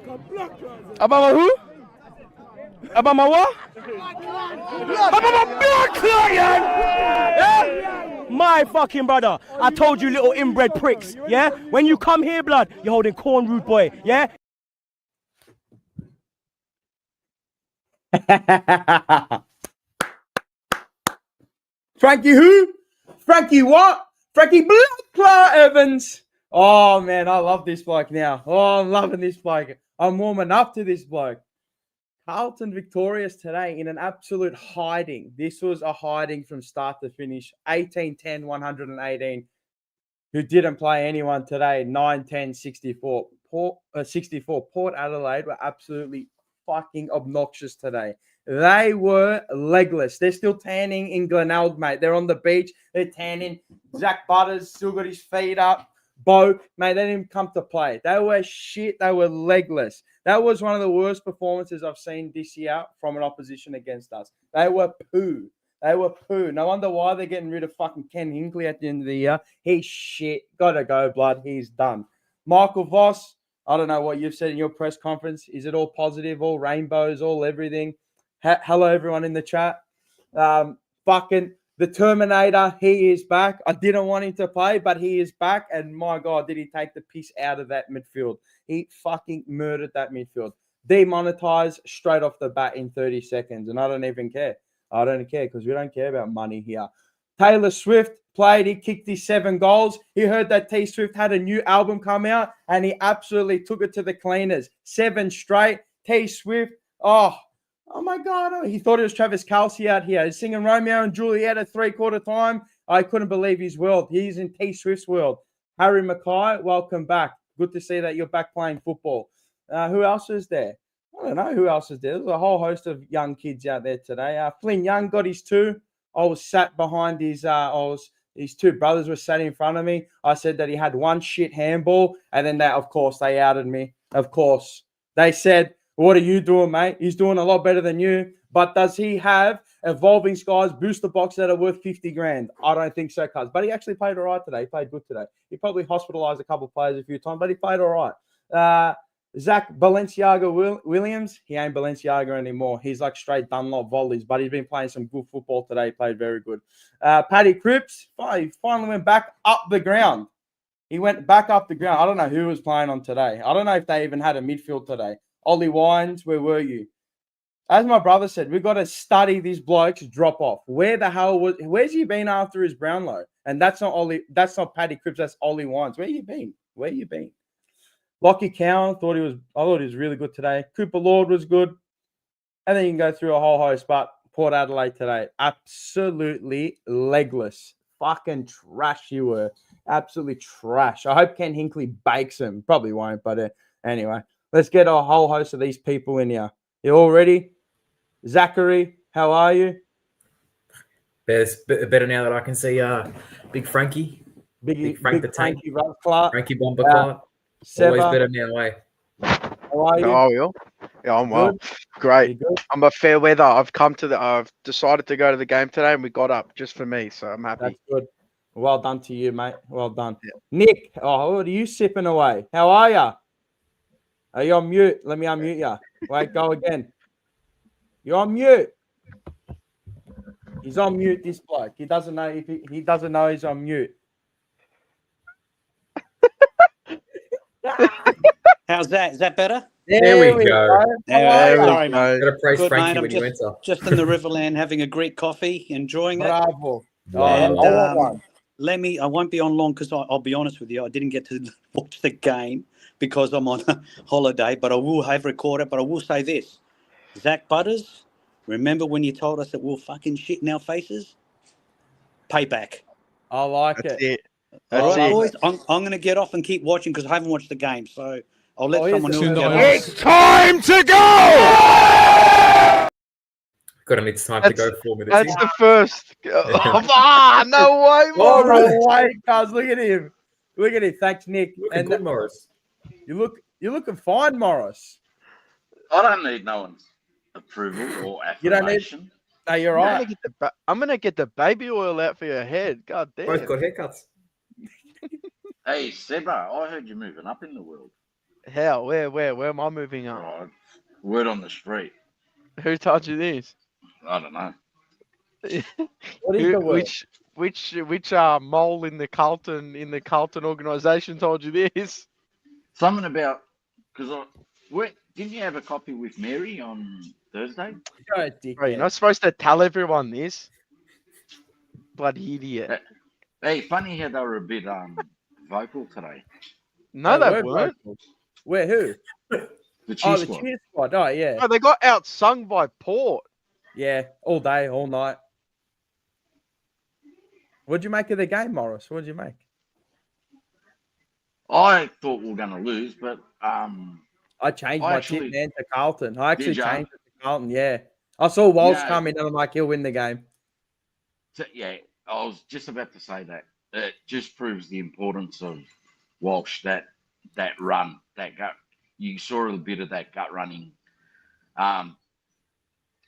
About my who? About my what? About my blood client! Yeah? My fucking brother. I told you little inbred pricks, yeah? When you come here, blood, you're holding corn, rude boy, yeah? Frankie who? Frankie what? Frankie Evans. Oh, man, I love this bloke now. Oh, I'm loving this bloke. I'm warming up to this bloke. Carlton victorious today in an absolute hiding. This was a hiding from start to finish. 18-10, 118. Who didn't play anyone today. 9-10, 64. 64. Port Adelaide were absolutely fucking obnoxious today. They were legless. They're still tanning in Glenelg, mate. They're on the beach. They're tanning. Zach Butters still got his feet up. Bo, mate, they didn't come to play. They were shit. They were legless. That was one of the worst performances I've seen this year from an opposition against us. They were poo. They were poo. No wonder why they're getting rid of fucking Ken Hinkley at the end of the year. He's shit. Gotta go, blood. He's done. Michael Voss, I don't know what you've said in your press conference. Is it all positive, all rainbows, all everything? Hello, everyone in the chat. Fucking the Terminator, he is back. I didn't want him to play, but he is back. And my God, did he take the piss out of that midfield. He fucking murdered that midfield. Demonetized straight off the bat in 30 seconds. And I don't even care. I don't care because we don't care about money here. Taylor Swift played. He kicked his 7 goals. He heard that T Swift had a new album come out, and he absolutely took it to the cleaners. 7 straight. T Swift, oh my God. He thought it was Travis Kelce out here. He's singing Romeo and Juliet at 3/4 time. I couldn't believe his world. He's in T Swift's world. Harry McKay, welcome back. Good to see that you're back playing football. Who else is there? I don't know who else is there. There's a whole host of young kids out there today. Flynn Young got his 2. I was sat behind his his 2 brothers were sat in front of me. I said that he had 1 shit handball, and then they outed me. Of course. They said, what are you doing, mate? He's doing a lot better than you. But does he have Evolving Skies booster box that are worth 50 grand? I don't think so, cuz. But he actually played all right today. He played good today. He probably hospitalized a couple of players a few times, but he played all right. Zach Balenciaga Williams, he ain't Balenciaga anymore. He's like straight Dunlop volleys, but he's been playing some good football today. He played very good. Paddy Cripps, he finally went back up the ground. He went back up the ground. I don't know who was playing on today. I don't know if they even had a midfield today. Ollie Wines, where were you? As my brother said, we've got to study these blokes drop off. Where's he been after his Brownlow? And that's not Paddy Cripps, that's Ollie Wines. Where you been? Lockie Cowan, I thought he was really good today. Cooper Lord was good. And then you can go through a whole host. But Port Adelaide today, absolutely legless. Fucking trash you were. Absolutely trash. I hope Ken Hinkley bakes him. Probably won't, but anyway. Let's get a whole host of these people in here. You all ready? Zachary, how are you? Better now that I can see Big Frankie. Big Frank the Tank. Frankie Bomber Clark. Always better now, eh? How are you? How are you? Yeah, I'm well. Great. I'm a fair weather. I've decided to go to the game today, and we got up just for me, so I'm happy. That's good. Well done to you, mate. Well done. Yeah. Nick, what are you sipping away? How are you? Are you on mute? Let me unmute you. Wait, go again. You're on mute. He's on mute, this bloke. He doesn't know if he doesn't know he's on mute. How's that? Is that better? There we go. Sorry, mate. Gotta praise Good, Frankie mate. when you enter. Just in the Riverland having a Greek coffee, enjoying it. Bravo. And I won't be on long because I'll be honest with you, I didn't get to watch the game because I'm on holiday, but I will have recorded. But I will say this, Zach Butters, remember when you told us that we'll fucking shit in our faces? Payback. I like it. All right, boys, I'm going to get off and keep watching because I haven't watched the game. So I'll let someone else get on. It's time to go! Got it's time to go 4 minutes. That's the first. No way, Morris. No way, cuz. Look at him. Look at him. Thanks, Nick. Looking good, Morris. You're looking fine, Morris. I don't need no one's approval or affirmation. You don't need. No, you're right. I'm gonna get the baby oil out for your head. God damn. Both got haircuts. Hey, Sebra, I heard you're moving up in the world. How? Where am I moving up? Right. Word on the street. Who told you this? I don't know. What is the word? Which mole in the Carlton organisation told you this? Something about because didn't you have a copy with Mary on Thursday? You're a Bro, you're dickhead. not supposed to tell everyone this. Bloody idiot. Hey, funny how they were a bit vocal today. No, They they were weren't. vocal. Where? Who? The cheer Oh, the squad. cheer squad. Oh, yeah. No, they got outsung by Port. Yeah, all day, all night. What'd you make of the game, Morris? What'd you make? I thought we were going to lose, but I changed I my actually- tip, man, to Carlton. I actually Did ya? changed it to Carlton, yeah. I saw Walsh Yeah. come in and I'm like, he'll win the game. yeah, I was just about to say that. It just proves the importance of Walsh, that run, that gut. You saw a bit of that gut running and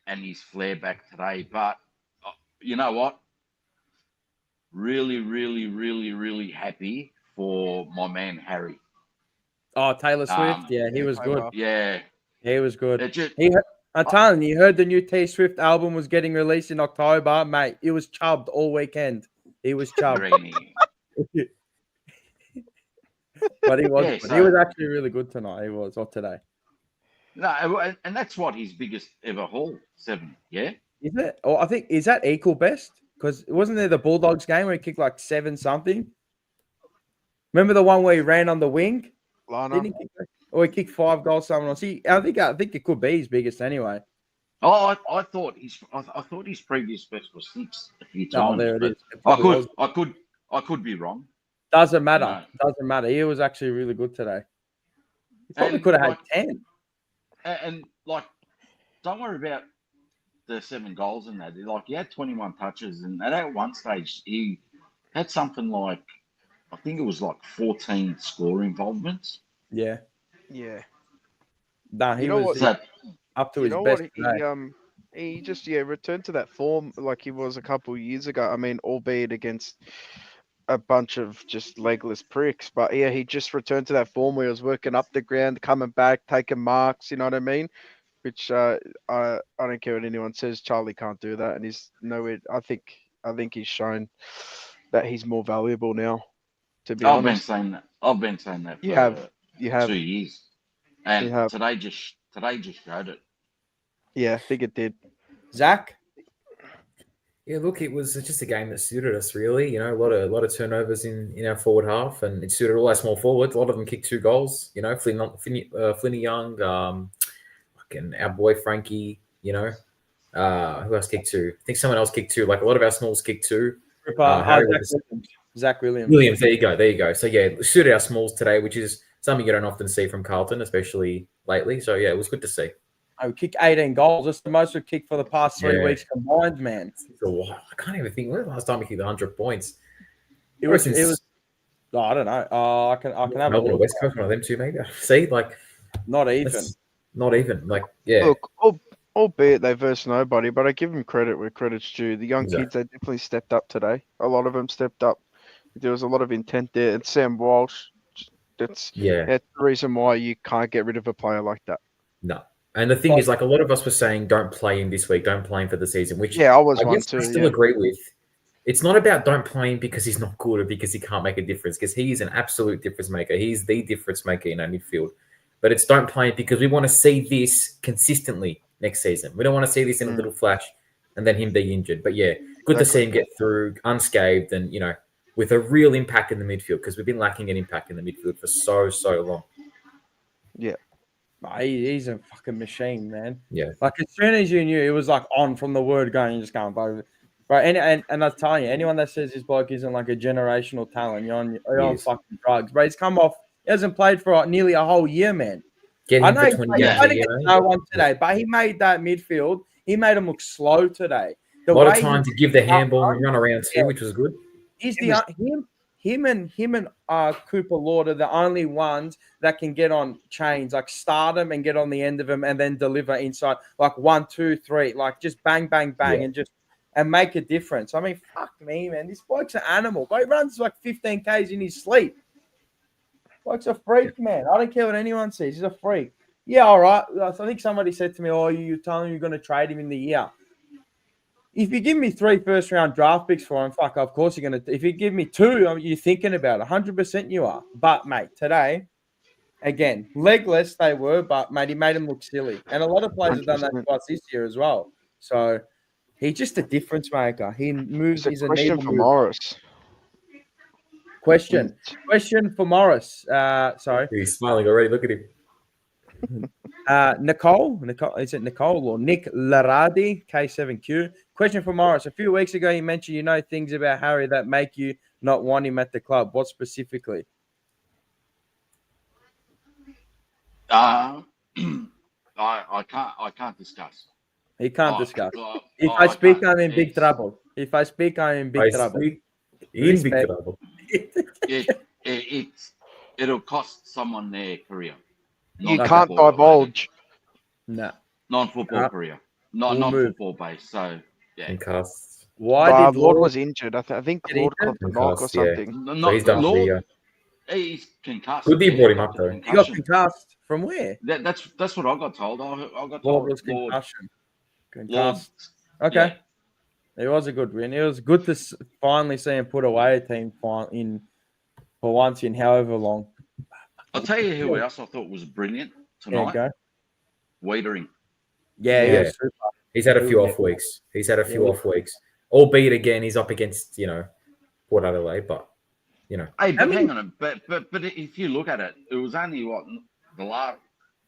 his flare back today. But you know what? Really, really, really, really happy for my man, Harry. Oh, Taylor Swift, yeah, he was good. Yeah. He was good. It just, I'm telling you, heard the new T Swift album was getting released in October, mate. It was chubbed all weekend. He was chubbed. Greeny. But he was Yeah, good. so- He was actually really good tonight. He was, or today. No, and that's what his biggest ever haul, 7. Yeah. Is it? Or I think, is that equal best? Because wasn't there the Bulldogs game where he kicked like 7 something? Remember the one where he ran on the wing? Lana. Didn't he kick that? Or he kicked 5 goals something else? I think it could be his biggest anyway. Oh, I thought his previous best was 6 a few Oh, times. there it but is. It probably was. I could be wrong. Doesn't matter. No. Doesn't matter. He was actually really good today. He probably And, could have had like, 10. And like, don't worry about the 7 goals and that. Like, he had 21 touches, and at one stage he had something like, I think it was like 14 score involvements. Yeah. Yeah. Nah, he You know was what? So up to You his know best what? today. He just returned to that form like he was a couple of years ago. I mean, albeit against a bunch of just legless pricks, but yeah, he just returned to that form where he was working up the ground, coming back, taking marks. You know what I mean? Which I don't care what anyone says. Charlie can't do that, and he's nowhere. I think he's shown that he's more valuable now. To be I've been honest, saying that. I've been saying that for you have 2 years, and You have. today just showed it. Yeah, I think it did. Zach? Yeah, look, it was just a game that suited us really. You know, a lot of turnovers in our forward half, and it suited all our small forwards. A lot of them kicked 2 goals. You know, Flinny Young, and our boy Frankie. You know, who else kicked 2? I think someone else kicked 2. Like a lot of our smalls kicked 2. Zach Williams. Williams, there you go. So yeah, it suited our smalls today, which is something you don't often see from Carlton, especially lately. So yeah, it was good to see. Oh, kicked 18 goals. That's the most we've kicked for the past 3 Yeah. weeks combined, man. I can't even think when was the last time we kicked 100 points. It was. Oh, I don't know. I can have a Melbourne or look. West Coast, one of them two, maybe. See, like Not even. that's not even. Like, yeah, Look, albeit they versed nobody, but I give them credit where credit's due. The young Exactly. kids, they definitely stepped up today. A lot of them stepped up. There was a lot of intent there. And Sam Walsh, that's the reason why you can't get rid of a player like that. no. And the thing is, like, a lot of us were saying, don't play him this week, don't play him for the season, which Yeah, I was I one guess too. I still Yeah. agree with. It's not about don't play him because he's not good or because he can't make a difference, because he is an absolute difference maker. He's the difference maker in our midfield. But it's don't play him because we want to see this consistently next season. We don't want to see this in a little flash and then him be injured. But yeah, good to see him get through unscathed and, you know, with a real impact in the midfield, because we've been lacking an impact in the midfield for so long. Yeah. He's a fucking machine, man. Yeah. Like, as soon as you knew, it was like on from the word going, you just can't believe it. Right, and I'm telling you, anyone that says this bloke isn't like a generational talent, you're on Yes. fucking drugs. But he's come off, he hasn't played for nearly a whole year, man. Get I him know for he 20 played games a year, against mate. no one today, but he made that midfield, he made him look slow today. A lot of time to give the handball and run around too, Yeah. which was good. He's him and Cooper Lord are the only ones that can get on chains, like start them and get on the end of them and then deliver inside, like 1, 2, 3, like just bang, bang, bang, and make a difference. I mean, fuck me, man. This bloke's an animal. But he runs like 15 Ks in his sleep. Bloke's a freak, man. I don't care what anyone says. He's a freak. Yeah, all right. I think somebody said to me, "Oh, you're telling me you're going to trade him in the year." If you give me 3 first-round draft picks for him, fuck, of course you're going to. If you give me 2, you're thinking about it. 100% you are. But, mate, today, again, legless they were, but, mate, he made him look silly. And a lot of players have done that 100%. to us this year as well. So, he's just a difference maker. He moves. It's He's a a question needle for mover. Morris. Question for Morris. Sorry. He's smiling already. Look at him. Nicole, is it Nicole or Nick Laradi, K7Q? Question for Morris. A few weeks ago, you mentioned you know things about Harry that make you not want him at the club. What specifically? I can't discuss. He can't Oh, discuss. oh, If oh, I speak, can't. I'm in big It's- trouble. If I speak, I'm in big trouble. In big Respect. trouble. It'll cost someone their career. You Not can't Non-football divulge. No. non-football career, not We'll move. non-football based. So yeah, And casts. Why Lord did Lord was injured. I think Did he Lord do? caught the knock or Concussed, yeah. something. not So he's done for the Lord. year. He's concussed. Good that you Yeah, brought him got up, the though. he got concussion. concussed? From where? That's what I got told. I got Lord told was Lord. concussion. Lord. Concussed. Okay. Yeah. It was a good win. It was good to finally see him put away a team in for once in however long. I'll tell you who else I thought was brilliant There you tonight. go. Wiedering. Yeah, Yeah. yeah. Super. He's had a few Yeah. off weeks. He's had a few Yeah. off weeks. Albeit, again, he's up against, Port Adelaide, but, Hey, but many- hang on, but if you look at it, it was only the last.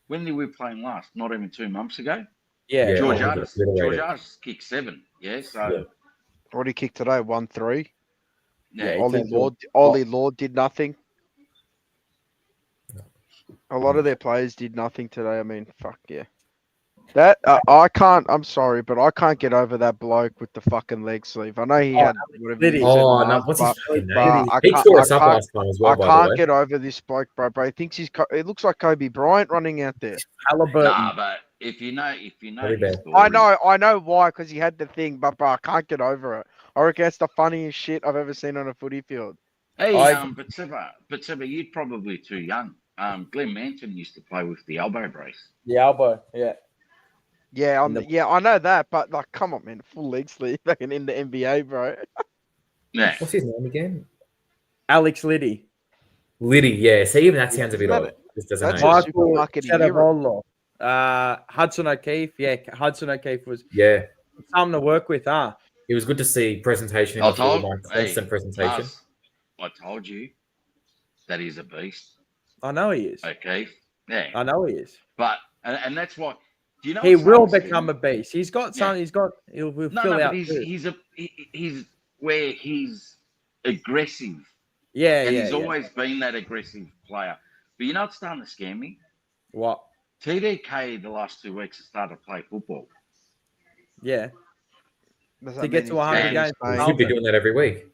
When did we play him last? Not even 2 months ago. Yeah. George oh, Artis. little George later. Artis kicked 7. Yeah, so Yeah. What he kicked today? 1-3. Yeah, yeah. he Ollie Lord did nothing. A lot of their players did nothing today. I mean, fuck yeah. That I can't. I'm sorry, but I can't get over that bloke with the fucking leg sleeve. I know he had whatever Liddy. you said Oh, no, last, what's his but fucking but name? I He can't- tore I us up can't- last time as well, I by the can't way. get over this bloke, bro. He thinks it looks like Kobe Bryant running out there. Halliburton. Nah, but if you know Really his bad. story, I know why, because he had the thing, but bro, I can't get over it. I reckon it's the funniest shit I've ever seen on a footy field. Hey, I- but Seba, you're probably too young. Glenn Manton used to play with the elbow brace. The elbow. Yeah. Yeah, In the- yeah, I know that, but like, come on, man, full leg sleeve fucking in the NBA, bro. Yeah. What's his name again? Alex Liddy. Liddy, yeah. See, even that sounds a bit Isn't odd. This doesn't that's know. a Michael supermarket in Europe. Chedavolo. Hudson O'Keefe. Yeah, Hudson O'Keefe was Yeah. something to work with, huh? It was good to see presentation in I the field, told, like constant presentation. Mars, I told you that he's a beast. I know he is. Okay. Yeah. I know he is. But and that's why. Do you know He what will sucks, become a beast. He's got some. Yeah. He's got. He'll fill out. But he's where he's aggressive. Yeah, And yeah. he's yeah. always been that aggressive player. But you know what's starting to scare me? What? TDK the last 2 weeks has started to play football. Yeah. Does To that get mean to he's 100 getting games. his He pay? should be doing that every week.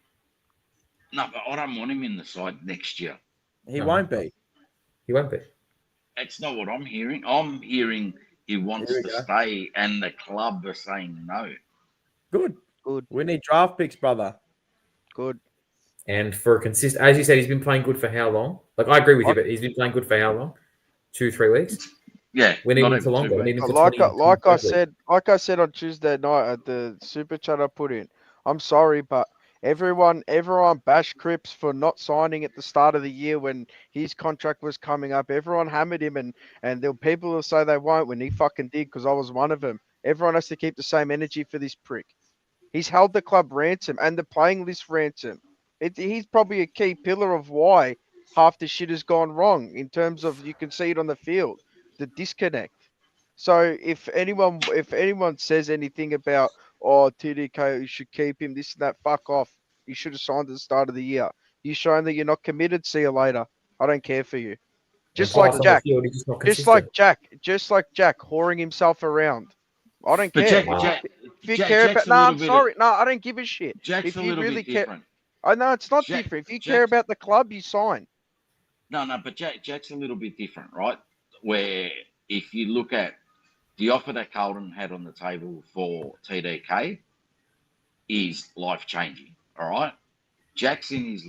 No, but I don't want him in the side next year. He No. won't be. He won't be. That's not what I'm hearing. I'm hearing he wants Here we to go. stay, and the club are saying no. Good. Good. We need draft picks, brother. Good. And for a consistent, as you said, he's been playing good for how long? Like, I agree with you, but he's been playing good for how long? 2-3 weeks? Yeah, We need not him for even longer. 2 We need weeks. him But for 20, like I said on Tuesday night at the super chat I put in, I'm sorry, but everyone bashed Cripps for not signing at the start of the year when his contract was coming up. Everyone hammered him, and there were people who say they won't when he fucking did, because I was one of them. Everyone has to keep the same energy for this prick. He's held the club ransom and the playing list ransom. He's probably a key pillar of why half the shit has gone wrong in terms of, you can see it on the field, the disconnect. So if anyone says anything about, oh, TDK, you should keep him, this and that, fuck off. You should have signed at the start of the year. You've shown that you're not committed. See you later. I don't care for you. Just like Jack, just like Jack, whoring himself around. I don't But care. Jack, If you Jack- care Jack's about, a no, little I'm bit sorry, no, I don't give a shit. Jack's If a you little really bit care, different. I know it's not Jack- different. If you Jack- care about the club, you sign. No, but Jack's a little bit different, right? Where if you look at the offer that Carlton had on the table for TDK is life changing. All right. Jackson is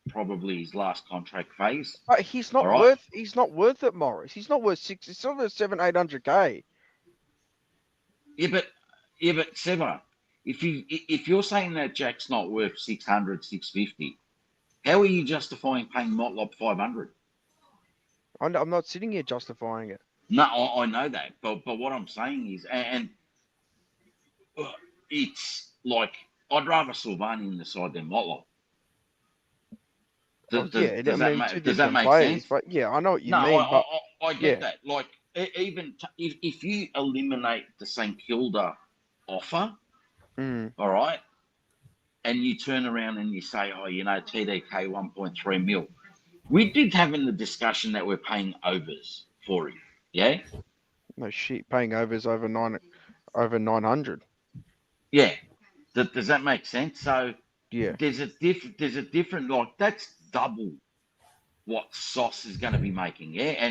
probably his last contract phase. But he's not All right. worth it, Morris. He's not worth six. He's not worth 700-800K. Yeah, but Sever, if you're saying that Jack's not worth 600, 650, how are you justifying paying Motlop 500? I'm not sitting here justifying it. No, I know that, but what I'm saying is, and it's like I'd rather Silvagni in the side than Motlop. Does that make sense? But yeah, I know what you No, mean. I get that. Like even if you eliminate the St Kilda offer, all right, and you turn around and you say, oh, TDK 1.3 mil. We did have in the discussion that we're paying overs for him. Yeah. No shit, paying overs over 900. Yeah. Does that make sense? So yeah, there's a different like that's double what Sauce is going to be making. Yeah,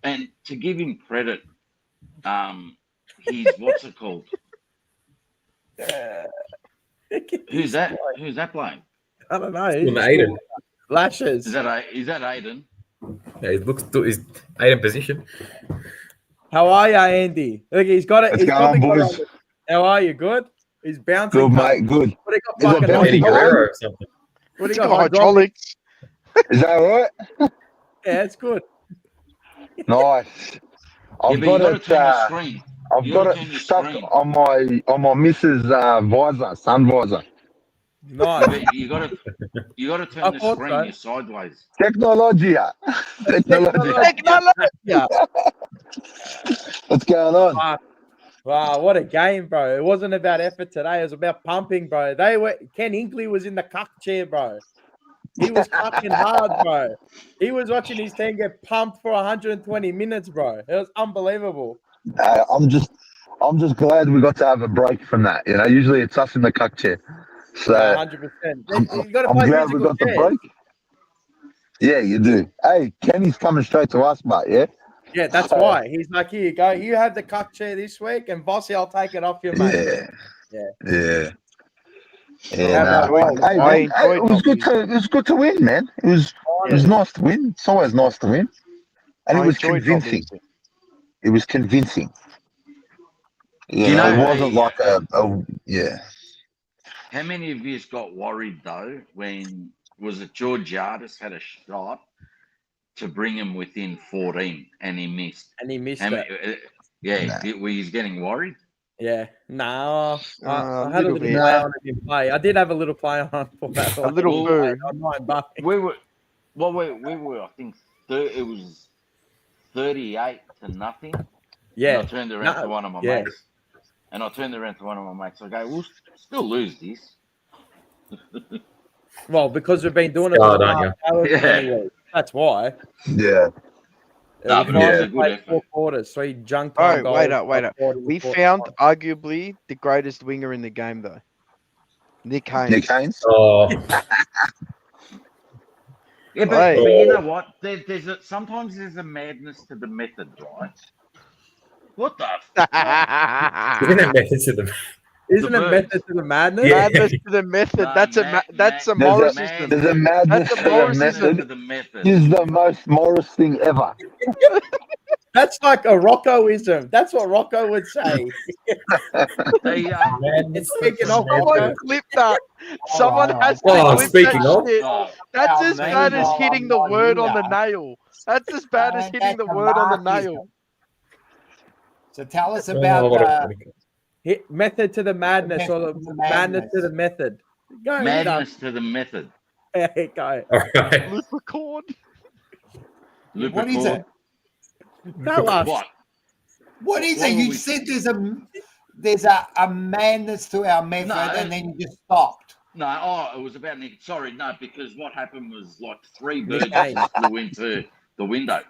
and to give him credit, he's what's it called? Who's that? Who's that playing? I don't know. Aiden. Lashes. Is that Aiden? Yeah, he looks his Aiden position. How are you, Andy? Look, he's got it. What's going on, boys? How are you? Good? He's bouncing. Good, mate. Good. What do you got? Is it Eddie bouncing Guerrero or something. What do you got? got? Hydraulics. Is that right? Yeah, it's good. Nice. I've got it. I've got it stuck on my missus' visor, sun visor. Nice. You got to turn the screen sideways. Technology. What's going on? Wow, what a game, bro. It wasn't about effort today. It was about pumping, bro. Ken Hinkley was in the cuck chair, bro. He was fucking hard, bro. He was watching his team get pumped for 120 minutes, bro. It was unbelievable. I'm just glad we got to have a break from that. Usually it's us in the cuck chair. So 100%. I'm glad we got the break. Yeah, you do. Hey, Kenny's coming straight to us, mate. Yeah. Yeah, that's why. He's like, here you go. You have the cuck chair this week, and Bossy, I'll take it off you, mate. Yeah. It was good to win, man. It was nice to win. It's always nice to win, and it was convincing. It was convincing. Yeah, it wasn't like yeah. How many of you got worried though when was it George Yardis had a shot to bring him within 14 and he missed? And he missed it. Were you getting worried? Yeah, no. I had a little play on it in play. I did have a little play on for that. A little boo. We were, I think, it was 38-0. Yeah. And I turned around to one of my mates. And I turned around to one of my mates. I go, we'll still lose this. Well, because we've been doing it for the last hours anyway. That's why. Yeah. No, but it was a good effort. 4 quarters, 3 junk time goals. Wait up. We found arguably the greatest winger in the game, though. Nick Haynes. Oh. Yeah, but you know what? Sometimes there's a madness to the method, right? What the? Isn't it method to the? Isn't it method to the madness? Yeah. Madness to the method. No, that's a Morrisism. There's a madness to the method. Is the most Morris thing ever. That's like a Roccoism. That's what Rocco would say. Speaking of, someone clip that. Someone has to clip speaking that of, shit. That's as bad as hitting the word on the nail. That's as bad as hitting the word on the nail. So tell us about method to the madness or the madness to the method. Go, madness to the method. Go. All right. Lupercorn. What is it? Tell us. What is it? You said there's a madness to our method, and then you just stopped. No, it was about Nick. Sorry, no, because what happened was like 3 birds flew into the window.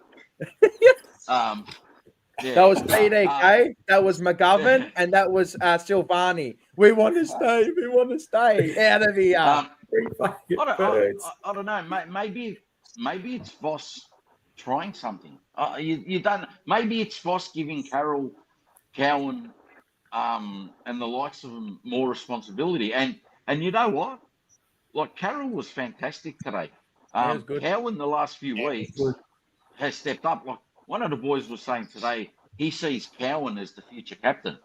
Yeah. That was TDK, that was McGovern, and that was Silvagni. We want to stay. We want to stay out of here. I don't know. Maybe it's Voss trying something. You don't. Maybe it's Voss giving Carroll, Cowan, and the likes of them more responsibility. And you know what? like Carroll was fantastic today. Yeah, it was good. Cow in the last few weeks has stepped up. Like one of the boys was saying today, he sees Cowan as the future captain.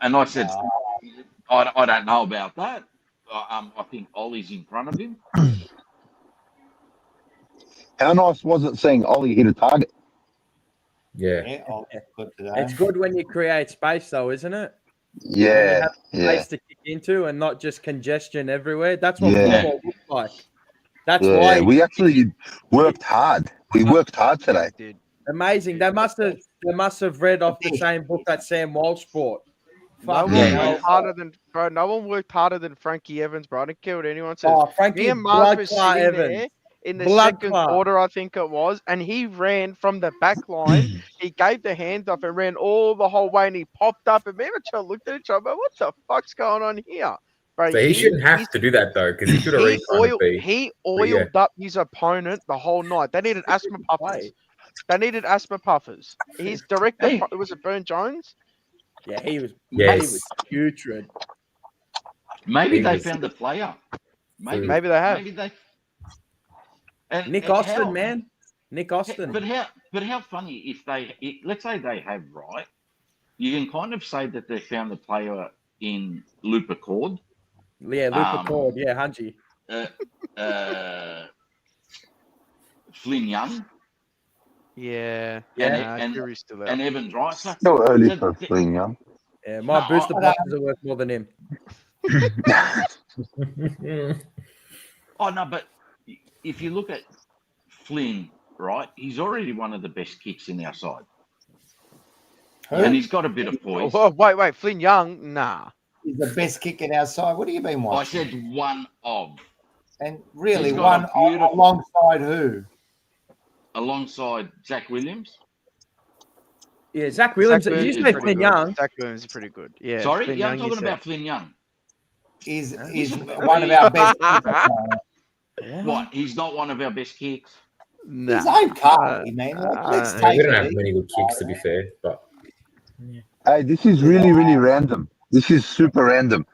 And I said, I don't know about that. I think Ollie's in front of him. How nice was it seeing Ollie hit a target? Yeah. Yeah, oh, that's good today. It's good when you create space, though, isn't it? When you Yeah, have yeah, space to kick into and not just congestion everywhere. That's what Yeah. football looks like. That's yeah. why We actually worked hard. We worked hard today. Did. amazing. They must have read off the same book that Sam Walsh bought. No Fuck one Yeah. worked harder than bro. No one worked harder than Frankie Evans, bro. I don't care what anyone says. Oh, Me Frankie and Mars Blood were Clot sitting Evans. there in the Blood second clot. quarter, I think it was, and he ran from the back line. He gave the hands off and ran all the whole way, and he popped up. And me and Mitchell looked at each other. What the fuck's going on here, bro? So he shouldn't have to do that though, because he should already kind of be. He oiled up his opponent the whole night. They needed asthma puffers. They needed asthma puffers. His director was it Burn Jones? Yeah, he was. Yes. He was putrid. Maybe they found the player. Maybe they have. Maybe they. Nick Austin, man. Nick Austin. But how funny if let's say they have right, you can kind of say that they found the player in Lupa Cord. Yeah, Lupa Cord. Yeah, Hungy. Flynn Young. Yeah. And Jury's still out. and Evans, right? So, Still early for Flynn Young. Yeah, my booster boxes are worth more than him. Oh no, but if you look at Flynn, right, he's already one of the best kicks in our side. And he's got a bit of poise. Oh, wait, Flynn Young? Nah. He's the best kick in our side. What have you been I watching? said one of. And really, He's got one a beautiful- alongside who? Alongside Zach Williams. Yeah, Zach Williams. Zach Did you is say pretty Flynn good. Young? Zach Williams is pretty good. Yeah. Sorry, Flynn yeah, I'm Young, you talking said. about Flynn Young. Is one of our best kickers. What? He's not one of our best kicks. He's okay, man. Let's We take don't have it. many good kicks, to be fair, but Hey, this is really, really random. This is super random.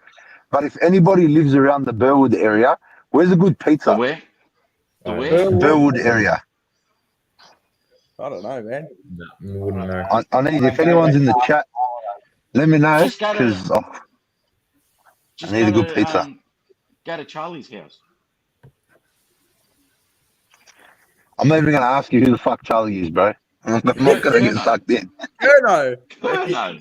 But if anybody lives around the Burwood area, where's a good The pizza? where? The where? Burwood area. I don't know, man. no, we wouldn't know. I need, if anyone's in the chat, let me know, Just go to- because Just I need a go good to, pizza. Go to Charlie's house. I'm not even going to ask you who the fuck Charlie is, bro. I'm not going to get sucked in. Erno. No.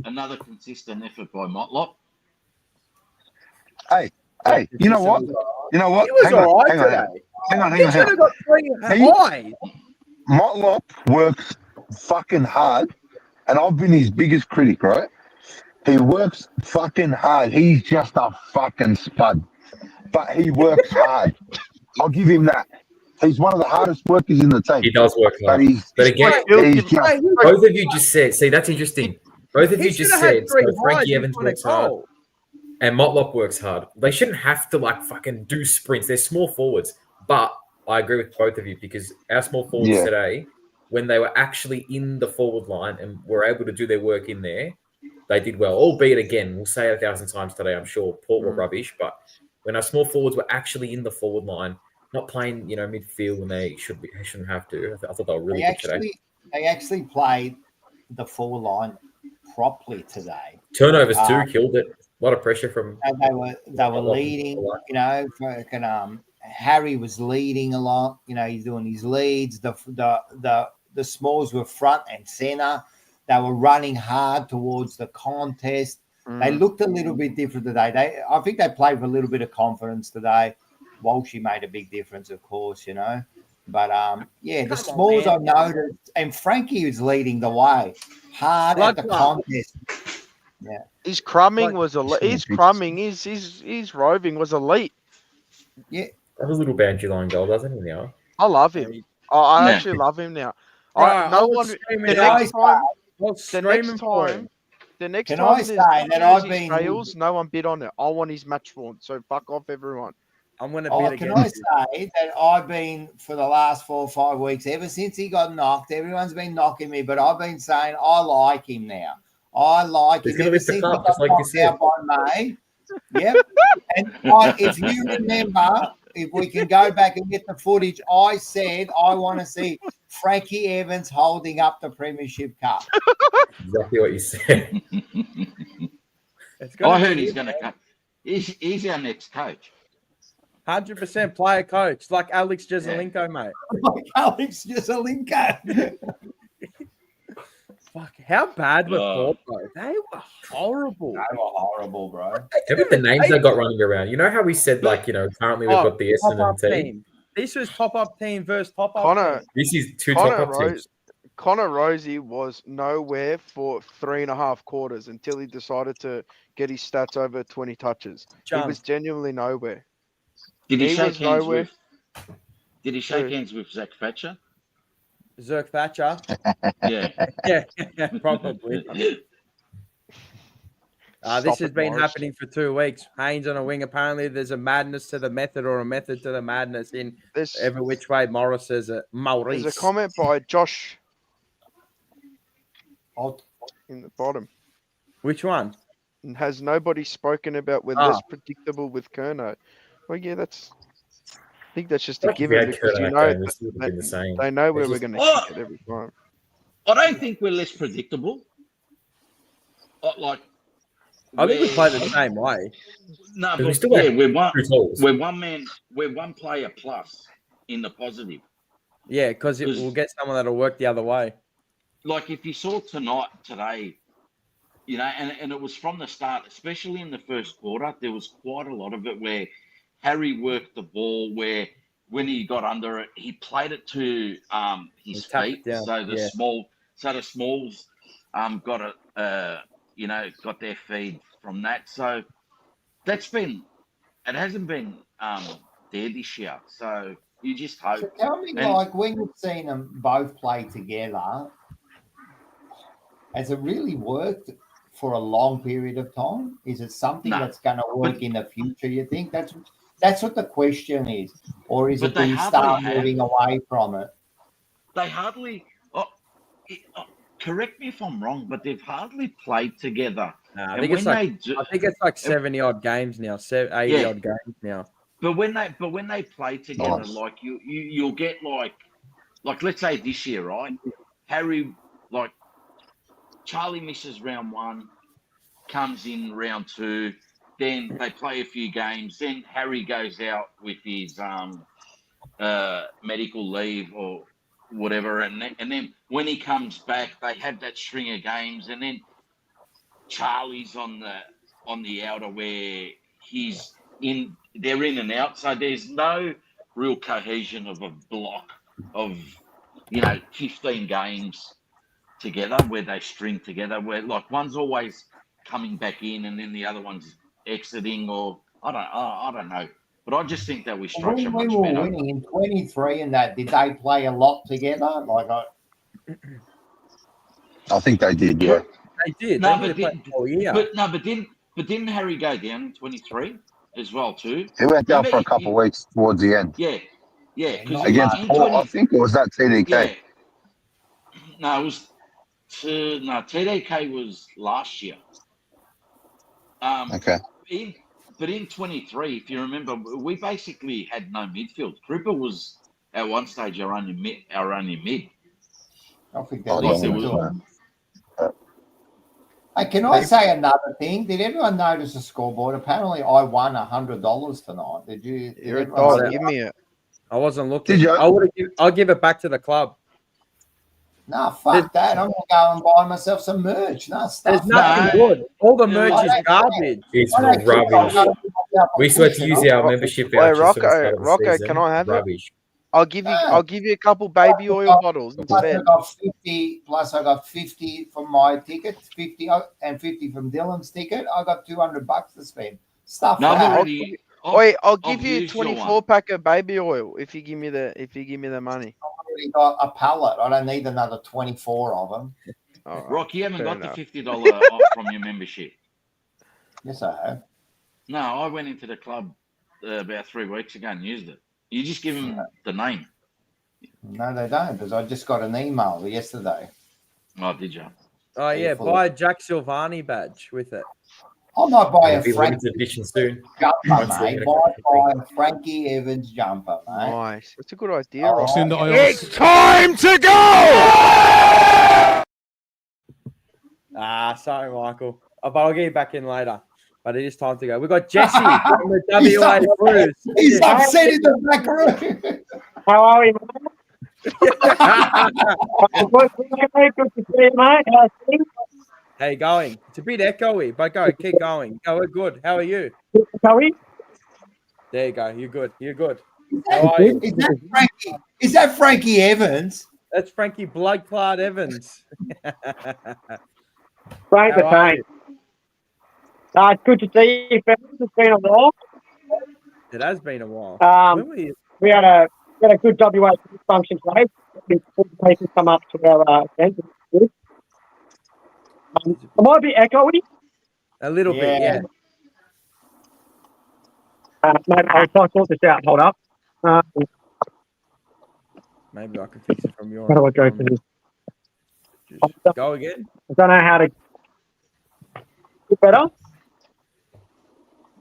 Another consistent effort by Motlop. Hey, you know what? You know what? He was Hang on, all right hang on, today. hang on, He hang on, should hang have on. got 3 He- eyes. Motlop works fucking hard, and I've been his biggest critic, right? He works fucking hard. He's just a fucking spud, but he works hard. I'll give him that. He's one of the hardest workers in the team. He does work But hard. he's, But again, he's just, both of you just said, see, that's interesting. Both of He you should just have had said, 3 so eyes. Frankie Evans He won a works hard goal. and Motlop works hard. They shouldn't have to like fucking do sprints. They're small forwards. But I agree with both of you because our small forwards Yeah. today, when they were actually in the forward line and were able to do their work in there, they did well. Albeit, again, we'll say it 1,000 times today, I'm sure Port were rubbish, but when our small forwards were actually in the forward line, not playing, midfield when they shouldn't have to. I thought they were really good today. They actually played the 4 line properly today. Turnovers too, killed it. A lot of pressure from. And they were leading. Harry was leading a lot. He's doing his leads. The Smalls were front and center. They were running hard towards the contest. They looked a little bit different today. I think they played with a little bit of confidence today. Walshy made a big difference, of course, But the Smalls I've noticed, and Frankie was leading the way hard at the contest. Yeah, His crumbing was his roving was elite. Yeah, That was a little boundary line goal, doesn't he now? I love him. I actually love him now. All right, no one. The next Can time I there's say that I've jerseys been- fails, no one bid on it. I want his match worn. So fuck off, everyone. I'm going to Oh, bid can against I you. say that I've been for the last 4 or 5 weeks, ever since he got knocked, everyone's been knocking me, but I've been saying I like him now. I like He's him gonna ever lift the since cup, he just like got you knocked said. out by May. Yep. And if you remember, if we can go back and get the footage, I said I want to see Frankie Evans holding up the Premiership Cup. Exactly what you said. I heard he's going to cut. He's our next coach. 100% player coach, like Alex Jezelenko, mate. Like Alex Jezelenko. Fuck, how bad were Oh. Port, though? They were horrible. They were horrible, bro. How about the names they got running around? You know how we said, like, you know, currently we've got the top-up Essendon team. team. This was top-up team versus top-up Connor, team. This is two Connor top-up teams. Connor Rosie was nowhere for 3.5 quarters until he decided to get his stats over 20 touches. He was genuinely nowhere. Did he shake was hands nowhere. with? Did he shake Who? hands with Zach Thatcher? Zerk Thatcher. Yeah. yeah, probably. This Stop has it, been Morris. happening for 2 weeks. Haynes on a wing. Apparently, there's a madness to the method or a method to the madness in every which way Morris says it. Maurice. There's a comment by Josh Oh, in the bottom. Which one? And has nobody spoken about we're less predictable with Kerno? Well, yeah, I think that's just a Like if we given had because Kerno you that know game, we still would've been the same. they know where It's we're just- going to kick it every time. I don't think we're less predictable. Like, I think we play the same way. No, we but still yeah, have we're one. two goals. We're one player plus in the positive. Yeah, because we'll get someone that'll work the other way. Like if you saw today, you know, and it was from the start, especially in the first quarter, there was quite a lot of it where Harry worked the ball, where when he got under it, he played it to his feet. down, So the smalls got it, you know, got their feed from that. So it hasn't been there this year. So you just hope. So tell me, like, when you've seen them both play together, has it really worked for a long period of time? Is it something that's going to work in the future, you think? That's what the question is. Or is it do you start moving away from it? They hardly... correct me if I'm wrong, but they've hardly played together. I think it's like 70-odd games now, 80-odd games now. But when they play together, like you'll get like let's say this year, right? Harry, like Charlie misses round 1, comes in round 2, then they play a few games, then Harry goes out with his medical leave or whatever, and then when he comes back, they have that string of games, and then Charlie's on the outer where they're in and out, so there's no real cohesion of a block of 15 games together where they string together, where like one's always coming back in and then the other one's exiting, or I don't know. But I just think that we structure When much we were better. winning in 23 and that, did they play a lot together? I think they did, yeah. They did. No, They played the whole year. But didn't Harry go down in 23 as well too? He went down for a couple of weeks towards the end. Yeah. Against Port, I think, or was that TDK? Yeah. No, it was TDK was last year. Okay. But in 23, if you remember, we basically had no midfield. Krupa was at one stage our only mid. I think that Hey, can I say another thing? Did everyone notice the scoreboard? Apparently, I won $100 tonight. Did you? You're a dog. Give me it. I wasn't looking. Did you? I'll give it back to the club. Nah, fuck that. I'm going to go and buy myself some merch. Nah, There's nothing good. All the merch is garbage. It's rubbish. We still have to use our membership Hey, vouchers. Rocco, can I have it? I'll give you a couple baby oil bottles instead. Plus I got 50 from my ticket, 50 and 50 from Dylan's ticket. I got $200 to spend. Stuff. I'll give you a 24-pack of baby oil if you give me the money. I've already got a pallet. I don't need another 24 of them. Rock, you haven't got the $50 off from your membership. Yes, I have. No, I went into the club about 3 weeks ago and used it. You just give them the name. No, they don't, because I just got an email yesterday. Oh, did you? Oh yeah, Careful. buy a Jack Silvagni badge with it. I might buy It'll a be Frankie limited edition soon. jumper, Once they're mate. gonna Might go buy a Frankie Evans jumper, mate. Nice. That's a good idea, Oh, Ross. It's time to go! Sorry, Michael. But I'll get you back in later. But it is time to go. We've got Jesse from the He's WA Blues. He's upset in the back room. How are we, mate? Good to see you, mate. How's things? How you going? It's a bit echoey, but go. Keep going. Go, we're good. How are you? Sorry? There you go. You're good. You're good. How are you? Is that Frankie Evans? That's Frankie Bloodclot Evans. Great How the are same. It's good to see you, fellas. It's been a while. It has been a while. When were you? We had a good WA function today. People come up to our event. Am I a bit echoey? A little bit, yeah. Mate, I'll try to sort this out. Hold up. Maybe I can fix it from your How do I go for this? Just go again. I don't know how to get better.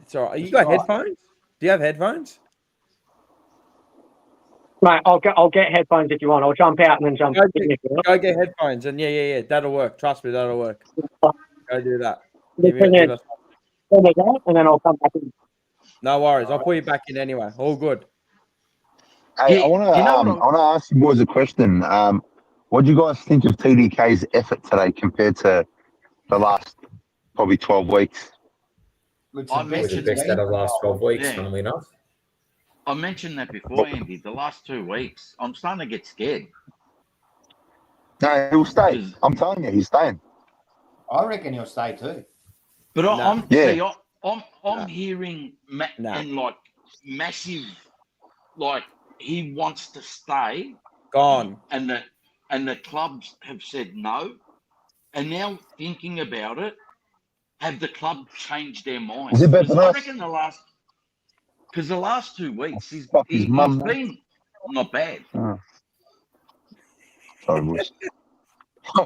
It's all right. You got headphones? Do you have headphones? Mate, I'll get headphones if you want. I'll jump out and then jump in if you want. Go get headphones, and yeah. That'll work. Trust me, that'll work. Go do that. And then I'll come back in. No worries. I'll put you back in anyway. All good. Hey, I want to ask you boys a question. What do you guys think of TDK's effort today compared to the last probably 12 weeks? I It was the mentioned best out of the last 12 weeks, Yeah. funnily enough. I mentioned that before, Andy. The last 2 weeks, I'm starting to get scared. No, he'll stay. I'm telling you, he's staying. I reckon he'll stay too. But Yeah. I'm hearing and like massive, like he wants to stay, Gone. and the clubs have said no, and now thinking about it, have the club changed their minds? Is it better than I us? reckon the last 2 weeks he's Fuck his mum, man. been not bad. Oh. Sorry, boys.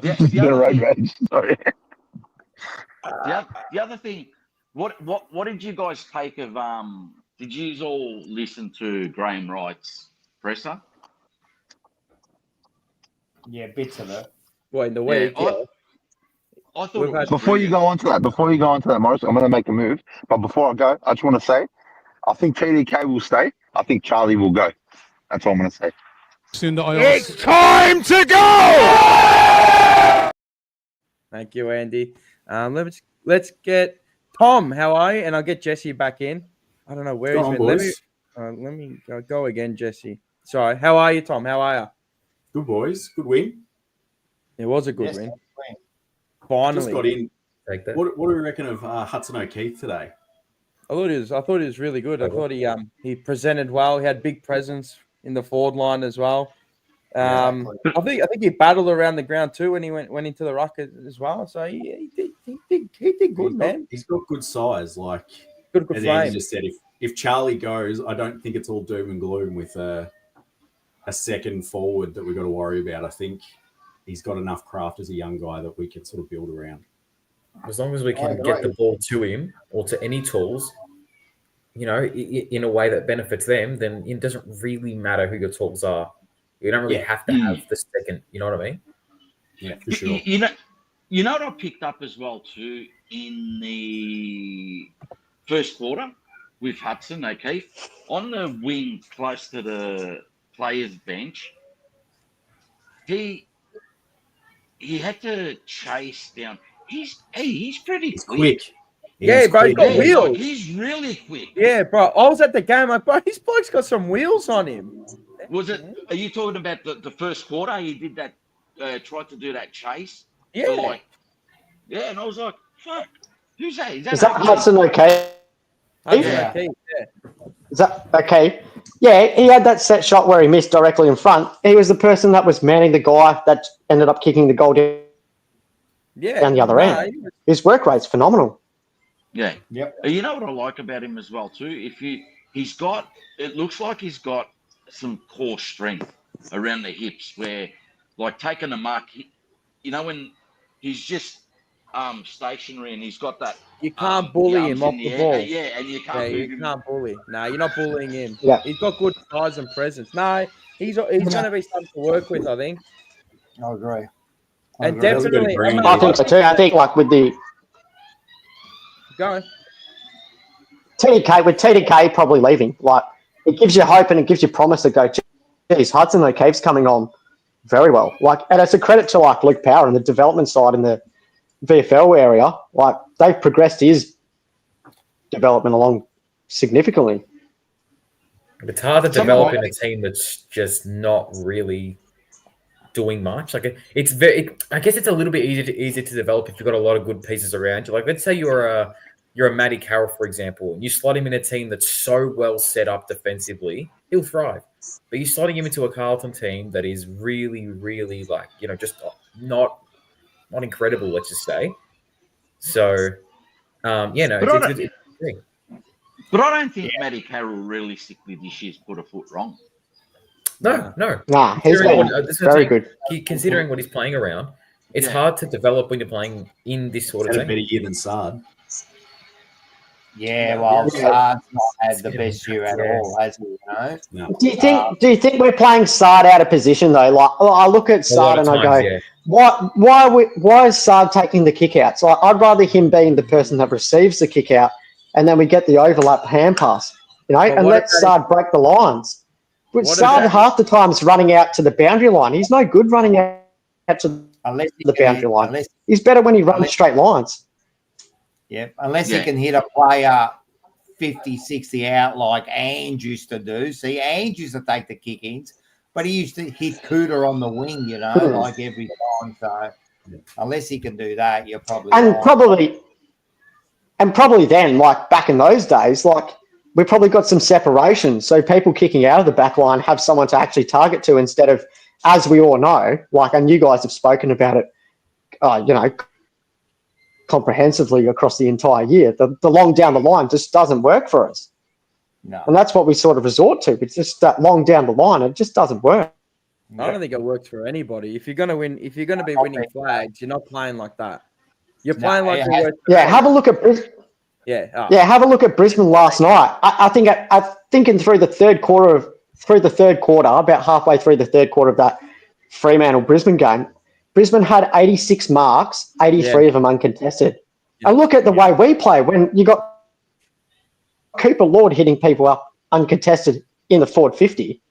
Yeah, Just a bit of road rage. Sorry. The other thing, what did you guys take of did you all listen to Graham Wright's presser? Yeah, bits of it. Well, in the week. I thought it was Before you go on to that, Morris, I'm going to make a move. But before I go, I just want to say, I think TDK will stay. I think Charlie will go. That's all I'm going to say. It's time to go! Thank you, Andy. Let's get Tom. How are you? And I'll get Jesse back in. I don't know where he's been. Let me go again, Jesse. Sorry. How are you, Tom? How are you? Good, boys. Good win. It was a good win. Win. Finally. Just got in. Take that. What do we reckon of Hudson O'Keefe today? I thought he was really good. I thought he presented well. He had big presence in the forward line as well. I think he battled around the ground too when he went into the ruck as well. So he did good, man. He's got good size. Like Good as frame. Andy just said, if Charlie goes, I don't think it's all doom and gloom with a second forward that we've got to worry about. I think he's got enough craft as a young guy that we can sort of build around. As long as we can get the ball to him or to any tools, in a way that benefits them, then it doesn't really matter who your tools are. You don't really have to have the second. You know what I mean? Yeah, for sure. You know what I picked up as well too in the first quarter with Hudson O'Keefe on the wing close to the players' bench. He had to chase down. He's pretty quick. Yeah, bro, he's got wheels. He's really quick. Yeah, bro. I was at the game, like, bro, his bloke's got some wheels on him. Are you talking about the first quarter? He did that, tried to do that chase. Yeah. And I was like, fuck, who's that? Is that Hudson okay? Yeah. Is that okay? Yeah, he had that set shot where he missed directly in front. He was the person that was manning the guy that ended up kicking the goal down the other end. His work rate's phenomenal. Yeah. Yep. You know what I like about him as well too? It looks like he's got some core strength around the hips where, like taking a mark, when he's just stationary, and he's got that. You can't bully him off in the air. ball. Yeah, and you can't move you him. can't bully. No, you're not bullying him. Yeah. He's got good size and presence. No, he's going to be something to work with, I think. I agree. And That was a bit of definitely, green. I think so too. I think like with the go. TDK probably leaving, like it gives you hope and it gives you promise to go, geez, Hudson O'Keefe's coming on very well. Like, and it's a credit to like Luke Power and the development side in the VFL area. Like they've progressed his development along significantly. It's hard to develop in a team that's just not really doing much. Like it's very, I guess it's a little bit easier to develop if you've got a lot of good pieces around you. Like let's say you're a Matty Carroll, for example, and you slot him in a team that's so well set up defensively, he'll thrive. But you're slotting him into a Carlton team that is really, really like, just not incredible, let's just say. So, it's a thing. But I don't think Matty Carroll realistically this year's put a foot wrong. No. Nah, he's been very good. Considering what he's playing around, it's hard to develop when you're playing in this sort of Had a thing. better year than Sard. Yeah, well, Sard's not had the best year at all, has he? No. Do you think we're playing Sard out of position though? Like I look at Sard and I go, why is Sard taking the kick out? So I'd rather him being the person that receives the kick out, and then we get the overlap hand pass, and let Sard break the lines. But Sard half the time is running out to the boundary line. He's no good running out to the boundary line. He's better when he runs straight lines. Yeah, unless he can hit a player 50, 60 out like Ange used to do. See, Ange used to take the kick-ins, but he used to hit Cooter on the wing, like every time. So unless he can do that, you're probably probably then, like back in those days, like we probably got some separation. So people kicking out of the back line have someone to actually target to instead of, as we all know, like, and you guys have spoken about it, comprehensively across the entire year. The long down the line just doesn't work for us. No. And that's what we sort of resort to. It's just that long down the line, it just doesn't work. I don't think it works for anybody. If you're going to be winning flags, you're not playing like that. You're playing like have a look at Brisbane. Have a look at Brisbane last night. I think through the third quarter, about halfway through the third quarter of that Fremantle Brisbane game, Brisbane had 86 marks, 83 of them uncontested. And look at the way we play when you got Cooper Lord hitting people up uncontested in the forward 50.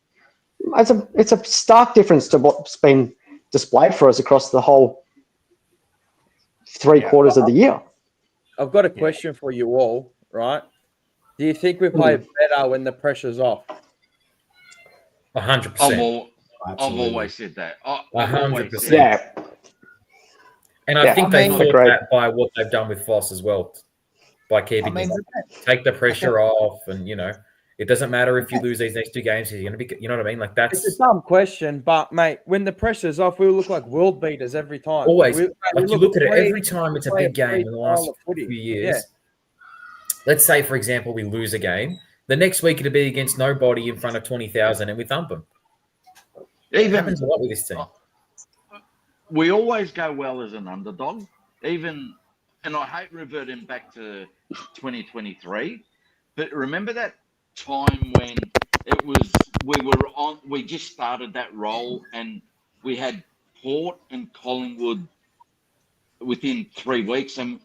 It's a stark difference to what's been displayed for us across the whole 3 quarters of the year. I've got a question for you all, right? Do you think we play better when the pressure's off? 100%. I've always said that. 100%. Yeah. And I think they thought that by what they've done with Foss as well, by keeping him. Take the pressure off, and it doesn't matter if you lose these next 2 games. He's going to be, you know what I mean? Like that's it's a dumb question, but mate, when the pressure's off, we look like world beaters every time. Always. You look at it every time. It's a big game in the last few years. Yeah. Let's say, for example, we lose a game. The next week it'll be against nobody in front of 20,000, and we thump them. It happens a lot with this team. We always go well as an underdog, and I hate reverting back to 2023, but remember that time when we just started that role and we had Port and Collingwood within 3 weeks, and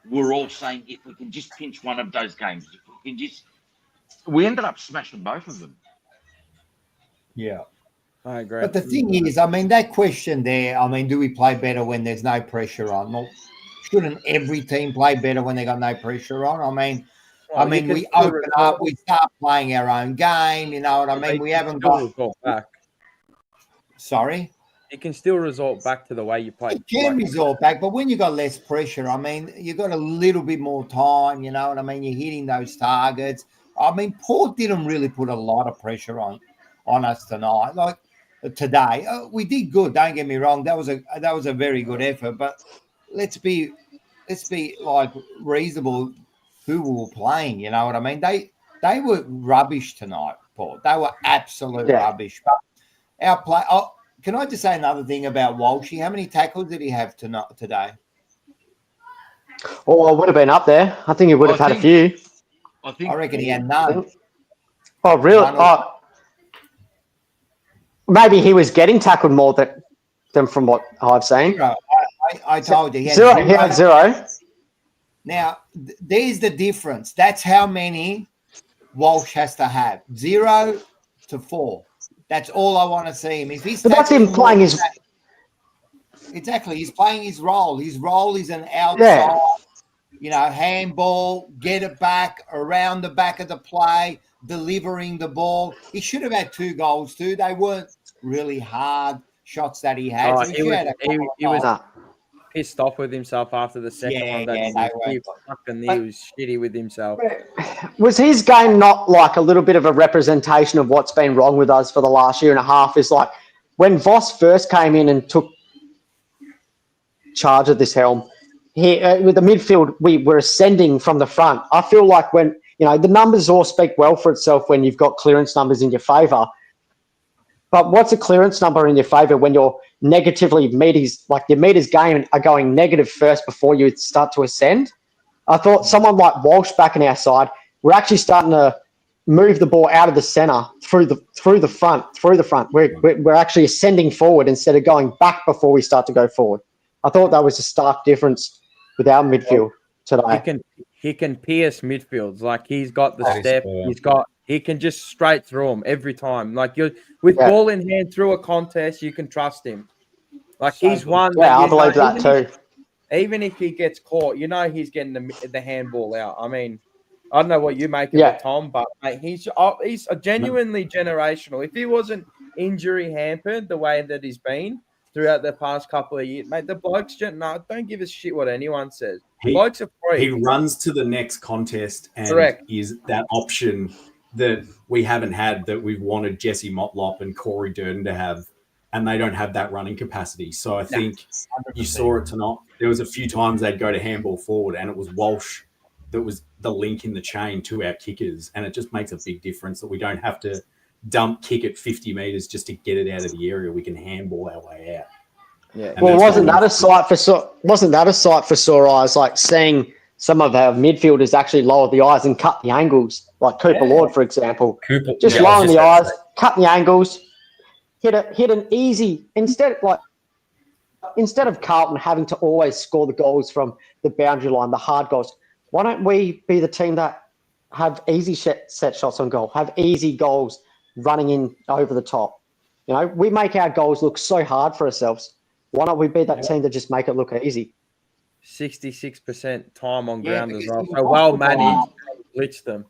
we're all saying if we can just pinch one of those games, we ended up smashing both of them. Yeah. I agree. But the thing is, that question there, do we play better when there's no pressure on? Well, shouldn't every team play better when they got no pressure on? We open up, we start playing our own game, you know what I mean? We haven't got back. Sorry? It can still resort back to the way you play. It can resort back, but when you got less pressure, you got a little bit more time, you know what I mean? You're hitting those targets. Port didn't really put a lot of pressure on us tonight. Like today, we did good. Don't get me wrong. That was a very good effort. But let's be like reasonable. Who we were playing, you know what I mean? They were rubbish tonight, Port. They were absolute rubbish. But our play, can I just say another thing about Walshy? How many tackles did he have today? Oh, I would have been up there. I think he would have had a few. I reckon he had none. Oh, really? Maybe he was getting tackled more than from what I've seen. Zero. I told you. He had Zero. He had 0. Now, there's the difference. That's how many Walsh has to have. 0 to 4. That's all I want to see him. If he's that's him playing his... Exactly. He's playing his role. His role is an outside, handball, get it back, around the back of the play, delivering the ball. He should have had 2 goals too. They weren't really hard shots that he had. So he was pissed off with himself after the second one. He was shitty with himself. Was his game not like a little bit of a representation of what's been wrong with us for the last year and a half? Is like when Voss first came in and took charge of this helm, with the midfield, we were ascending from the front. I feel like when, the numbers all speak well for itself when you've got clearance numbers in your favour. But what's a clearance number in your favour when you're negatively your meters gained are going negative first before you start to ascend? I thought someone like Walsh back in our side, we're actually starting to move the ball out of the centre through the front. We're actually ascending forward instead of going back before we start to go forward. I thought that was a stark difference with our midfield today. He can pierce midfields. Like he's got the step. He can just straight through them every time. Like ball in hand through a contest, you can trust him. Like he's one. Yeah, I believe that too. Even if he gets caught, he's getting the handball out. I mean, I don't know what you make of it, Tom, but mate, he's a genuinely generational. If he wasn't injury hampered the way that he's been throughout the past couple of years, mate, the blokes don't give a shit what anyone says. Blokes are free. He runs to the next contest and is that option that we haven't had that we've wanted Jesse Motlop and Corey Durden to have, and they don't have that running capacity. So I think you saw it tonight. There was a few times they'd go to handball forward and it was Walsh that was the link in the chain to our kickers, and it just makes a big difference that we don't have to dump kick at 50 metres just to get it out of the area. We can handball our way out. Yeah. Well, wasn't that a sight for sore eyes? Like seeing some of our midfielders actually lower the eyes and cut the angles, like Cooper Lord, for example. Lowering the eyes, cut the angles, hit an easy instead of Carlton having to always score the goals from the boundary line, the hard goals. Why don't we be the team that have easy set shots on goal, have easy goals running in over the top? We make our goals look so hard for ourselves. Why don't we be that team to just make it look easy? 66% time on ground as well. So well managed, blitzed them.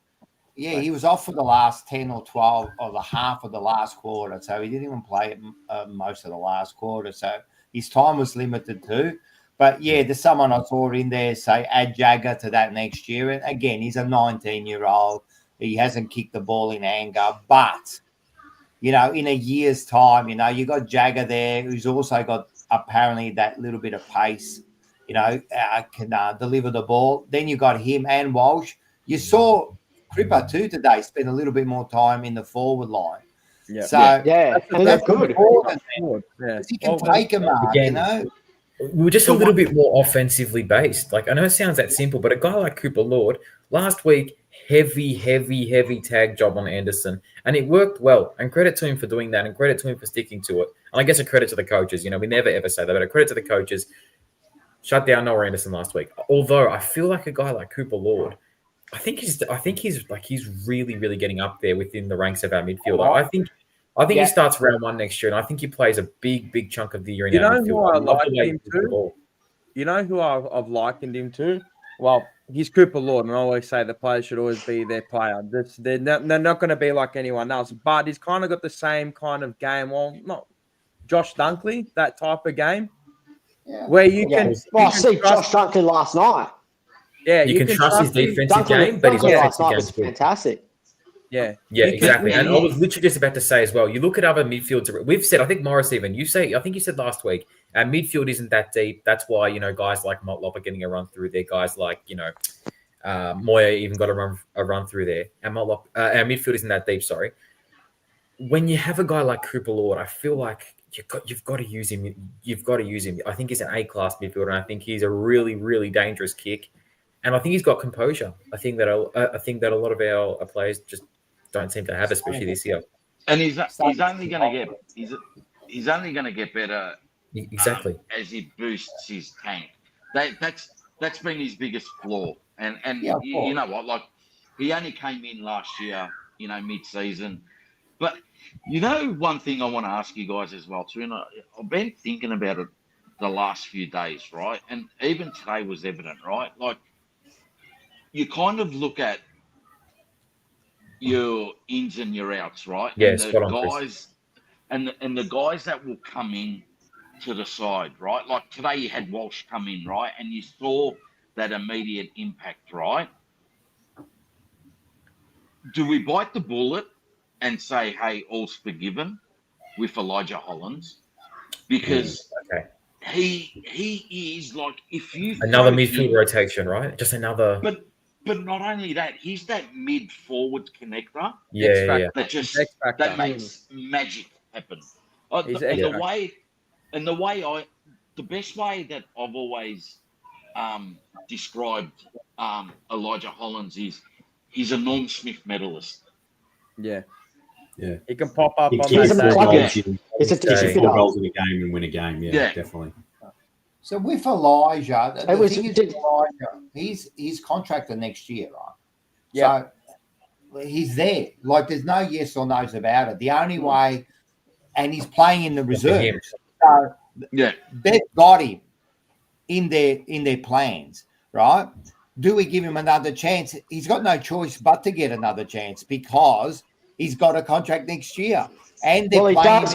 Yeah, he was off for the last 10 or 12 or the half of the last quarter. So he didn't even play most of the last quarter. So his time was limited too. But yeah, there's someone I saw in there say add Jagger to that next year. And again, he's a 19-year-old. He hasn't kicked the ball in anger. But, in a year's time, you got Jagger there who's also got apparently that little bit of pace, can deliver the ball. Then you got him and Walsh. You saw Cripper too today spend a little bit more time in the forward line. Yeah. So and that's good. He can take a mark, We're just a little bit more offensively based. Like I know it sounds that simple, but a guy like Cooper Lord last week, heavy tag job on Anderson, and it worked well. And credit to him for doing that, and credit to him for sticking to it. And I guess a credit to the coaches. We never ever say that, but a credit to the coaches. Shut down Noah Anderson last week. Although I feel like a guy like Cooper Lord, I think he's really getting up there within the ranks of our midfield. I think he starts round 1 next year, and I think he plays a big chunk of the year in our midfield. Who I like him too? You know who I've likened him to? Well, he's Cooper Lord, and I always say the players should always be their player. They're not going to be like anyone else, but he's kind of got the same kind of game. Well, not Josh Dunkley, that type of game, where you can. Well, I see Josh Dunkley last night. Yeah, you can trust his defensive game, but his offensive game was fantastic. Yeah, exactly. And I was literally just about to say as well, you look at other midfields. We've said, I think Morris even, I think you said last week, our midfield isn't that deep. That's why, guys like Motlop are getting a run through there. Guys like, Moya even got a run through there. And Motlop, our midfield isn't that deep, sorry. When you have a guy like Cooper Lord, I feel like you've got to use him. You've got to use him. I think he's an A-class midfielder, and I think he's a really, really dangerous kick. And I think he's got composure. I think that a lot of our players just don't seem to have, especially this year. And he's only going to get better. Exactly. As he boosts his tank. That's been his biggest flaw. And you know what? Like, he only came in last year, mid-season. But one thing I want to ask you guys as well too, and I've been thinking about it the last few days, right? And even today was evident, right? Like, you kind of look at your ins and your outs, right? Yeah, and the guys and the guys that will come in to the side, right? Like today you had Walsh come in, right? And you saw that immediate impact, right? Do we bite the bullet and say, hey, all's forgiven with Elijah Hollands? Because he is like, if you another midfield rotation, right? Just another. But not only that, he's that mid-forward connector. Yeah. That makes magic happen. The best way that I've always described Elijah Hollands is he's a Norm Smith medalist. Yeah. Yeah. He can pop up on He's that. Four goals in a game and win a game. Yeah. Definitely. So with Elijah, he's contracted next year, right? Yeah. So he's there. Like, there's no yes or no's about it. The only way, and he's playing in the reserve. So they've got him in their plans, right? Do we give him another chance? He's got no choice but to get another chance because he's got a contract next year. And they're playing.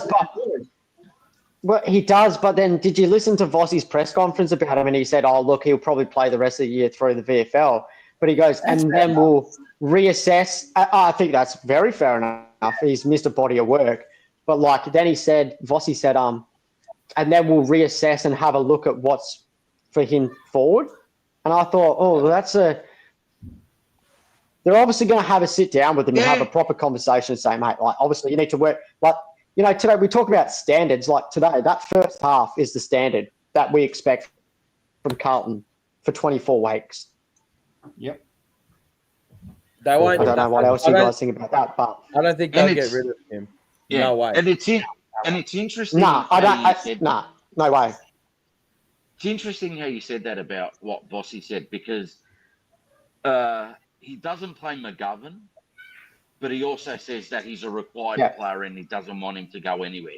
Well, he does, but then did you listen to Vossi's press conference about him? And he said, oh, look, he'll probably play the rest of the year through the VFL. But he goes, then we'll reassess. I think that's very fair enough. He's missed a body of work. But then Vossi said, and then we'll reassess and have a look at what's for him forward. And I thought, they're obviously going to have a sit down with him and have a proper conversation and say, mate, like, obviously you need to work. Like, today we talk about standards. Like today, that first half is the standard that we expect from Carlton for 24 weeks. Yep. They won't. I don't know what else you guys think about that, but I don't think they'll get rid of him. Yeah. No way. And it's interesting. No way. It's interesting how you said that about what Vossi said because he doesn't play McGovern, but he also says that he's a required player and he doesn't want him to go anywhere.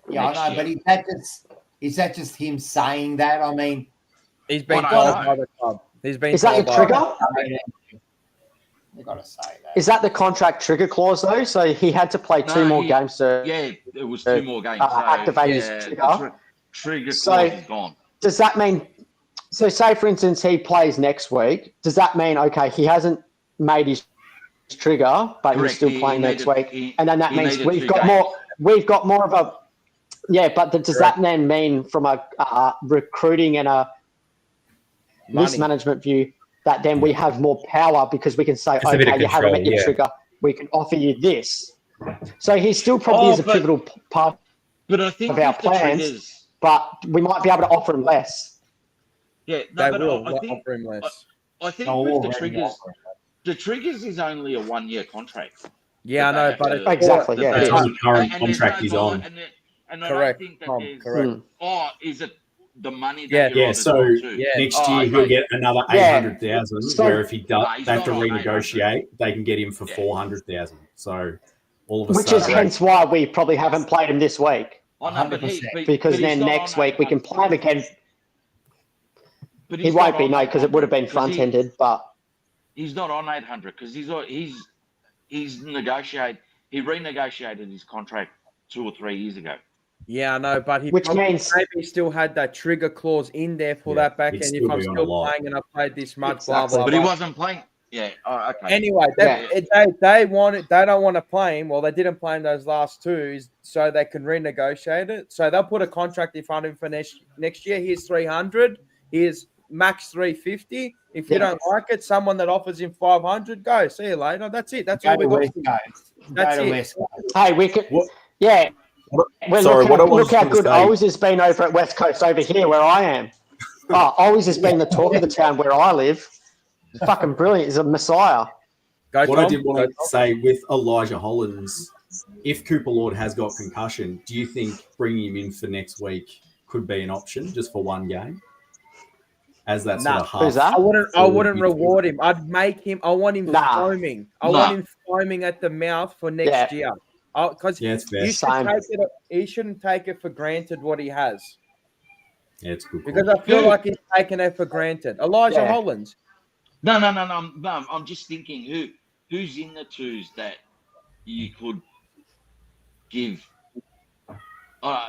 Yeah, I know, but is that just him saying that? I mean, he's been told by the club. Is that the trigger? They've got to say that. Is that the contract trigger clause though? So he had to play two more games to. Yeah, it was 2 more games. Activate his trigger. Trigger clause is gone. Does that mean? So say for instance he plays next week. Does that mean he hasn't made his trigger, but he's still playing next week, and then that means we've got more of a But does that then mean from a recruiting and a risk management view that then we have more power because we can say, okay, you haven't met your trigger, we can offer you this. So he still probably is a pivotal part of our plans, but we might be able to offer him less. Yeah, they will offer him less. I think with the triggers is only a 1-year contract. Yeah, I know, but exactly, that's what the current contract is on. And I don't think that correct. Is it the money that next year he'll get another 800,000, where if he does, they have to renegotiate, they can get him for 400,000. So all of a sudden, which is hence why we probably haven't played him this week. 100%. Because then next week we can play him again. But he won't be, because it would have been front-ended, but he's not on 800 because he's negotiated. He renegotiated his contract 2 or 3 years ago. Yeah, I know, but which means maybe still had that trigger clause in there for that back end. If I'm still playing and I played this much, blah blah. But he wasn't playing. Yeah. Oh, okay. Anyway, they want it. They don't want to play him. Well, they didn't play him those last 2, so they can renegotiate it. So they'll put a contract in front of him for next year. Here's 300. Here's max 350. If you don't like it, someone that offers him 500, go. See you later. That's it. That's all we got. That's it. Hey, we could. Well, look how good Oz has been over at West Coast over here where I am. Oz has been the talk of the town where I live. It's fucking brilliant. He's a messiah. What I did want to say with Elijah Hollins, if Cooper Lord has got concussion, do you think bringing him in for next week could be an option just for one game? As that sort of half. I wouldn't reward him. I'd make him. I want him foaming. I want him foaming at the mouth for next year. Because he shouldn't take it for granted what he has. Yeah, it's good. Because I feel like he's taking it for granted. Elijah Hollins. No. I'm just thinking who's in the twos that you could give.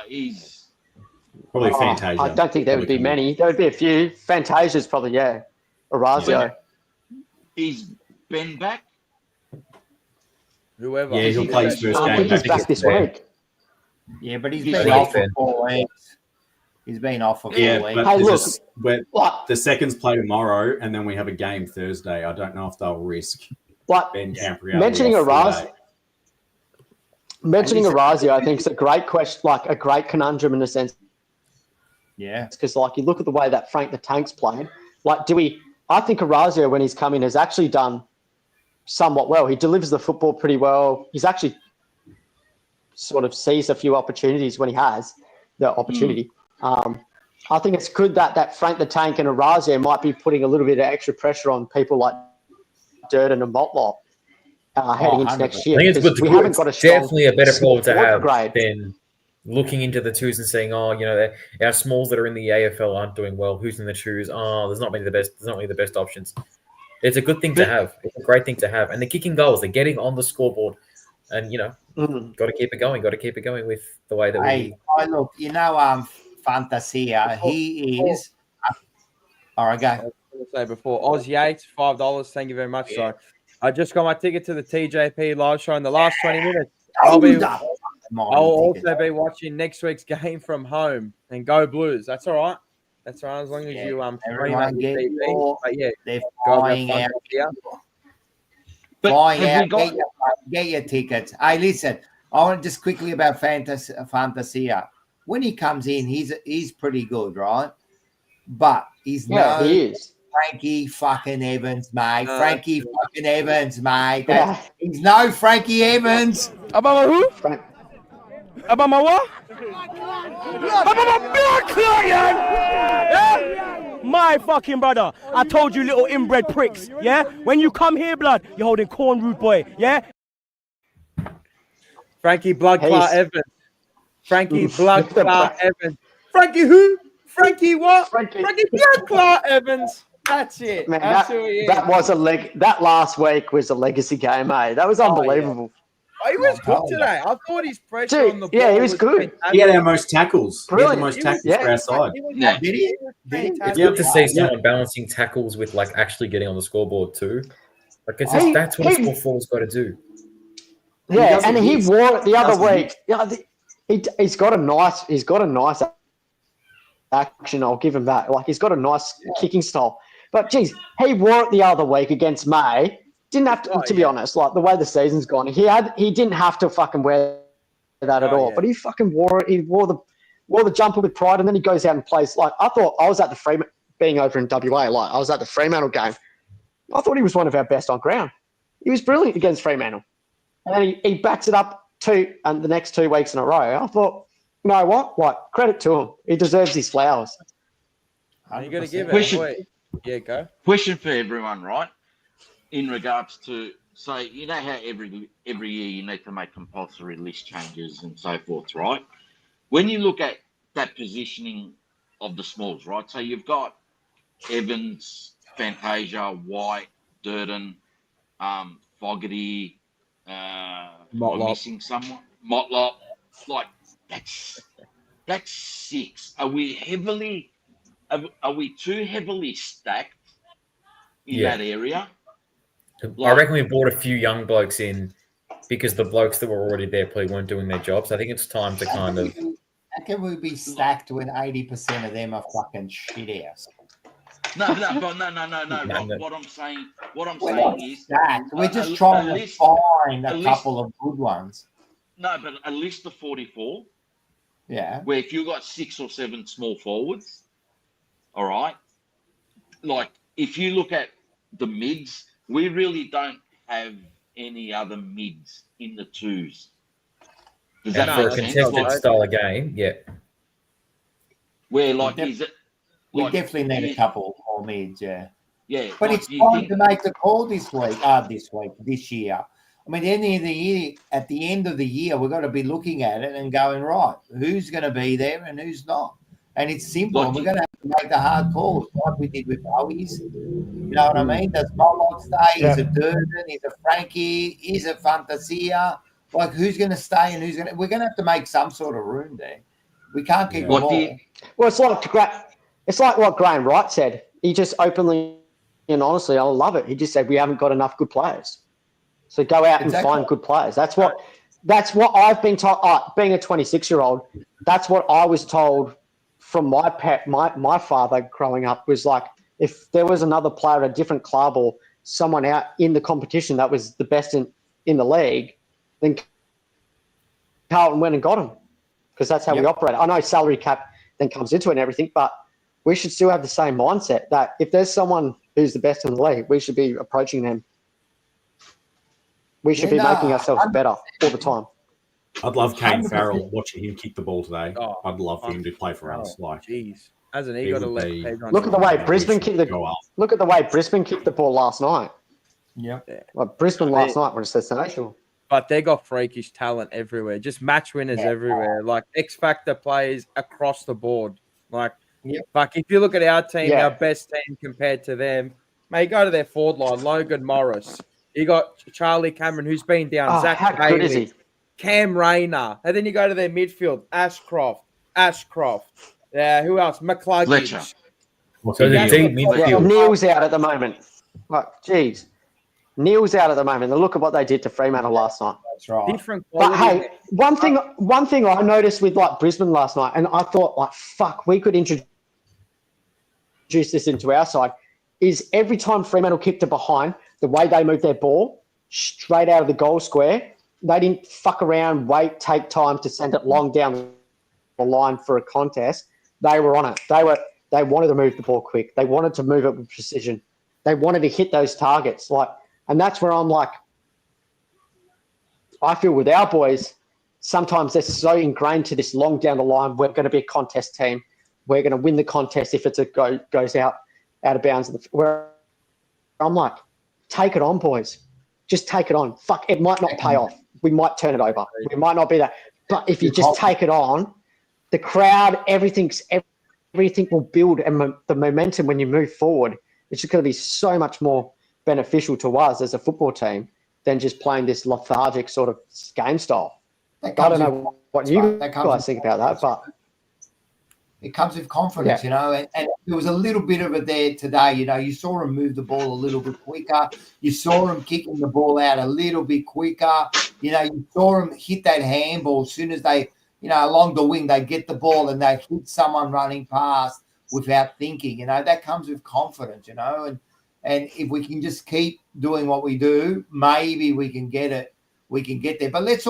He's probably Fantasia. I don't think there would be many. There would be a few. Fantasia's probably Orazio. Is Ben back? Whoever. Yeah, he'll play his first game. I think he's back this week. Yeah, but he's been off for 4 weeks. He's been off for 4 weeks. But the seconds play tomorrow, and then we have a game Thursday. I don't know if they'll risk Ben Campriale. Mentioning Orazio, I think is a great question, like a great conundrum in a sense. Yeah. Because you look at the way that Frank the Tank's playing. I think Orazio, when he's come in, has actually done somewhat well. He delivers the football pretty well. He's actually sort of seized a few opportunities when he has the opportunity. I think it's good that Frank the Tank and Orazio might be putting a little bit of extra pressure on people like Durden and Motlop heading into next year. I think it's good. We haven't got a strong definitely a better problem to have grade. than looking into the twos and saying, our smalls that are in the AFL aren't doing well. Who's in the twos? There's not really the best options. It's a good thing to have. It's a great thing to have. And they're kicking goals. They're getting on the scoreboard. And, got to keep it going. Got to keep it going with the way that we... look, Fantasia, he is... All right, go. I was going to say before, Oz Yates, $5. Thank you very much. So I just got my ticket to the TJP live show in the last 20 minutes. I'll also be watching next week's game from home and go Blues. That's all right. That's all right, as long as you everyone get they're flying out. Get your tickets. Hey, listen, I want just quickly about Fantasia. When he comes in, he's pretty good, right? But he is. Frankie fucking Evans, mate. Frankie fucking Evans, mate. He's no Frankie Evans. About my who? About my what? About my blood client! Yeah? My fucking brother. I told you, little inbred pricks. Yeah? When you come here, blood, you're holding corn, rude boy. Yeah? Frankie Bloodclot Evans. Frankie Bloodclot Evans. Frankie who? Frankie what? Frankie Bloodclot Evans. That's it. Man, that last week was a legacy game, eh? That was unbelievable. He was good today. I thought his pressure on the ball. Yeah, he was good. He had our most tackles. Brilliant. He had the most tackles for our side. Did he? It's good to see someone balancing tackles with actually getting on the scoreboard too. That's what a score forward's got to do. Yeah, and he wore it the other week. Yeah, he's got a nice action. I'll give him that. He's got a nice kicking style. But geez, he wore it the other week against May. Didn't have to, be honest. The way the season's gone, he didn't have to fucking wear that at all. But he fucking wore it. He wore the jumper with pride, and then he goes out and plays. I thought I was at the Fremantle, being over in WA. I was at the Fremantle game. I thought he was one of our best on ground. He was brilliant against Fremantle, and then he backs it up the next 2 weeks in a row. I thought, you know what? Credit to him. He deserves his flowers. You got to give it. Yeah, go. Question for everyone, right? In regards to, so you know how every year you need to make compulsory list changes and so forth, right? When you look at that positioning of the smalls, right? So you've got Evans, Fantasia, White, Durden, Fogarty, missing someone, Motlop. That's six. Are we too heavily stacked in that area? I reckon we brought a few young blokes in because the blokes that were already there probably weren't doing their jobs. I think it's time to kind of... How can we be stacked when 80% of them are fucking shit ass? No. What I'm saying is... We're just trying to find a couple of good ones. No, but a list of 44. Yeah. Where if you've got 6 or 7 small forwards, all right. Like if you look at the mids, we really don't have any other mids in the twos. Does that for a make sense? contested Like, style of game, yeah. where like is it? We Like, definitely need a couple more mids, yeah. Yeah, But like, it's do you time think- to make the call this year. I mean, at the end of the year, we've got to be looking at it and going, right, who's going to be there and who's not? And it's simple. And we're going to have to make the hard calls like we did with Bowies. You know what I mean? Does Mollot stay? Yeah. Is it Durden? Is it Frankie? Is it Fantasia? Like, who's going to stay and who's going to... We're going to have to make some sort of room there. We can't keep them all. Well, it's like what Graham Wright said. He just openly and honestly, I love it. He just said we haven't got enough good players. So go out and find good players. That's what I've been told. Being a 26-year-old, that's what I was told from my father growing up, was like, if there was another player at a different club or someone out in the competition that was the best in the league, then Carlton went and got him, because that's how we operate. I know salary cap then comes into it and everything, but we should still have the same mindset that if there's someone who's the best in the league, we should be approaching them. We should be making ourselves better all the time. I'd love Kane Farrell watching him kick the ball today. I'd love for him to play for us. Like, jeez, hasn't he got a left head on? Look at the way Brisbane kicked the ball last night. Yep. Well, Brisbane last night was sensational. But they got freakish talent everywhere, just match winners everywhere, like X Factor players across the board. Like, fuck, if you look at our team, our best team compared to them, mate, go to their forward line, Logan Morris. You got Charlie Cameron, who's been down, Zach how good is Bailey, he? Cam Rayner. And then you go to their midfield, Ashcroft. Yeah, who else? McCluggage. So the deep midfield. Neil's out at the moment. Like, geez. Neil's out at the moment. And look at what they did to Fremantle last night. That's right. Different But quality. hey, one thing I noticed with like Brisbane last night, and I thought, like, fuck, we could introduce this into our side, is every time Fremantle kicked it behind, the way they moved their ball straight out of the goal square, they didn't fuck around, wait, take time to send it long down the line for a contest. They were on it. They wanted to move the ball quick. They wanted to move it with precision. They wanted to hit those targets. Like, and that's where I'm like, I feel with our boys, sometimes they're so ingrained to this long down the line, we're going to be a contest team. We're going to win the contest if it's goes out of bounds. Where I'm like, take it on, boys. Just take it on. Fuck, it might not pay off. We might turn it over. We might not be that. But if you just take it on, the crowd, everything will build, and the momentum when you move forward, it's just going to be so much more beneficial to us as a football team than just playing this lethargic sort of game style. I don't know what you guys think about that, but it comes with confidence, you know, and there was a little bit of it there today. You know, you saw him move the ball a little bit quicker. You saw him kicking the ball out a little bit quicker. You know, you saw him hit that handball as soon as they, you know, along the wing, they get the ball and they hit someone running past without thinking. You know, that comes with confidence, you know, and if we can just keep doing what we do, maybe we can get it. We can get there. But that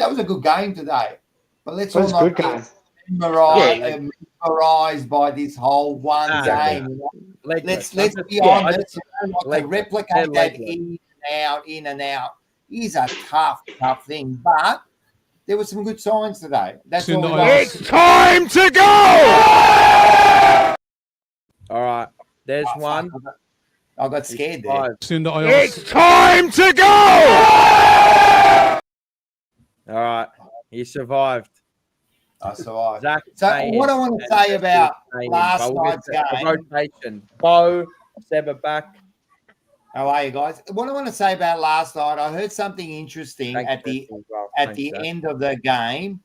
was a good game today. But let's all not get mesmerized by this whole one game. You know? Let's be honest. Like replicate that in and out is a tough thing. But there were some good signs today. That's all. It's time to go. All right, there's one. I got scared there. It's time to go. All right, you survived. I survived. Zach So Payne what I want to say about last night's game. Rotation. Bo, Seba back. How are you guys? What I want to say about last night, I heard something interesting at the end of the game.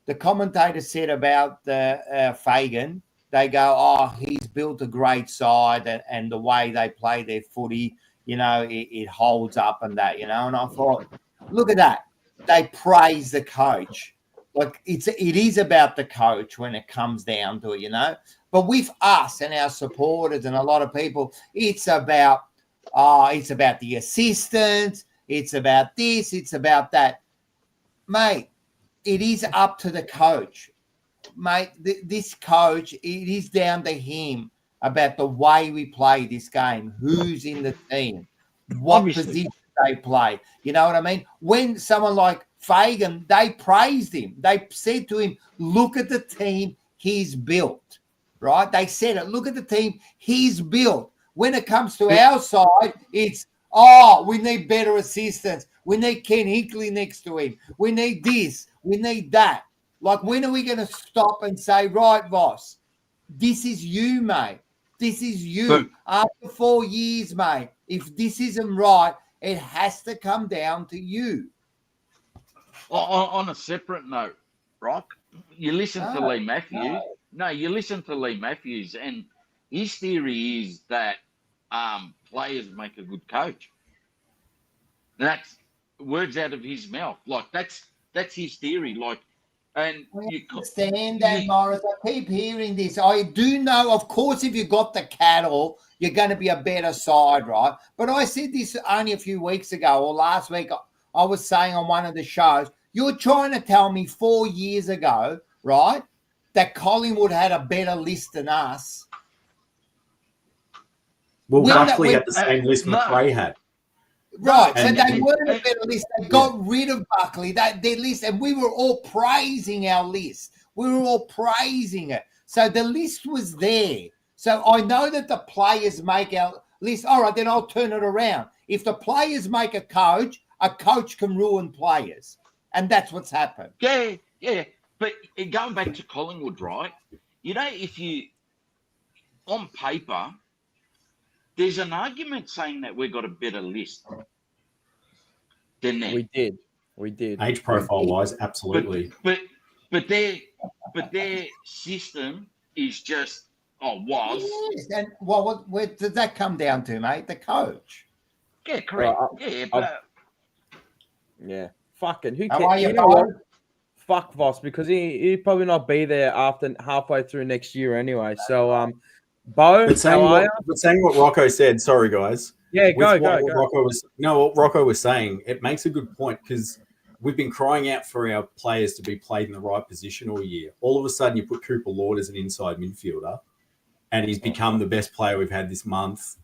The commentator said about the Fagan. They go, oh, he's built a great side, and the way they play their footy, you know, it holds up and that, you know. And I thought, look at that. They praise the coach. Like, it is about the coach when it comes down to it, you know. But with us and our supporters and a lot of people, it's about the assistants, it's about this, it's about that. mate, it is up to the coach. Mate, this coach, it is down to him about the way we play this game, who's in the team, what position they play. You know what I mean? When someone like Fagan, they praised him. They said to him, look at the team he's built, right? They said it. Look at the team he's built. When it comes to our side, it's, we need better assistants. We need Ken Hinkley next to him. We need this. We need that. Like, when are we going to stop and say, right, Voss, this is you, mate. This is you. But after 4 years, mate, if this isn't right, it has to come down to you. On a separate note, Rock, you listen to Lee Matthews. No, you listen to Lee Matthews, and his theory is that players make a good coach. That's words out of his mouth. Like, that's his theory. Like, and you understand that, Morris. I keep hearing this. I do know, of course, if you got the cattle, you're going to be a better side, right? But I said this only a few weeks ago or last week. I was saying on one of the shows, you're trying to tell me 4 years ago, right, that Collingwood had a better list than us. Well, Buckley had the same list McKay had. Right, so they weren't a better list. They got rid of Buckley, their list, and we were all praising our list. We were all praising it. So the list was there. So I know that the players make our list. All right, then I'll turn it around. If the players make a coach can ruin players. And that's what's happened. Yeah. But going back to Collingwood, right? You know, if you, on paper, there's an argument saying that we've got a better list than them. We did. Age profile wise, absolutely. But their system is just was. Yes, and where does that come down to, mate? The coach. Yeah, correct. Fucking who How cares? are you, You know what? Bo? Fuck Voss, because he'd probably not be there after halfway through next year anyway. So Bo, But saying what Rocco said, sorry guys. Yeah, go. What Rocco was saying, it makes a good point because we've been crying out for our players to be played in the right position all year. All of a sudden, you put Cooper Lord as an inside midfielder, and he's become the best player we've had this month.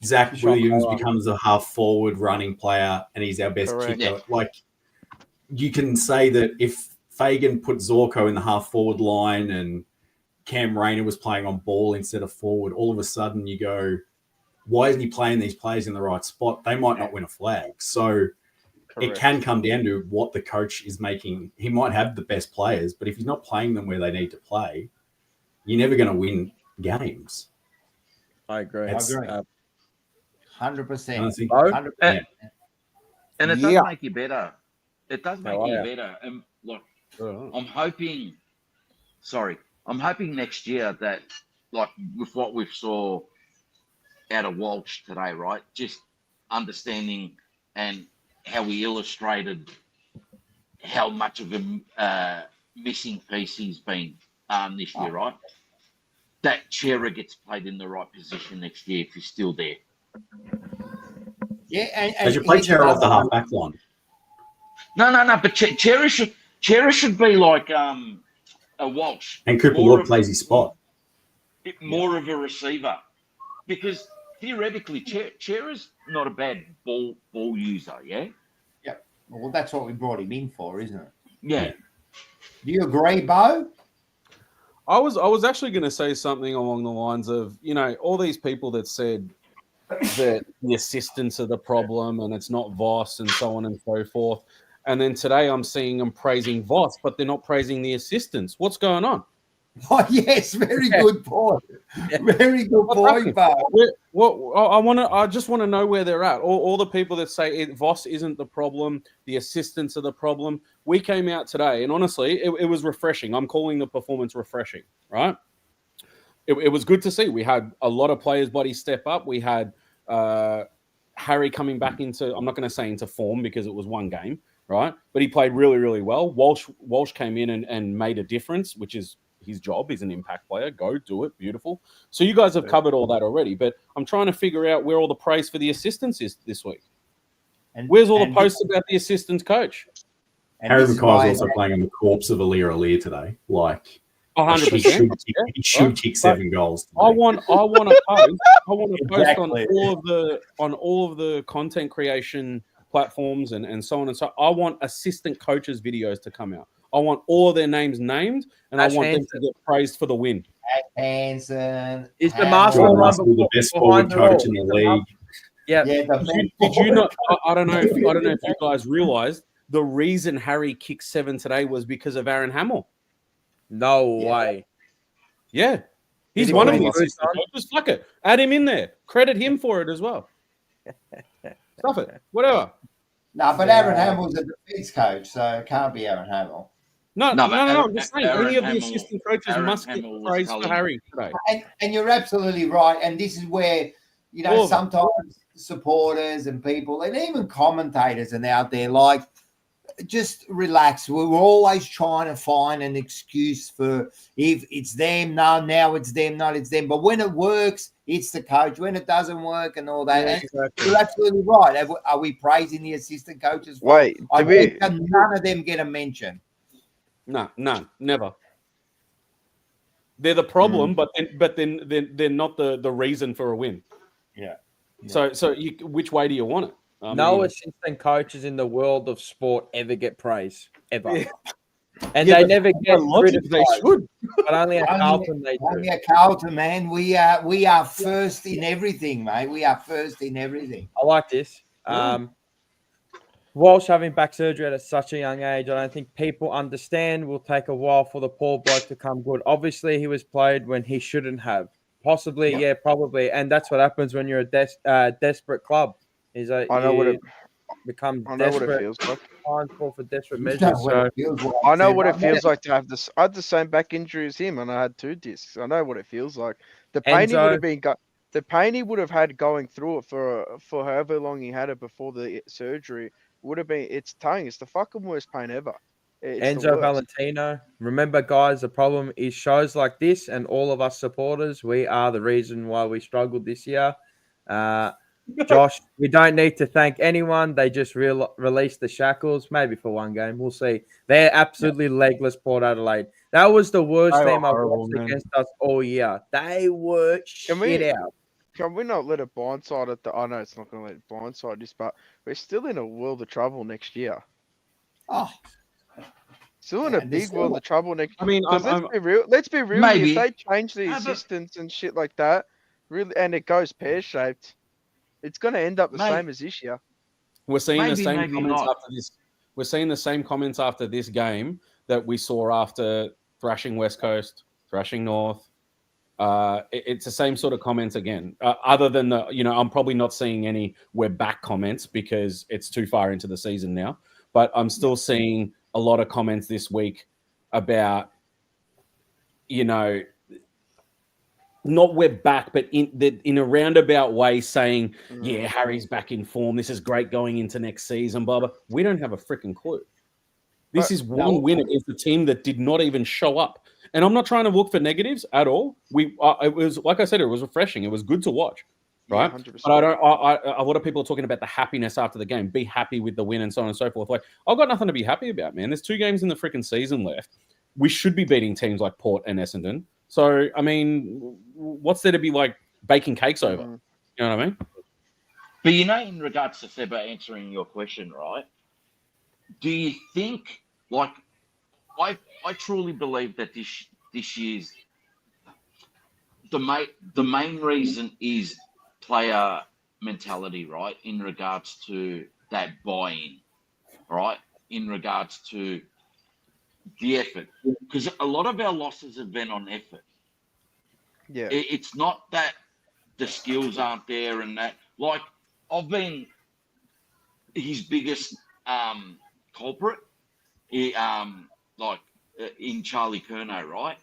Zach Williams becomes a half forward running player, and he's our best kicker. Yeah. Like, you can say that if Fagan put Zorko in the half forward line and Cam Rayner was playing on ball instead of forward, all of a sudden you go, why isn't he playing these players in the right spot? They might not win a flag. So it can come down to what the coach is making. He might have the best players, but if he's not playing them where they need to play, you're never going to win games. I agree. 100%. 100%. And it does make you better. It does make you better. And look, I'm hoping next year that, like, with what we saw out of Walsh today, right? Just understanding and how he illustrated how much of a missing piece he's been this year, right? That Chera gets played in the right position next year if he's still there. Yeah, and as you play Chera off the half back line. No. But Chera should be like a Walsh. And Cooper Lord plays his spot. More of a receiver, because theoretically, Chera's not a bad ball user. Yeah. Yeah. Well, that's what we brought him in for, isn't it? Yeah. Do you agree, Bo? I was actually going to say something along the lines of, you know, all these people that said that the assistants are the problem and it's not Voss and so on and so forth. And then today I'm seeing them praising Voss, but they're not praising the assistants. What's going on? Oh, yes, very good point. Very good point, Bo. I just want to know where they're at. All the people that say Voss isn't the problem, the assistants are the problem. We came out today, and honestly, it was refreshing. I'm calling the performance refreshing, right? It was good to see. We had a lot of players' bodies step up. We had Harry coming back into, I'm not going to say into form because it was one game, right? But he played really, really well. Walsh came in and made a difference, which is his job. He's an impact player. Go do it. Beautiful. So you guys have covered all that already, but I'm trying to figure out where all the praise for the assistants is this week. Where's all the posts about the assistants coach? And Harry this is Mackay's why also playing on the corpse of Alir today. Like, 100%. he should kick 7 goals. Today. I want a post. I want a post Exactly. on all of the content creation platforms and so on and so. I want assistant coaches' videos to come out. I want all of their names named, and Ash I want them Hansen. to get praised for the win. Hansen. Is the Hamill. mastermind Russell, the best forward coach in the league. Yeah. Yeah, Did you not? I don't know if you guys realized the reason Harry kicked 7 today was because of Aaron Hamill. No way. Yeah, he's Did he one of play the good, assistant son? coaches. Fuck it, add him in there. Credit him for it as well. Stuff it, whatever. No, but Aaron Hamill's a defence coach, so it can't be Aaron Hamill. No, No, but I'm just saying. Aaron Any of the Hamill- assistant coaches Aaron must get Hamill was praise for telling- Harry today. And you're absolutely right. And this is where, you know, All of it. sometimes supporters and people and even commentators are out there like, just relax. We're always trying to find an excuse for if it's them, no, now it's them, not it's them. But when it works, it's the coach. When it doesn't work and all that. Yeah, And exactly. you're absolutely right. Are we praising the assistant coaches? Wait, I do we- bet none of them get a mention. No, none, never. They're the problem, but then they're not the reason for a win. Yeah. So which way do you want it? I No mean, assistant coaches in the world of sport ever get praise, ever. Yeah. And Yeah, they but never by get logic, they criticised. should. But only at Carlton they do. Only at Carlton, man. We are first in everything, mate. We are first in everything. I like this. Walsh having back surgery at such a young age, I don't think people understand. Will take a while for the poor bloke to come good. Obviously, he was played when he shouldn't have. Possibly, yeah, probably. And that's what happens when you're a desperate club. Is I know what it becomes I know what it desperate. feels like. Times call for desperate You measures. know what So it feels like, I know Sam. what it I feels like to have this. I had the same back injury as him, and I had 2 discs. I know what it feels like. The pain he would have been the pain he would have had going through it for however long he had it before the surgery would have been. It's tongue. It's the fucking worst pain ever. It's the Enzo worst. Valentino. Remember, guys, the problem is shows like this and all of us supporters, we are the reason why we struggled this year. Josh, we don't need to thank anyone. They just released the shackles, maybe for one game. We'll see. They're absolutely legless, Port Adelaide. That was the worst They were team I've horrible, watched man. against us all year. They were shit out. Can we not let it blindside it? I know it's not going to let it blindside this, but we're still in a world of trouble next year. Oh, Still in a and big world of trouble next. I mean, 'cause I'm- let's be real. Let's be real. Maybe. If they change the but- assistants and shit like that, really, and it goes pear shaped, it's going to end up the Mate. same as this year. We're seeing Maybe, the same maybe comments not. after this. We're seeing the same comments after this game that we saw after thrashing West Coast, thrashing North. It's the same sort of comments again. Other than I'm probably not seeing any "we're back" comments because it's too far into the season now. But I'm still seeing a lot of comments this week about, not we're back, but in a roundabout way saying, yeah, Harry's back in form. This is great going into next season, blah, blah. We don't have a freaking clue. This is one win against a team that did not even show up. And I'm not trying to look for negatives at all. It was, like I said, it was refreshing. It was good to watch, right? 100%. But a lot of people are talking about the happiness after the game. Be happy with the win and so on and so forth. Like, I've got nothing to be happy about, man. There's 2 games in the freaking season left. We should be beating teams like Port and Essendon. So, I mean, what's there to be like baking cakes over? You know what I mean? But in regards to Seba answering your question, right? Do you think, like, I truly believe that this year's the main reason is player mentality, right? In regards to that buy-in, right? In regards to the effort, because a lot of our losses have been on effort. Yeah. It's not that the skills aren't there and that. Like, I've been his biggest culprit, in Charlie Curnow, right?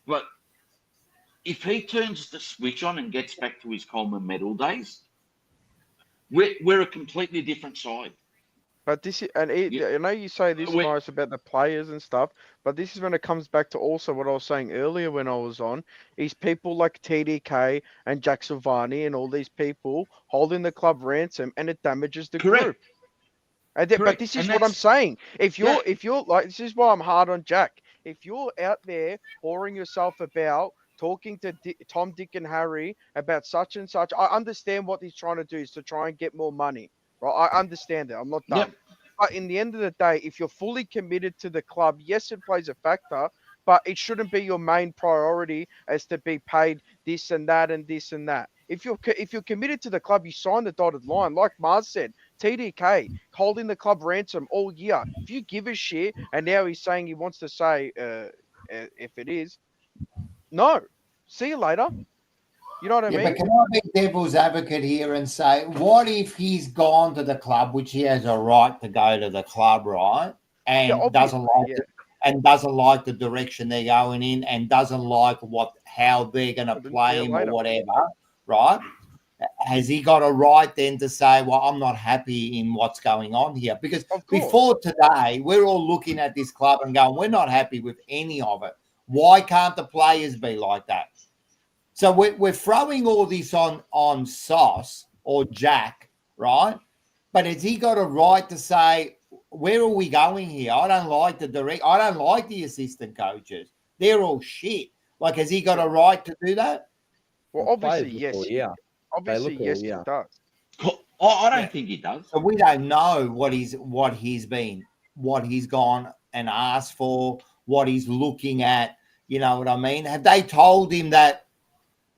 But if he turns the switch on and gets back to his Coleman medal days, we're a completely different side. But this is, and I know you say this nice about the players and stuff, but this is when it comes back to also what I was saying earlier when I was on, is people like TDK and Jack Silvagni and all these people holding the club ransom, and it damages the group. But this is what I'm saying. If you're like, this is why I'm hard on Jack. If you're out there whoring yourself about, talking to Tom, Dick, and Harry about such and such, I understand what he's trying to do is to try and get more money. Right? I understand that. I'm not done. Yep. But in the end of the day, if you're fully committed to the club, yes, it plays a factor, but it shouldn't be your main priority as to be paid this and that and this and that. If you're committed to the club, you sign the dotted line. Like Mars said, TDK holding the club ransom all year. If you give a shit, and now he's saying he wants to say, if it is, no. See you later. You know what I mean? But can I be devil's advocate here and say, what if he's gone to the club, which he has a right to go to the club, right? And doesn't like it, and doesn't like the direction they're going in, and doesn't like how they're going to play him or whatever, right? Has he got a right then to say, well, I'm not happy in what's going on here? Because before today, we're all looking at this club and going, we're not happy with any of it. Why can't the players be like that? So we're throwing all this on Sauce or Jack, right? But has he got a right to say, where are we going here? I don't like I don't like the assistant coaches. They're all shit. Like, has he got a right to do that? Well, obviously, yes. Obviously, yes, he does. I don't think he does. So we don't know what he's gone and asked for, what he's looking at. You know what I mean? Have they told him that?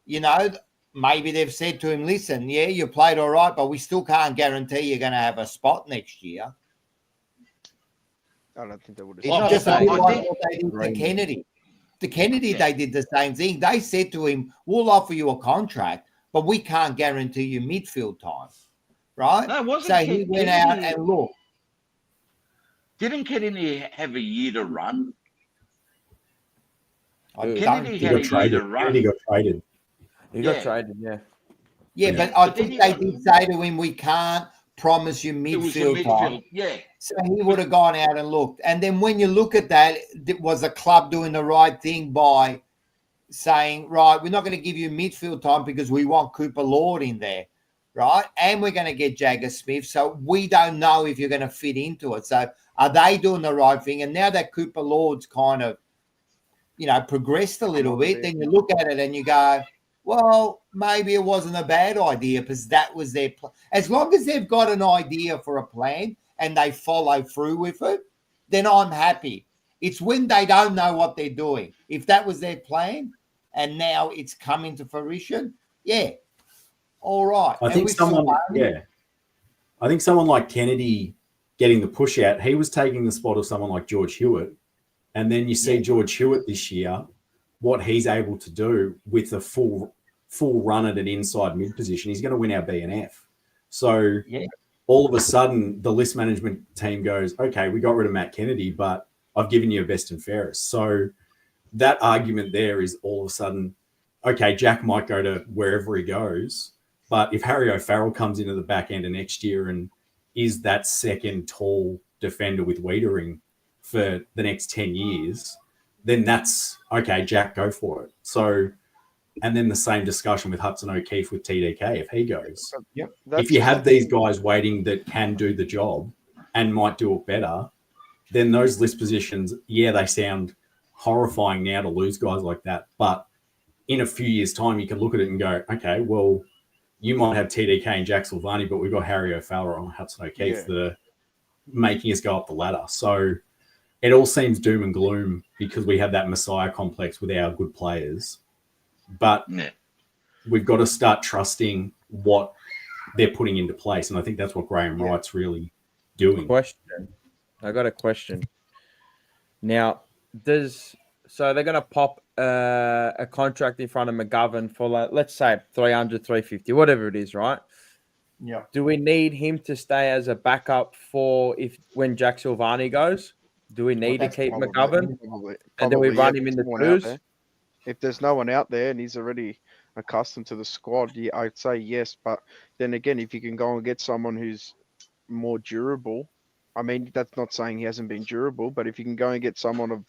You know, maybe they've said to him, listen, yeah, you played all right, but we still can't guarantee you're going to have a spot next year. I don't think they would have. It's just a bit like what they did to Kennedy. To Kennedy, they did the same thing. They said to him, we'll offer you a contract, but we can't guarantee you midfield time, right? No, wasn't so he went out and looked. Didn't Kennedy have a year to run? Kennedy got traded. He got traded, yeah. Yeah, but I think they did say to him, we can't promise you midfield time. Yeah. So he would have gone out and looked. And then when you look at that, was the club doing the right thing by saying, right, we're not going to give you midfield time because we want Cooper Lord in there, right? And we're going to get Jagger Smith. So we don't know if you're going to fit into it. So are they doing the right thing? And now that Cooper Lord's kind of, progressed a little bit, then you look at it and you go, well, maybe it wasn't a bad idea because that was their plan. As long as they've got an idea for a plan and they follow through with it, then I'm happy. It's when they don't know what they're doing. If that was their plan and now it's coming to fruition, yeah, all right. I think someone like Kennedy getting the push out, he was taking the spot of someone like George Hewitt. And then you see George Hewitt this year, what he's able to do with a full run at an inside mid position. He's going to win our BNF. So all of a sudden, the list management team goes, okay, we got rid of Matt Kennedy, but I've given you a best and fairest. So that argument there is all of a sudden, okay, Jack might go to wherever he goes, but if Harry O'Farrell comes into the back end of next year and is that second tall defender with Wiedering for the next 10 years, then that's okay, Jack, go for it. So, and then the same discussion with Hudson O'Keefe with TDK if he goes. If you have these guys waiting that can do the job and might do it better, then those list positions, they sound horrifying now to lose guys like that. But in a few years' time, you can look at it and go, okay, well, you might have TDK and Jack Silvagni, but we've got Harry O'Farrell and Hudson O'Keefe that are making us go up the ladder. So it all seems doom and gloom because we have that Messiah complex with our good players. But we've got to start trusting what they're putting into place. And I think that's what Graham Wright's really doing. I got a question. Now, so they're going to pop a contract in front of McGovern for, let's say, 300, 350, whatever it is, right? Yeah. Do we need him to stay as a backup for when Jack Silvagni goes? Do we need to keep McGovern? And then we run him in the twos? If there's no one out there and he's already accustomed to the squad, I'd say yes. But then again, if you can go and get someone who's more durable, I mean, that's not saying he hasn't been durable, but if you can go and get someone of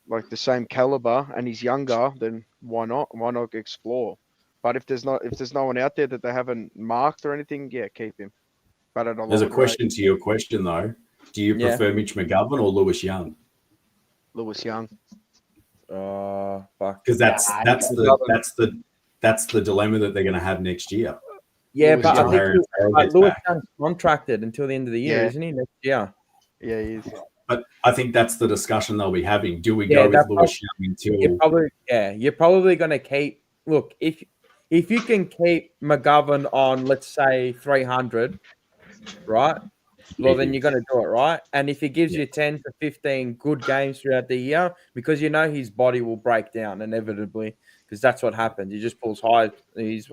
like the same caliber and he's younger, then why not? Why not explore? But if there's no one out there that they haven't marked or anything, keep him. But at a There's a lower question rate. to your question though. Do you Yeah. prefer Mitch McGovern or Lewis Young? Lewis Young. Fuck. Because that's the dilemma that they're going to have next year. Yeah, Lewis but I Young. think Harrow but gets Lewis back. Young's contracted until the end of the year, Yeah. isn't he? Next year. Yeah, he is. But I think that's the discussion they'll be having. Do we Yeah, go with Lewis Young until You're probably going to keep. Look, if you can keep McGovern on, let's say 300, right? Well, then you're going to do it, right? And if he gives you 10 to 15 good games throughout the year, because you know his body will break down inevitably, because that's what happens. He just pulls his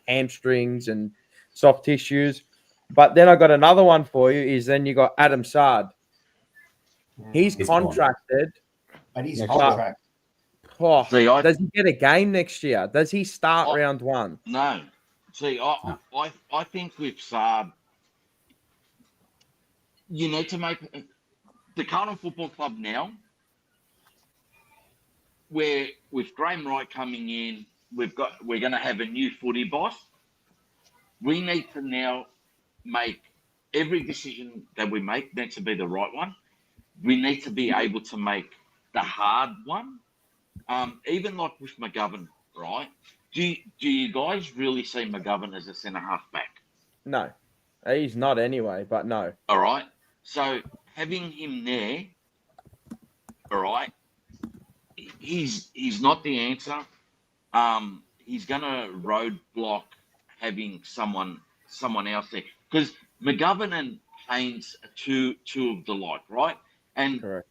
hamstrings and soft tissues. But then I got another one for you. Is then you got Adam Sard. He's contracted, but he's but- contract. Oh, See, does he get a game next year? Does he start round one? No. See, I think with Saab, you need to make the Carlton Football Club now, where with Graham Wright coming in, we're going to have a new footy boss. We need to now make every decision that we make needs to be the right one. We need to be able to make the hard one. Even like with McGovern, right? Do you guys really see McGovern as a centre half back? No, he's not anyway. But no. All right. So having him there, all right, he's not the answer. He's gonna roadblock having someone else there, because McGovern and Haynes are two of the like, right? And correct.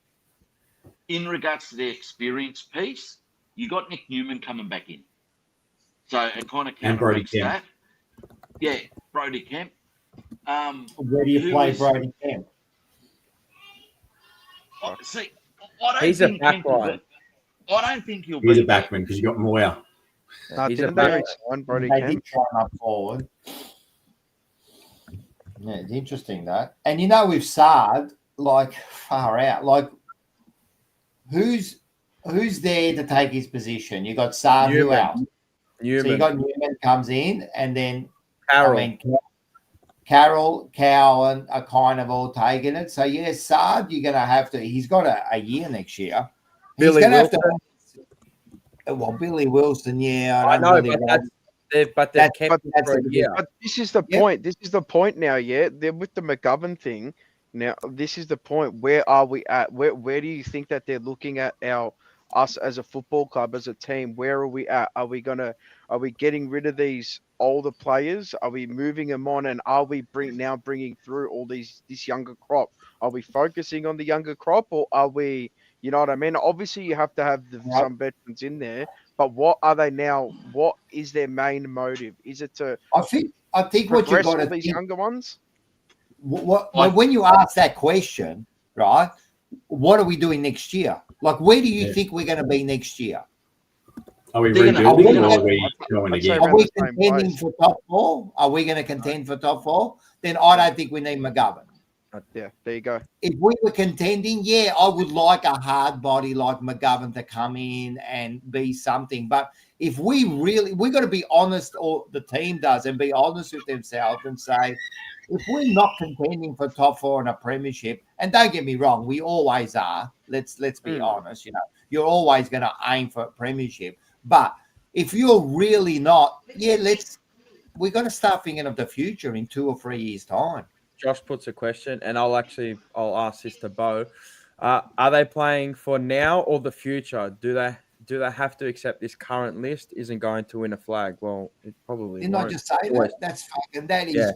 In regards to the experience piece, you got Nick Newman coming back in, so it kind of And Brody counteracts Kemp. that. Yeah, Brody Kemp. Where do you who play is- Brody Kemp? See, I don't He's a think back Kemp will line. be- I don't think he'll he's be a backman because you got Moyer. No, He's a didn't they back- resign Brody They Kemp? did try him up forward. Yeah, it's interesting that. And you know, with Sard, like far out, like who's there to take his position? You got Sard, who Newman. else? So you Newman, got Newman comes in, and then Carroll. I mean, Carroll, Cowan are kind of all taking it. So yeah, Sard, you're gonna have to. He's got a year next year. He's Billy gonna Wilson. have to. Well, Billy Wilson, yeah, I don't know, really but rate- they've That's- kept but him that's for a a bit- year. But this is the Yeah. point. This is the point now. Yeah, they're with the McGovern thing. Now, this is the point. Where are we at? Where do you think that they're looking at us as a football club, as a team? Where are we at? Are we getting rid of these older players? Are we moving them on? And are we bringing through all this younger crop? Are we focusing on the younger crop, or are we? You know what I mean? Obviously, you have to have some veterans in there. But what are they now? What is their main motive? Is it to I think what you progress got all to these think. younger ones? When you ask that question, right? What are we doing next year? Like, where do you think we're going to be next year? Are we They're gonna- rebuilding they're or gonna- are we going I'd say again? Are around we the same contending place. for top four? Are we going to contend for top four? Then I don't think we need McGovern. Yeah, there you go. If we were contending, yeah, I would like a hard body like McGovern to come in and be something. But if we got to be honest, or the team does, and be honest with themselves and say, if we're not contending for top four in a premiership, and don't get me wrong, we always are. Let's be honest. You know, you're always going to aim for a premiership. But if you're really not, we got to start thinking of the future in 2 or 3 years' time. Josh puts a question, and I'll ask this to Bo. Are they playing for now or the future? Do they have to accept this current list isn't going to win a flag? Well, it probably Didn't I won't. just say that? That's fucking. That is Yeah.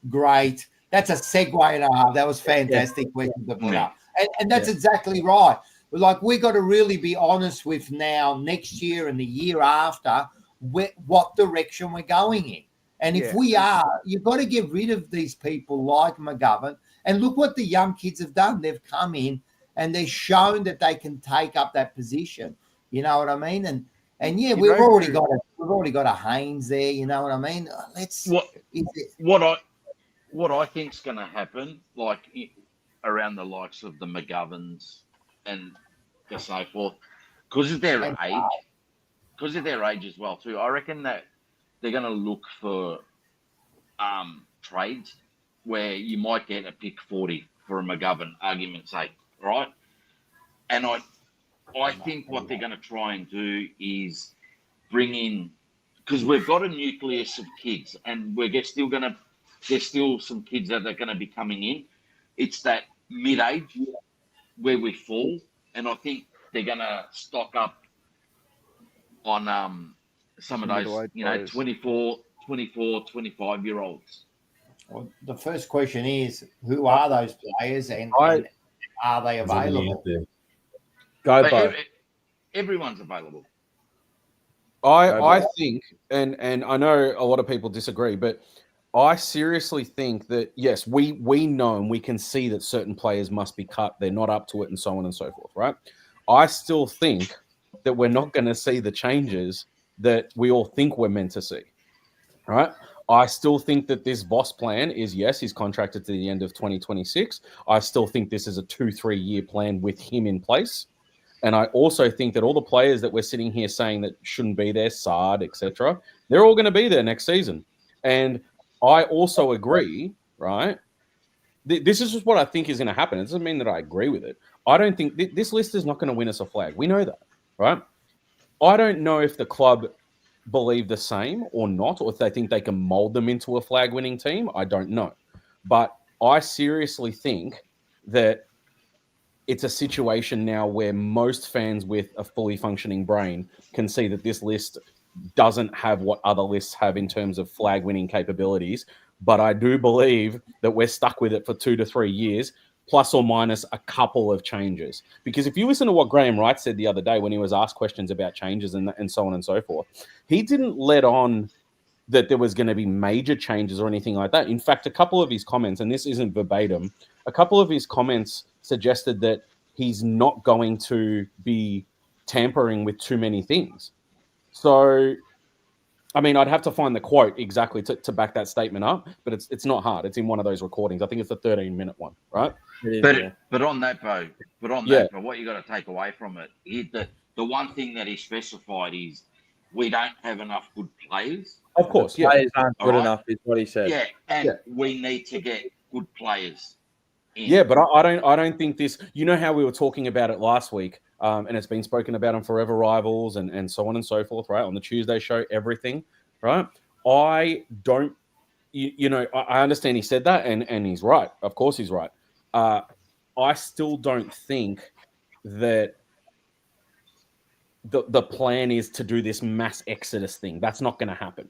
great. That's a segue and a half. That was fantastic question to put up, and that's exactly right. Like, we got to really be honest with now, next year and the year after, what direction we're going in. And if we are, you've got to get rid of these people like McGovern. And look what the young kids have done. They've come in and they've shown that they can take up that position. You know what I mean? And yeah, we've already got a Haynes there. You know what I mean? What I think's going to happen, like around the likes of the McGoverns and so forth, because of their age as well too. I reckon that they're going to look for trades where you might get a pick 40 for a McGovern, argument's sake, right? And I think what they're going to try and do is bring in, because we've got a nucleus of kids, and there's still some kids that are going to be coming in. It's that mid-age where we fall, and I think they're going to stock up on some of those, 24, 25-year-olds. Well, the first question is, who are those players, and are they available? Everyone's available. I think, and I know a lot of people disagree, but I seriously think that, yes, we know and we can see that certain players must be cut. They're not up to it and so on and so forth, right? I still think that we're not going to see the changes that we all think we're meant to see, right? I still think that this Voss plan is, yes, he's contracted to the end of 2026. I still think this is a 2-3 year plan with him in place. And I also think that all the players that we're sitting here saying that shouldn't be there, Sard, etc., they're all going to be there next season. And I also agree, right? This is just what I think is going to happen. It doesn't mean that I agree with it. I don't think this list is not going to win us a flag. We know that, right? I don't know if the club believe the same or not, or if they think they can mold them into a flag-winning team. I don't know. But I seriously think that it's a situation now where most fans with a fully functioning brain can see that this list doesn't have what other lists have in terms of flag-winning capabilities. But I do believe that we're stuck with it for 2 to 3 years, plus or minus a couple of changes. Because if you listen to what Graham Wright said the other day when he was asked questions about changes and so on and so forth, he didn't let on that there was going to be major changes or anything like that. In fact, a couple of his comments, and this isn't verbatim, a couple of his comments suggested that he's not going to be tampering with too many things. So, I mean, I'd have to find the quote exactly to back that statement up, but it's not hard. It's in one of those recordings. I think it's the 13-minute one, right? But on that, Bo, but what you got to take away from it is that the one thing that he specified is we don't have enough good players. Of course, the players aren't good enough, is what he said. Yeah, and we need to get good players in. Yeah, but I don't think this. You know how we were talking about it last week, and it's been spoken about on Forever Rivals and so on and so forth, right? On the Tuesday show, everything, right? I don't, I understand he said that, and he's right. Of course, he's right. I still don't think that the plan is to do this mass exodus thing. That's not going to happen,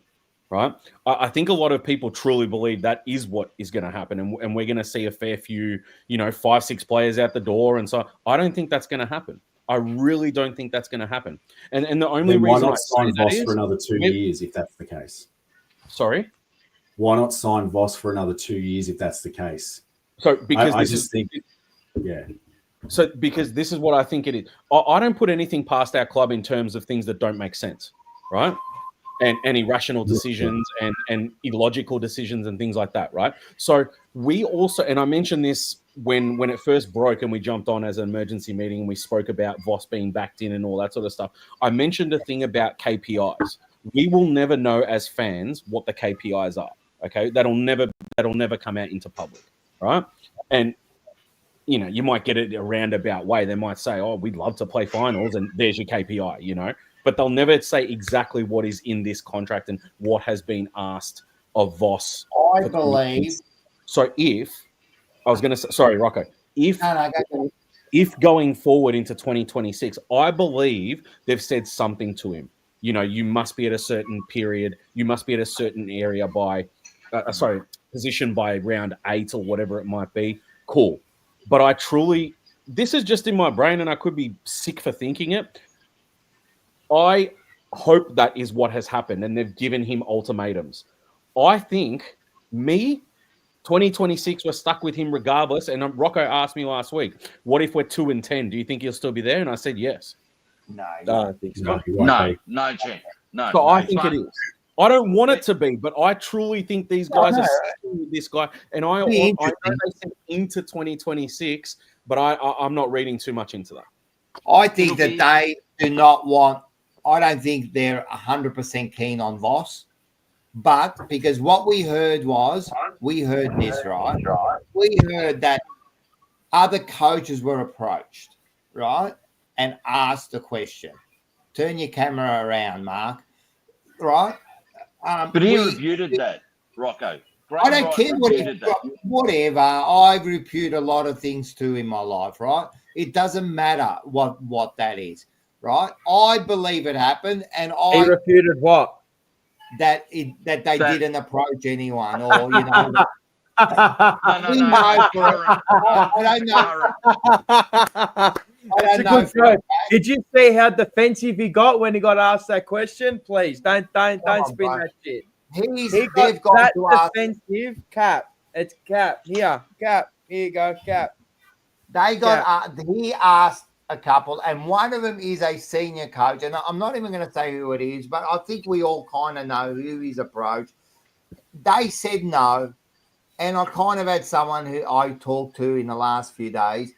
right? I think a lot of people truly believe that is what is going to happen, and we're going to see a fair few, 5-6 players out the door, and so I don't think that's going to happen. I really don't think that's going to happen. And the only reason why not sign Voss for another 2 years if that's the case? Sorry? Why not sign Voss for another 2 years if that's the case? So because So because this is what I think it is. I don't put anything past our club in terms of things that don't make sense, right? And irrational decisions and illogical decisions and things like that, right? So we also, and I mentioned this when it first broke and we jumped on as an emergency meeting and we spoke about Voss being backed in and all that sort of stuff. I mentioned a thing about KPIs. We will never know as fans what the KPIs are, okay? That'll never come out into public, right? And you might get it a roundabout way. They might say, oh, we'd love to play finals and there's your KPI, but they'll never say exactly what is in this contract and what has been asked of Voss. I believe. So Rocco, if going forward into 2026, I believe they've said something to him. You must be at a certain period. You must be at a certain area by, position by round 8 or whatever it might be. Cool. But this is just in my brain and I could be sick for thinking it. I hope that is what has happened and they've given him ultimatums. I think 2026, we're stuck with him regardless. And Rocco asked me last week, what if we're 2-10? Do you think he'll still be there? And I said, yes. No, I don't think so. No chance. No. So I think it is. I don't want it to be, but I truly think these guys are sticking with this guy. And I know they said into 2026, but I'm not reading too much into that. I think that they do not want. I don't think they're 100% keen on Voss. But because what we heard this, right? We heard that other coaches were approached, right, and asked a question. Turn your camera around, Mark. Right? But he refuted that, Rocco. I don't care whatever. I've refuted a lot of things too in my life, right? It doesn't matter what that is, right? I believe it happened, and he refuted what? That they didn't approach anyone, or you know. No. I don't know. Did you see how defensive he got when he got asked that question? Please don't spin that shit. He got that defensive. Cap. It's Cap. Here you go, Cap. They got. He asked a couple, and one of them is a senior coach, and I'm not even going to say who it is, but I think we all kind of know who he's approached. They said no, and I kind of had someone who I talked to in the last few days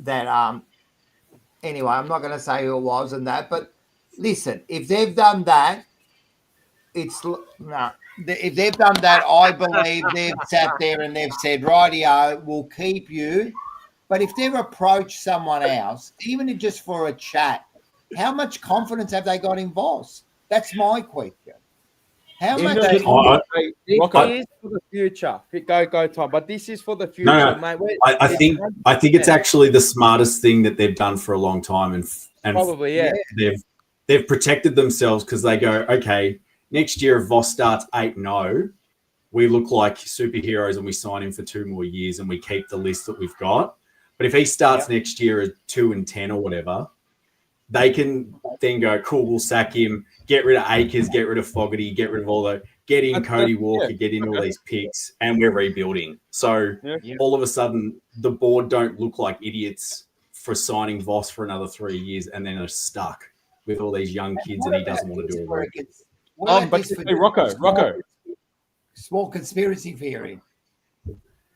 that anyway, I'm not going to say who it was and that, but listen, if they've done that, if they've done that, I believe they've sat there and they've said, rightio, we'll keep you. But if they've approached someone else, even if just for a chat, how much confidence have they got in Voss? That's my question. How much? This is for the future. Go, Tom. But this is for the future, No, mate. I think it's actually the smartest thing that they've done for a long time, and probably they've protected themselves because they go, okay, next year if Voss starts 8-0, we look like superheroes and we sign him for 2 more years and we keep the list that we've got. But if he starts next year at 2-10 or whatever, they can then go, cool, we'll sack him, get rid of Akers, get rid of Fogarty, get rid of all the, get in Cody Walker, get in all these picks, and we're rebuilding. So all of a sudden, the board don't look like idiots for signing Voss for another 3 years and then are stuck with all these young kids and he doesn't want to do it. Hey, Rocco. Small conspiracy theory.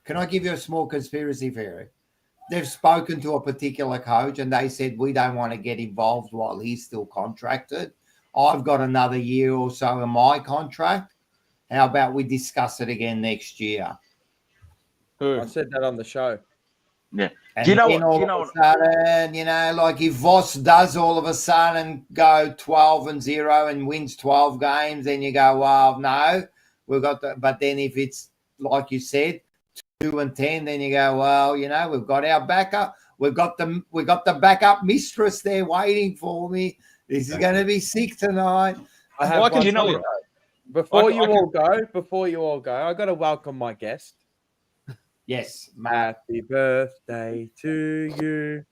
Can I give you a small conspiracy theory? They've spoken to a particular coach and they said, we don't want to get involved while he's still contracted. I've got another year or so in my contract. How about we discuss it again next year? I said that on the show. Yeah. And sudden, like if Voss does all of a sudden go 12-0 and wins 12 games, then you go, well, no, we've got the, but then if it's like you said, 2-10, then you go, well, we've got our backup. We've got the backup mistress there waiting for me. This is going to be sick tonight. Before you all go, I got to welcome my guest. Yes. Happy birthday to you.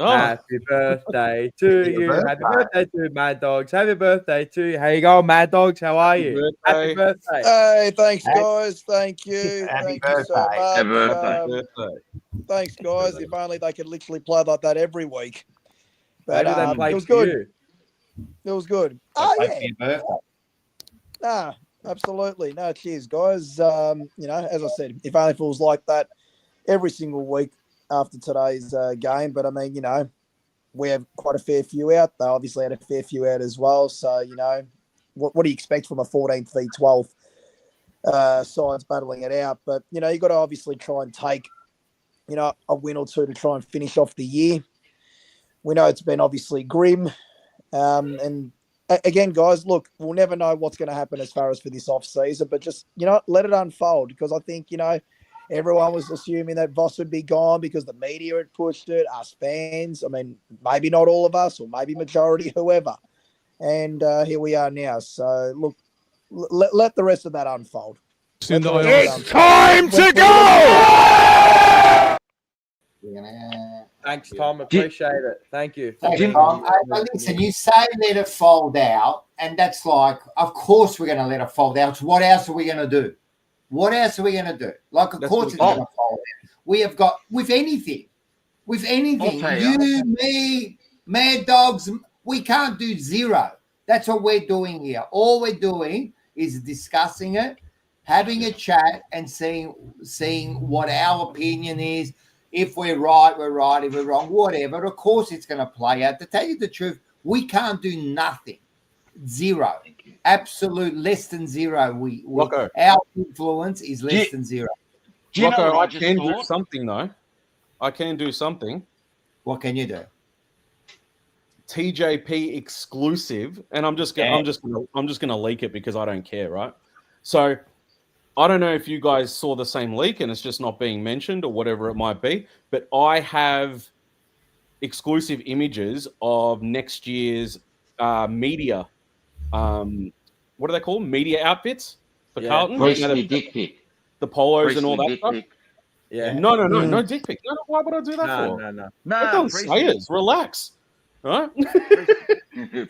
Happy birthday to you. Happy birthday to Mad Dogs. Happy birthday to you. How you going, Mad Dogs? How are you? Happy birthday. Hey, thanks, guys. Thank you. Happy Thank you so much. Happy birthday. Thanks, guys. If only they could literally play like that every week. But Maybe they play it was for good. you. It was good. Nah, absolutely. No, cheers, guys. As I said, if only it was like that every single week after today's game. But I mean, we have quite a fair few out. They obviously had a fair few out as well. So, what do you expect from a 14th v 12 sides battling it out? But, you got to obviously try and take, a win or two to try and finish off the year. We know it's been obviously grim. And again, guys, look, we'll never know what's going to happen as far as for this off season, but just, let it unfold because I think, everyone was assuming that Voss would be gone because the media had pushed it, us fans. I mean, maybe not all of us or maybe majority, whoever. And here we are now. So, look, let the rest of that unfold. It's time to go! Thanks, Tom. Appreciate it. Thank you. Thanks, Tom. Listen, you say let it fold out, and that's like, of course we're going to let it fold out. So what else are we going to do? What else are we going to do? Like, of course it's going to fold out. We have got, with anything, you, me, Mad Dogs, we can't do zero. That's what we're doing here. All we're doing is discussing it, having a chat, and seeing what our opinion is. If we're right, we're right. If we're wrong, whatever. Of course, it's going to play out. To tell you the truth, we can't do nothing. Zero. absolute less than zero. Rocco. Our influence is less than zero. Do you know Rocco, what I I can just do thought? something though. I can do something. What can you do? TJP exclusive, and I'm just gonna leak it because I don't care, right? So I don't know if you guys saw the same leak and it's just not being mentioned or whatever it might be, but I have exclusive images of next year's media. What are they called? Media outfits for Carlton. Priestly dick pic. The polos Priestly and all that dick stuff. pic. Yeah. No dick pic. No, why would I do that for? No. Let them say it. Relax. Right?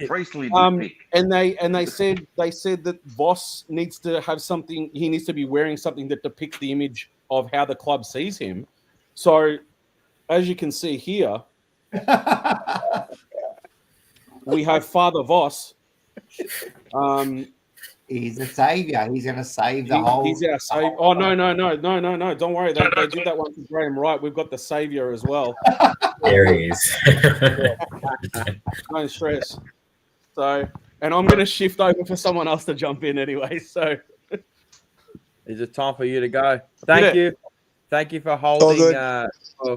Priestly dick pic. And they said that Voss needs to have something. He needs to be wearing something that depicts the image of how the club sees him. So, as you can see here, we have Father Voss. He's a savior. He's going to save the whole. He's our savior. Oh no! Don't worry. They did that one for Graham Wright. We've got the savior as well. There he is. No stress. So, and I'm going to shift over for someone else to jump in anyway. So, Is it time for you to go? Thank you for holding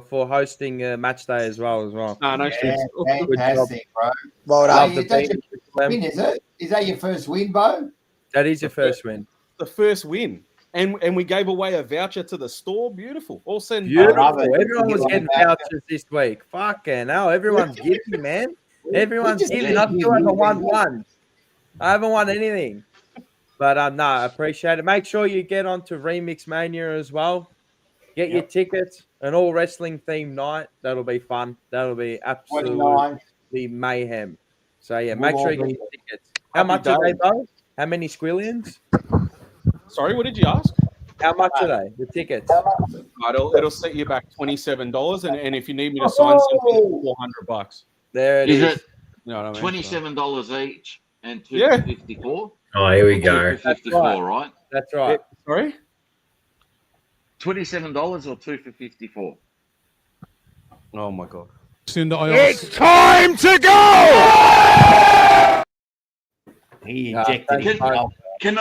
for hosting match day as well. No stress. Fantastic, bro. Well Love done. the That's team. your win, is it? Is that your first win, Bo? That is your first win. The first win. And we gave away a voucher to the store. Beautiful. All said and Beautiful. done. Everyone was getting vouchers this week. Fucking hell. Everyone's giving, man. Everyone's giving. I still haven't won one. I haven't won anything. But no, I appreciate it. Make sure you get onto Remix Mania as well. Get your tickets. An all wrestling themed night. That'll be fun. That'll be absolutely mayhem. So yeah, make sure you get your tickets. How much are they, though? How many squillions? Sorry, what did you ask? How much are they? The tickets? It'll set you back $27, and if you need me to sign something, $400. There it Is is. it You know what I mean? $27 each and $254? Oh, here we go. $254, right? That's right. Sorry? $27 or $2 for 54? Oh my god! It's time to go. He injected himself. Can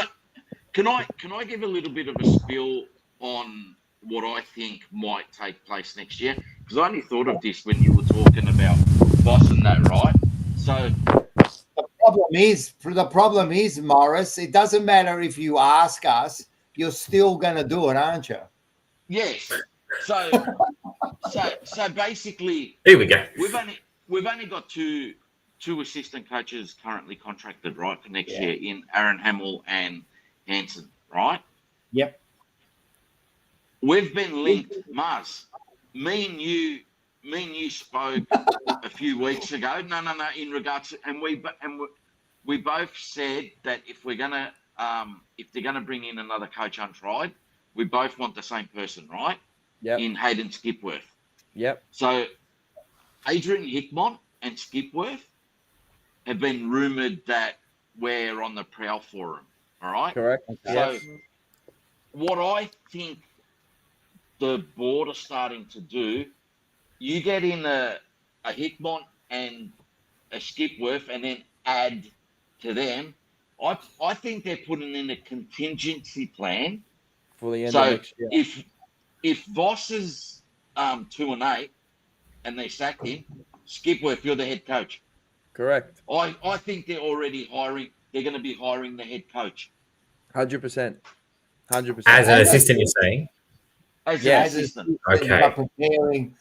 I give a little bit of a spiel on what I think might take place next year? Because I only thought of this when you were talking about Voss and that, right? So the problem is, Morris, it doesn't matter if you ask us, you're still going to do it, aren't you? yes. So basically, Here we go. We've only got two assistant coaches currently contracted, right, for next year in Aaron Hamill and Hansen, right? Yep. We've been linked, Mars. Me and you spoke a few weeks ago. No. In regards to, and we both said that if they're gonna bring in another coach untried, we both want the same person, right? Yep. In Hayden Skipworth. Yep. So Adrian Hickmont and Skipworth have been rumoured that we're on the prowl for him. All right. Correct. So what I think the board are starting to do, you get in a Hickmont and a Skipworth and then add to them. I think they're putting in a contingency plan. For the end of next year. If Voss is 2-8 and they sack him, Skipworth, you're the head coach. Correct. I think they're already hiring. They're going to be hiring the head coach. 100%. 100%. As an assistant, you're saying? As an assistant. Okay.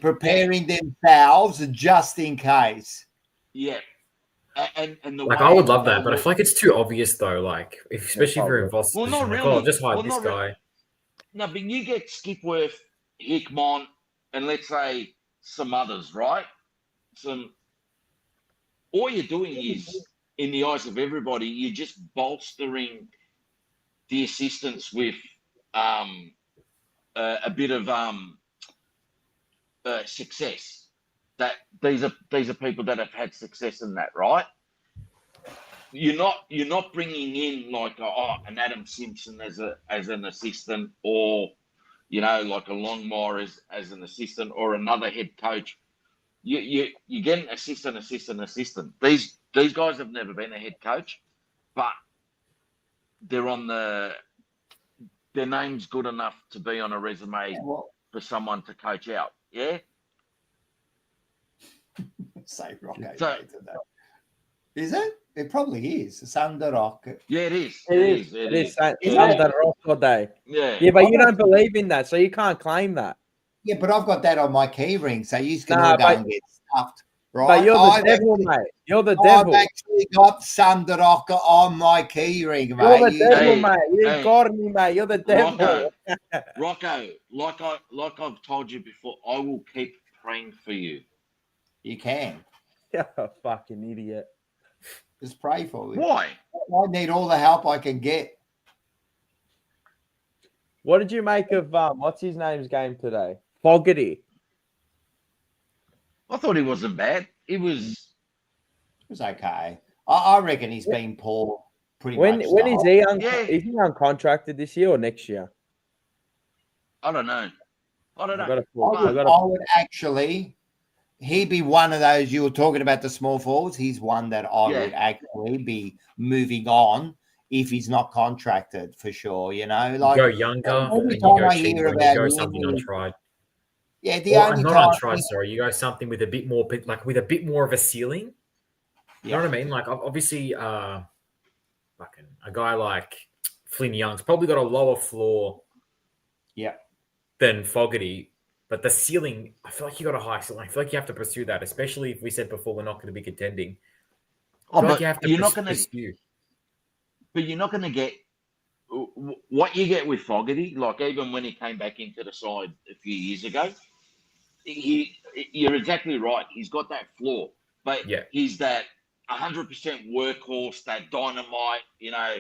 Preparing themselves just in case. Yeah. And the Like, way I would love that, but I feel like it's too obvious, though. Like, especially if you're involved. Well, not like, really. oh, just hire this not guy. No, but you get Skipworth, Hickmont, and let's say some others, right? All you're doing is, in the eyes of everybody, you're just bolstering the assistants with a bit of success. That these are people that have had success in that, right? You're not bringing in like an Adam Simpson as an assistant, or like a Longmire as an assistant, or another head coach. You get an assistant. These guys have never been a head coach, but they're on their name's good enough to be on a resume for someone to coach out. Yeah. Say Rock. So, is it? It probably is. It's under Rock. Yeah, it is. It is under Rock all day. Yeah. Yeah, but you don't believe in that, so you can't claim that. Yeah, but I've got that on my key ring, so you can all go and get stuffed. Right? But you're the devil, mate. You're the devil. I've actually got Sandaraka on my key ring, mate. You're the devil, mate. You got me, mate. You're the devil. Rocco, like I've told you before, I will keep praying for you. You can. You're a fucking idiot. Just pray for me. Why? I need all the help I can get. What did you make of what's his name's game today? Fogarty. I thought he wasn't bad. It was okay. I reckon he's been poor pretty much. When is he is he uncontracted this year or next year? I don't know. I would actually, he'd be one of those, you were talking about the small forwards. He's one that I would actually be moving on if he's not contracted for sure. You know, like you go younger, every and time you go I hear cheaper, about and you go him, something untried. Yeah, not untried. Sorry, you go something with a bit more, with a bit more of a ceiling. You know what I mean? Like obviously, fucking a guy like Flynn Young's probably got a lower floor. Yeah. Than Fogarty, but the ceiling, I feel like you got a high ceiling. I feel like you have to pursue that, especially if we said before we're not going to be contending. Oh, but like you have to you're not going to pursue. But you're not going to get what you get with Fogarty. Like even when he came back into the side a few years ago, you're exactly right. He's got that floor, but he's that 100% workhorse, that dynamite, you know,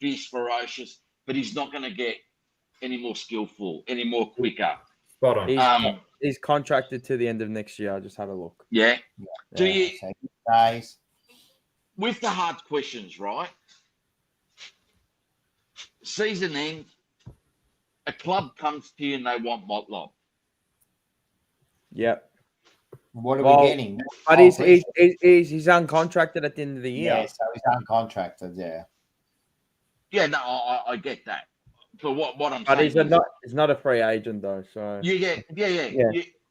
fierce, ferocious. But he's not going to get any more skillful, any more quicker. Spot on. He's contracted to the end of next year. I just had a look. Yeah. Do you, guys, with the hard questions, right? Season end, a club comes to you and they want Motlop. Yep. What are we getting? But he's uncontracted at the end of the year. Yeah, so he's uncontracted, yeah. Yeah, no, I get that. But what I'm but saying he's not a free agent though, so you get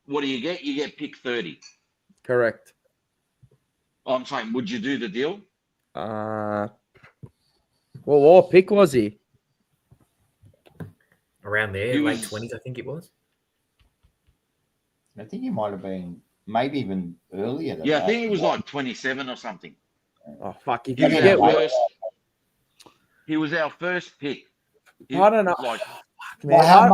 what do you get? You get pick 30. Correct. I'm saying, would you do the deal? Well, what pick was he? Around there, late 20s, I think it was. I think he might have been maybe even earlier than that. I think it was like 27 or something. Oh fuck! If He you was, get he was our first pick. I don't know. Like, well, how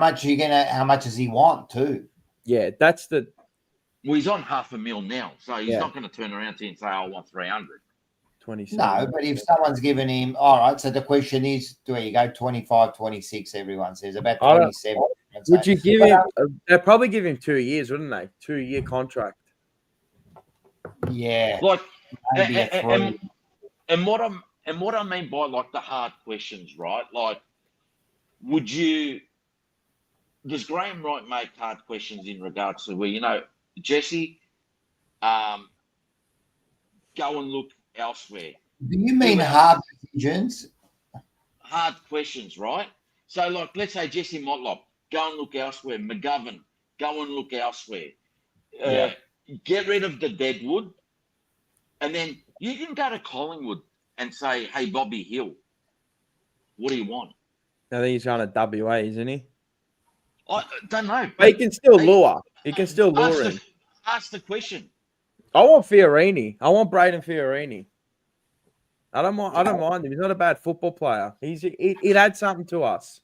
much does he want too? Yeah, that's the. Well, he's on $500,000 now, so he's not going to turn around to you and say, "I want 300." 27. No, but if someone's given him, all right. So the question is, do you go 25, 26? Everyone says about 27. Would you give him? They'll probably give him 2 years, wouldn't they? 2-year contract. Yeah. Like, Maybe a 3. and what I mean by like the hard questions, right? Like, does Graham Wright make hard questions in regards to where, you know, Jesse, go and look elsewhere? Do you mean hard decisions? Hard questions, right? So, like, let's say Jesse Motlop, go and look elsewhere. McGovern, go and look elsewhere. Get rid of the deadwood, and then you can go to Collingwood and say, "Hey, Bobby Hill, what do you want?" I think he's going to WA, isn't he? I don't know. But he can still lure. He can still lure him. Ask the question. I want Fiorini. I want Braden Fiorini. I don't mind him. He's not a bad football player. He'd add something to us.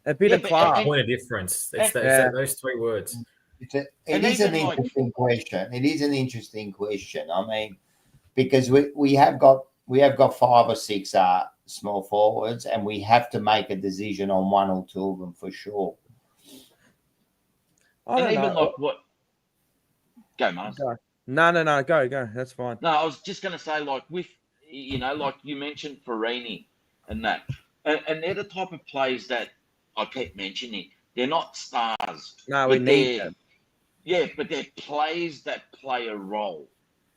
A bit of class. Point of difference. It's those 3 words. It is an interesting question. It is an interesting question. I mean, because we have got 5 or 6 small forwards, and we have to make a decision on 1 or 2 of them for sure. I don't know. Like what? Go, Mars. No. Go. That's fine. No, I was just going to say, like with, you know, like you mentioned Farini and that, and they're the type of players that I keep mentioning. They're not stars. No, we need them. Yeah, but they're players that play a role.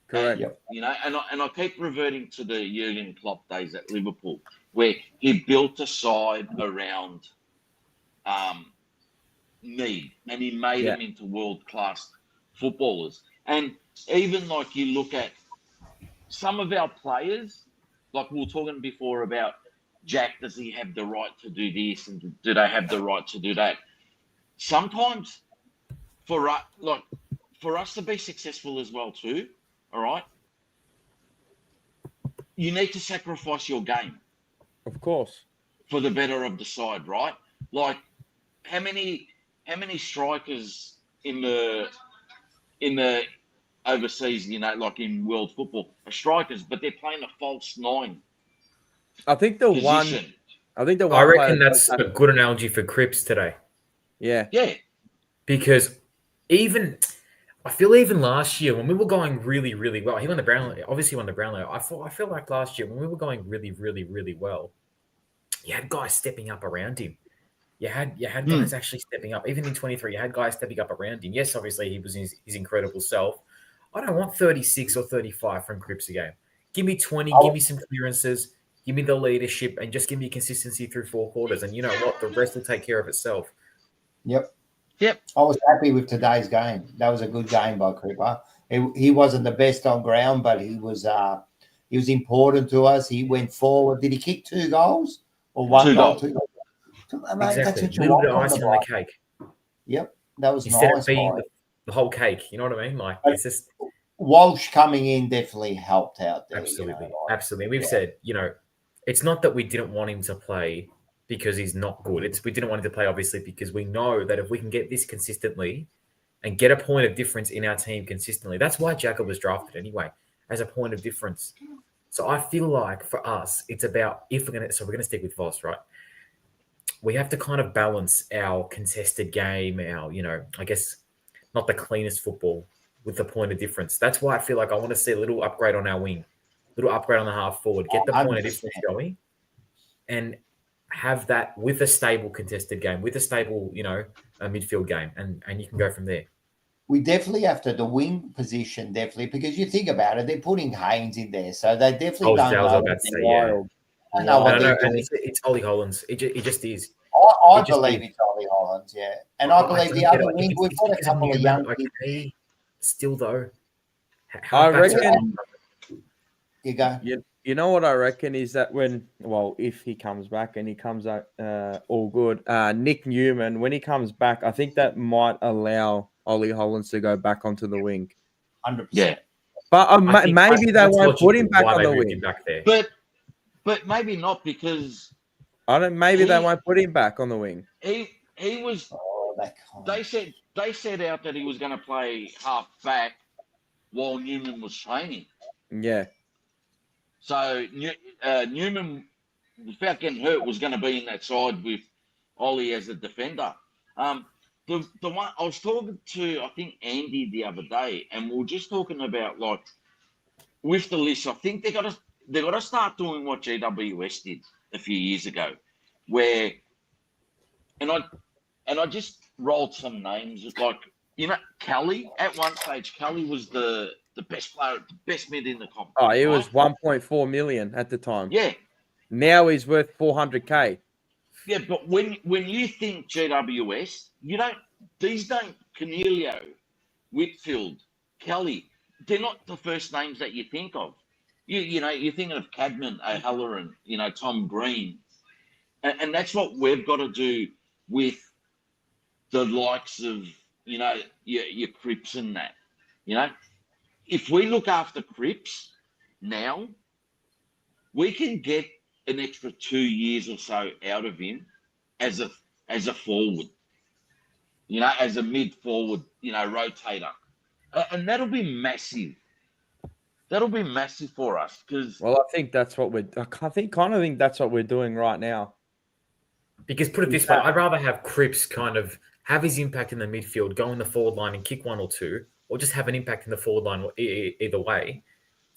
Correct. And, you know, and I keep reverting to the Jurgen Klopp days at Liverpool, where he built a side around need, and he made them into world-class footballers. And even like you look at some of our players, like we were talking before about Jack, does he have the right to do this, and do they have the right to do that? Sometimes for us to be successful as well too, all right, you need to sacrifice your game. Of course. For the better of the side, right? Like how many strikers in the overseas, you know, like in world football, are strikers, but they're playing a false nine. I think the position. I reckon that's a good analogy for Cripps today. Yeah. Yeah. Because I feel even last year when we were going really, really well, he won the Brownlow, obviously won the Brownlow. I feel like last year when we were going really, really, really well, you had guys stepping up around him. You had guys actually stepping up. Even in 23, you had guys stepping up around him. Yes, obviously he was his incredible self. I don't want 36 or 35 from Cripps a game. Give me 20, give me some clearances, give me the leadership, and just give me consistency through 4 quarters. And you know what? The rest will take care of itself. Yep. Yep. I was happy with today's game. That was a good game by Cripper. He wasn't the best on ground, but he was important to us. He went forward. Did he kick 2 goals or 1 goal? 2 goals. Mate, Exactly. A little bit of icing on the cake. Yep. That was Instead nice. of being the whole cake. You know what I mean? Like, it's just... Walsh coming in definitely helped out there. Absolutely. You know, like, Absolutely. We've said, you know, it's not that we didn't want him to play because he's not good. We didn't want him to play, obviously, because we know that if we can get this consistently and get a point of difference in our team consistently, that's why Jacob was drafted anyway, as a point of difference. So I feel like for us, it's about we're going to stick with Voss, right? We have to kind of balance our contested game, our, you know, I guess not the cleanest football with the point of difference. That's why I feel like I want to see a little upgrade on our wing, a little upgrade on the half forward, get the 100%. point of difference going, and have that with a stable contested game, with a stable, you know, a midfield game, and you can go from there. We definitely have to, the wing position, definitely, because you think about it, they're putting Haynes in there, so they definitely don't know. I know, and it's Ollie Hollands. It just is. I believe it's Ollie Hollands, yeah. And I believe the other wing, we've got a couple of young kids. Still, though, I reckon... You go. You know what I reckon is that if he comes back and he comes out all good, Nick Newman, when he comes back, I think that might allow Ollie Hollands to go back onto the wing. 100%. Yeah. But maybe they won't put him back on the wing. But maybe not, because maybe they won't put him back on the wing. He was. They said out that he was going to play half back while Newman was training. Yeah. So Newman, without getting hurt, was going to be in that side with Ollie as a defender. The one I was talking to, I think Andy the other day, and we were just talking about, like, with the list. I think they got to start doing what GWS did a few years ago, where, and I just rolled some names, like, you know, Kelly. At one stage, Kelly was the best player, the best mid in the comp. Oh, he was 1.4 million at the time. Yeah. Now he's worth 400K. Yeah, but when you think GWS, Cornelio, Whitfield, Kelly, they're not the first names that you think of. You know, you're thinking of Cadman, O'Halloran, you know, Tom Green. And that's what we've got to do with the likes of, you know, your Cripps and that. You know, if we look after Cripps now, we can get an extra 2 years or so out of him as a forward, you know, as a mid forward, you know, rotator, and that'll be massive. That'll be massive for us, because. Well, I think that's what think that's what we're doing right now. Because put it this way, I'd rather have Cripps kind of have his impact in the midfield, go in the forward line and kick 1 or 2, or just have an impact in the forward line either way,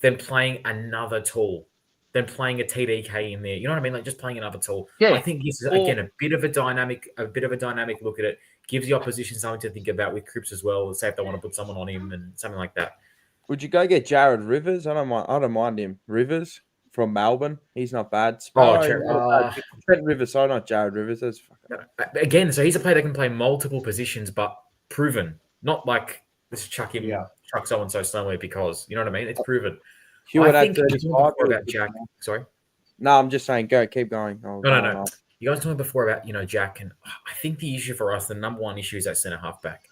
than playing another tool, than playing a TDK in there. You know what I mean? Like just playing another tool. Yeah. I think this is, again, a bit of a dynamic look at it. Gives the opposition something to think about with Cripps as well. Say if they want to put someone on him and something like that. Would you go get Jared Rivers? I don't mind him. Rivers from Melbourne. He's not bad. Trent Rivers. Sorry, not Jared Rivers. That's fucking... Again, so he's a player that can play multiple positions, but proven. Not like let's chuck him, chuck so and so somewhere because you know what I mean. It's proven. Hewitt I had think 35 about Jack. Sorry. No, I'm just saying. Go, keep going. No. You guys talking before about Jack, and I think the issue for us, the number one issue is that centre half back.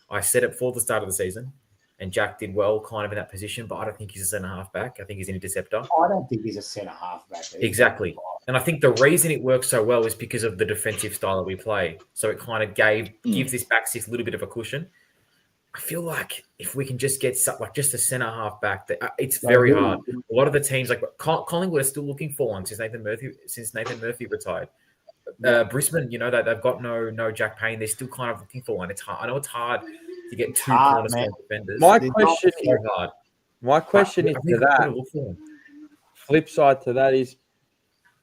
I said it before the start of the season, and Jack did well kind of in that position, but I don't think he's a centre half back. I think he's an interceptor. I don't think he's a centre half back. Exactly. And I think the reason it works so well is because of the defensive style that we play. So it kind of gives this back six a little bit of a cushion. I feel like if we can just get just a centre half back, it's very hard. A lot of the teams, like Collingwood, are still looking for one since Nathan Murphy retired. Brisbane, they've got no Jack Payne. They're still kind of looking for one. It's hard. I know it's hard to get two cornerstone defenders. My question is to that. Flip side to that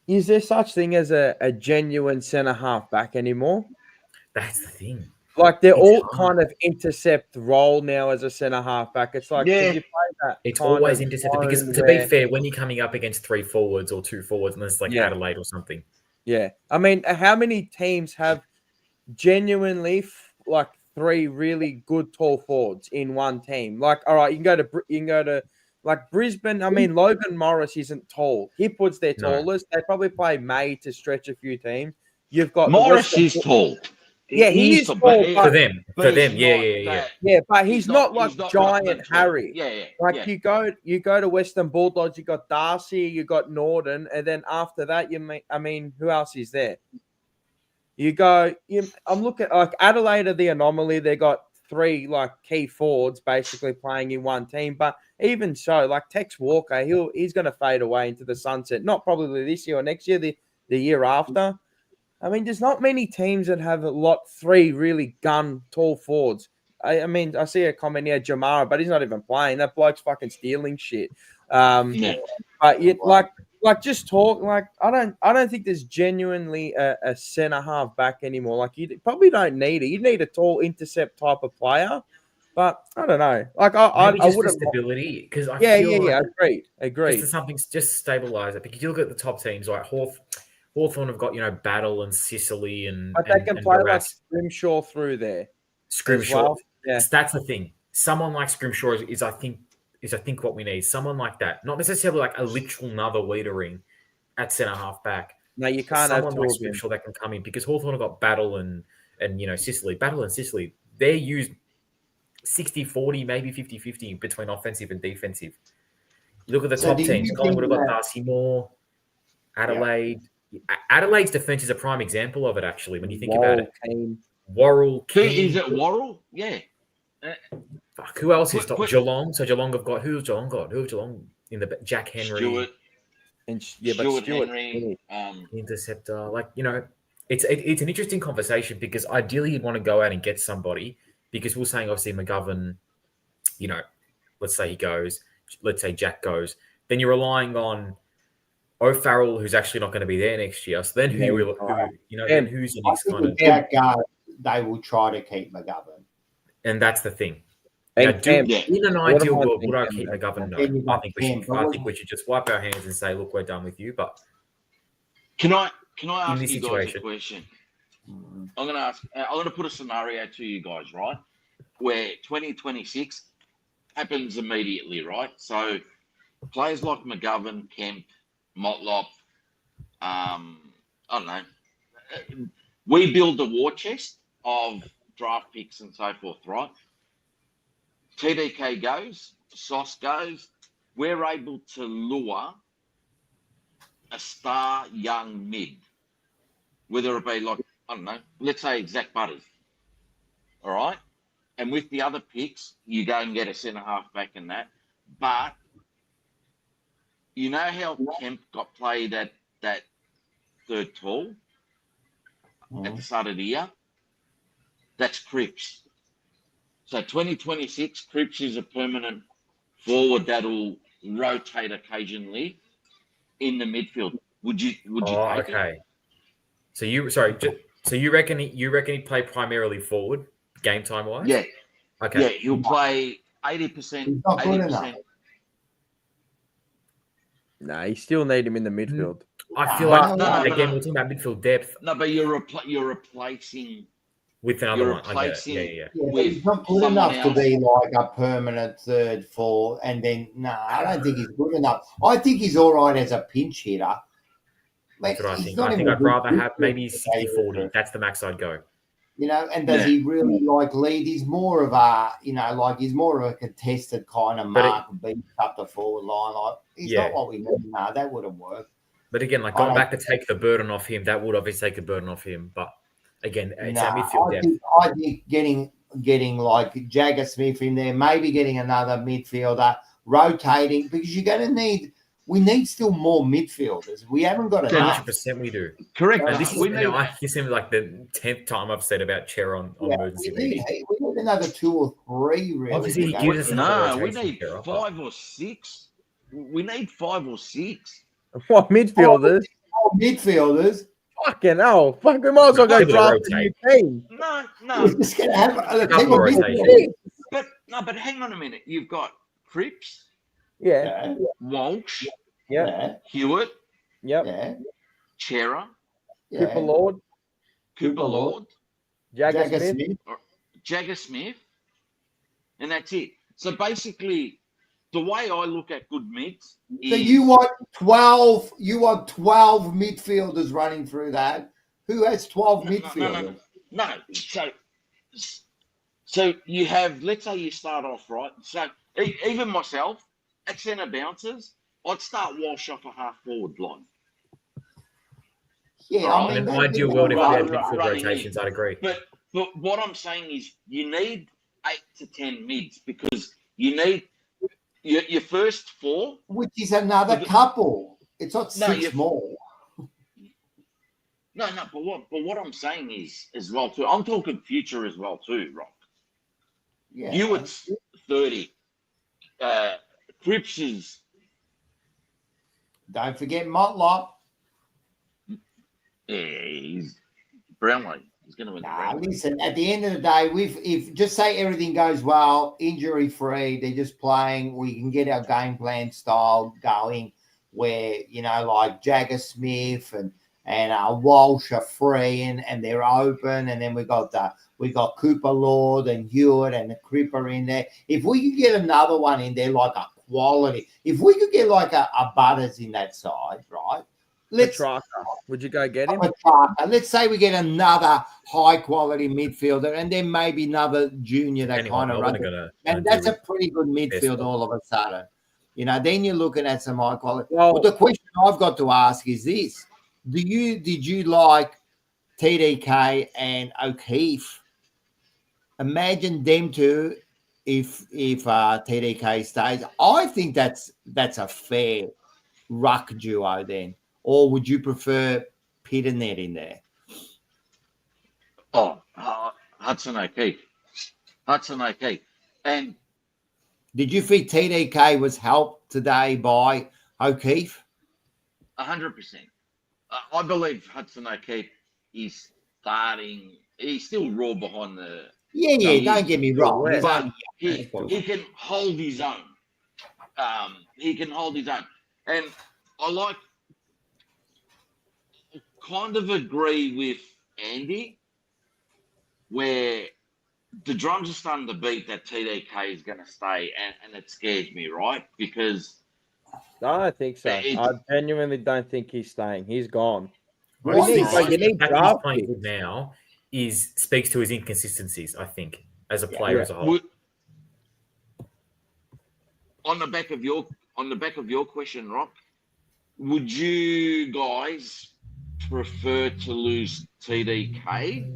is there such thing as a genuine centre half back anymore? That's the thing. Like they're all kind of intercept role now as a centre half back. It's like you play that. It's always intercepted because to be fair, when you're coming up against 3 forwards or 2 forwards, unless it's like Adelaide or something. Yeah, I mean, how many teams have genuinely 3 really good tall forwards in one team? Like, all right, you can go to like Brisbane. I mean, Logan Morris isn't tall. Hipwood's their tallest. They probably play May to stretch a few teams. You've got Morris is tall. Yeah, he is tall for them. Yeah. Yeah, but he's not like not Giant Harry. Yeah. You go to Western Bulldogs. You got Darcy. You got Norden, and then after that, who else is there? I'm looking like Adelaide are the anomaly. They got 3 key forwards basically playing in one team. But even so, like Tex Walker, he's going to fade away into the sunset. Not probably this year or next year, the year after. I mean, there's not many teams that have 3 really gun tall forwards. I mean, I see a comment here, Jamara, but he's not even playing. That bloke's fucking stealing shit. But just talk. I don't think there's genuinely a centre half back anymore. Like you probably don't need it. You need a tall intercept type of player. But I don't know. Like I would have stability because I agreed. Just stabilize it because you look at the top teams like Hawthorn have got Battle and Sicily and but they can play like Scrimshaw through there. Scrimshaw, well. Yeah, that's the thing. Someone like Scrimshaw is I think what we need. Someone like that, not necessarily like a literal another leadering at centre half back. No, you can't have someone like Scrimshaw that can come in because Hawthorn have got Battle and Sicily. Battle and Sicily, they're used 60-40, maybe 50-50 between offensive and defensive. You look at the top teams. Collingwood have got Darcy Moore, Adelaide. Adelaide's defense is a prime example of it, actually, when you think about it. Worrell. Is it Worrell? Yeah. Fuck, who else is top? Geelong. So Geelong have got who's Geelong in the Jack Henry? Stewart. Stewart Henry. Interceptor. It's an interesting conversation because ideally you'd want to go out and get somebody because we're saying obviously McGovern, let's say he goes, let's say Jack goes, then you're relying on O'Farrell, who's actually not going to be there next year. So then then who's the next kind of... They will try to keep McGovern. And that's the thing. In an ideal world, would I keep McGovern? No. I think we should just wipe our hands and say, look, we're done with you. But can I ask you guys a question? I'm going to put a scenario to you guys, right? Where 2026 happens immediately, right? So players like McGovern, Kemp, Motlop, I don't know. We build a war chest of draft picks and so forth, right? TDK goes, Sauce goes. We're able to lure a star young mid, whether it be like, I don't know, let's say Zach Butters. All right? And with the other picks, you go and get a centre half back in that. But you know how Kemp got played at that third tall at the start of the year? That's Cripps. So 2026, Cripps is a permanent forward that'll rotate occasionally in the midfield. Would you take it? So you reckon he'd play primarily forward, game time wise? Yeah. Okay. Yeah, he'll play 80%. He's not good 80%. enough. Nah, you still need him in the midfield. I feel But- like No, again we're talking about midfield depth No, but you're replacing with another you're one. I get it. replacing Yeah. Yeah, but with he's not good someone enough to else. be like a permanent third, fourth, and then I don't think he's good enough. I think he's all right as a pinch hitter. But That's what I he's think. not I even think a I'd good rather pinch have maybe hitter to say 60-40. that. That's the max I'd go. And does Yeah. he really like lead? He's more of a, he's more of a contested kind of But mark and beat up the forward line. Like, he's Yeah. not what we need. No, that wouldn't work. But again, like going back to take the burden off him, that would obviously take the burden off him. But again, it's that midfield depth. I think getting like Jagger Smith in there, maybe getting another midfielder, rotating, because we need still more midfielders. We haven't got enough. 100% we do. Correct. And this is like the 10th time I've said about Chair on emergency meeting. We need another 2 or 3, really. Obviously, he gives us another No, we rotation, need Chair. 5 or 6. We need 5 or 6. What midfielders? Oh, midfielders. Fucking hell! Fuck, we might as well go Give it a draft a new rotate. team. No. We're just going to have a team Couple of rotations. midfielders. But hang on a minute. You've got Cripps, Yeah. Walsh, Yeah. Hewitt, Yep. Yeah. Chera, Cooper Lord, Cooper Lord, Jagger Smith. Jagger Smith, and that's it. So basically, the way I look at good mids is So you want 12 midfielders running through that? Who has 12 midfielders? No. So you have, let's say you start off, right? So even myself, at centre bouncers, I'd start Walsh off a half forward line. Yeah, In an ideal world, if we had midfield running rotations, I'd agree. But what I'm saying is you need 8 to 10 mids because you need your first 4. Which is another couple. It's not No, 6 more. No, but what I'm saying is as well too. I'm talking future as well too, Rock. Yeah. Hewitt's 30. Cripps is. Don't forget Motlop. Yeah, he's Brownlee. He's going to win the Brownlee. Listen, at the end of the day, if just say everything goes well, injury free, they're just playing, we can get our game plan style going where, like Jagger Smith and Walsh are free and they're open, and then we got Cooper Lord and Hewitt and the Cripper in there. If we could get another one in there, like a quality, if we could get like a Butters in that side, right? Would you go get him? Let's say we get another high quality midfielder and then maybe another junior that kind of runs. And that's a pretty good midfield all of a sudden. Then you're looking at some high quality. Well, the question I've got to ask is this. Did you like TDK and O'Keefe? Imagine them two if TDK stays. I think that's a fair ruck duo then. Or would you prefer Pitternet in there? Oh, Hudson O'Keefe. And did you think TDK was helped today by O'Keefe? 100%. I believe Hudson O'Keefe is starting. He's still raw behind the. Yeah. Don't get me wrong. But he can hold his own. And I kind of agree with Andy where the drums are starting to beat that TDK is going to stay, and it scares me, right? Because I don't think so. I genuinely don't think he's staying. He's gone. I think he's playing good now speaks to his inconsistencies, I think, as a player as a whole. On the back of your question, Rock, would you guys prefer to lose TDK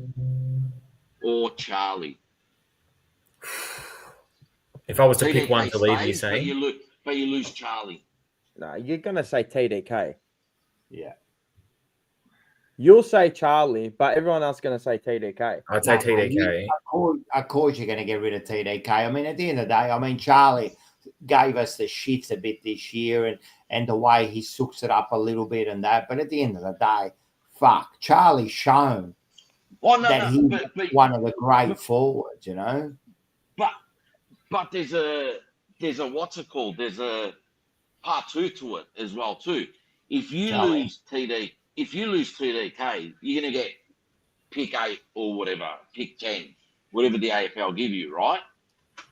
or Charlie? If I was to pick TDK one to leave, stays, you're saying? But you lose Charlie. No, you're going to say TDK. Yeah. You'll say Charlie, but everyone else is going to say TDK. I'd say TDK. Of course you're going to get rid of TDK. I mean, at the end of the day, Charlie gave us the shits a bit this year and the way he sooks it up a little bit and that. But at the end of the day, Charlie's shown that he's one of the great forwards, But but there's a what's it called? There's a part 2 to it as well too. If you lose TDK, you're gonna get pick 8 or whatever, pick 10, whatever the AFL give you, right?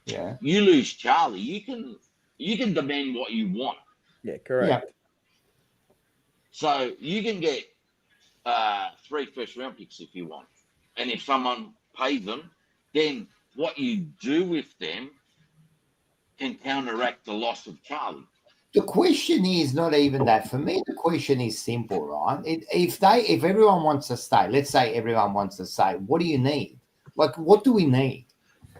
Yeah. You lose Charlie, you can demand what you want. Yeah, correct. Yeah. So you can get 3 first-round picks if you want, and if someone pays them, then what you do with them can counteract the loss of Charlie. The question is not even that. For me, the question is simple, right? If everyone wants to stay, let's say everyone wants to stay, what do you need? Like, what do we need?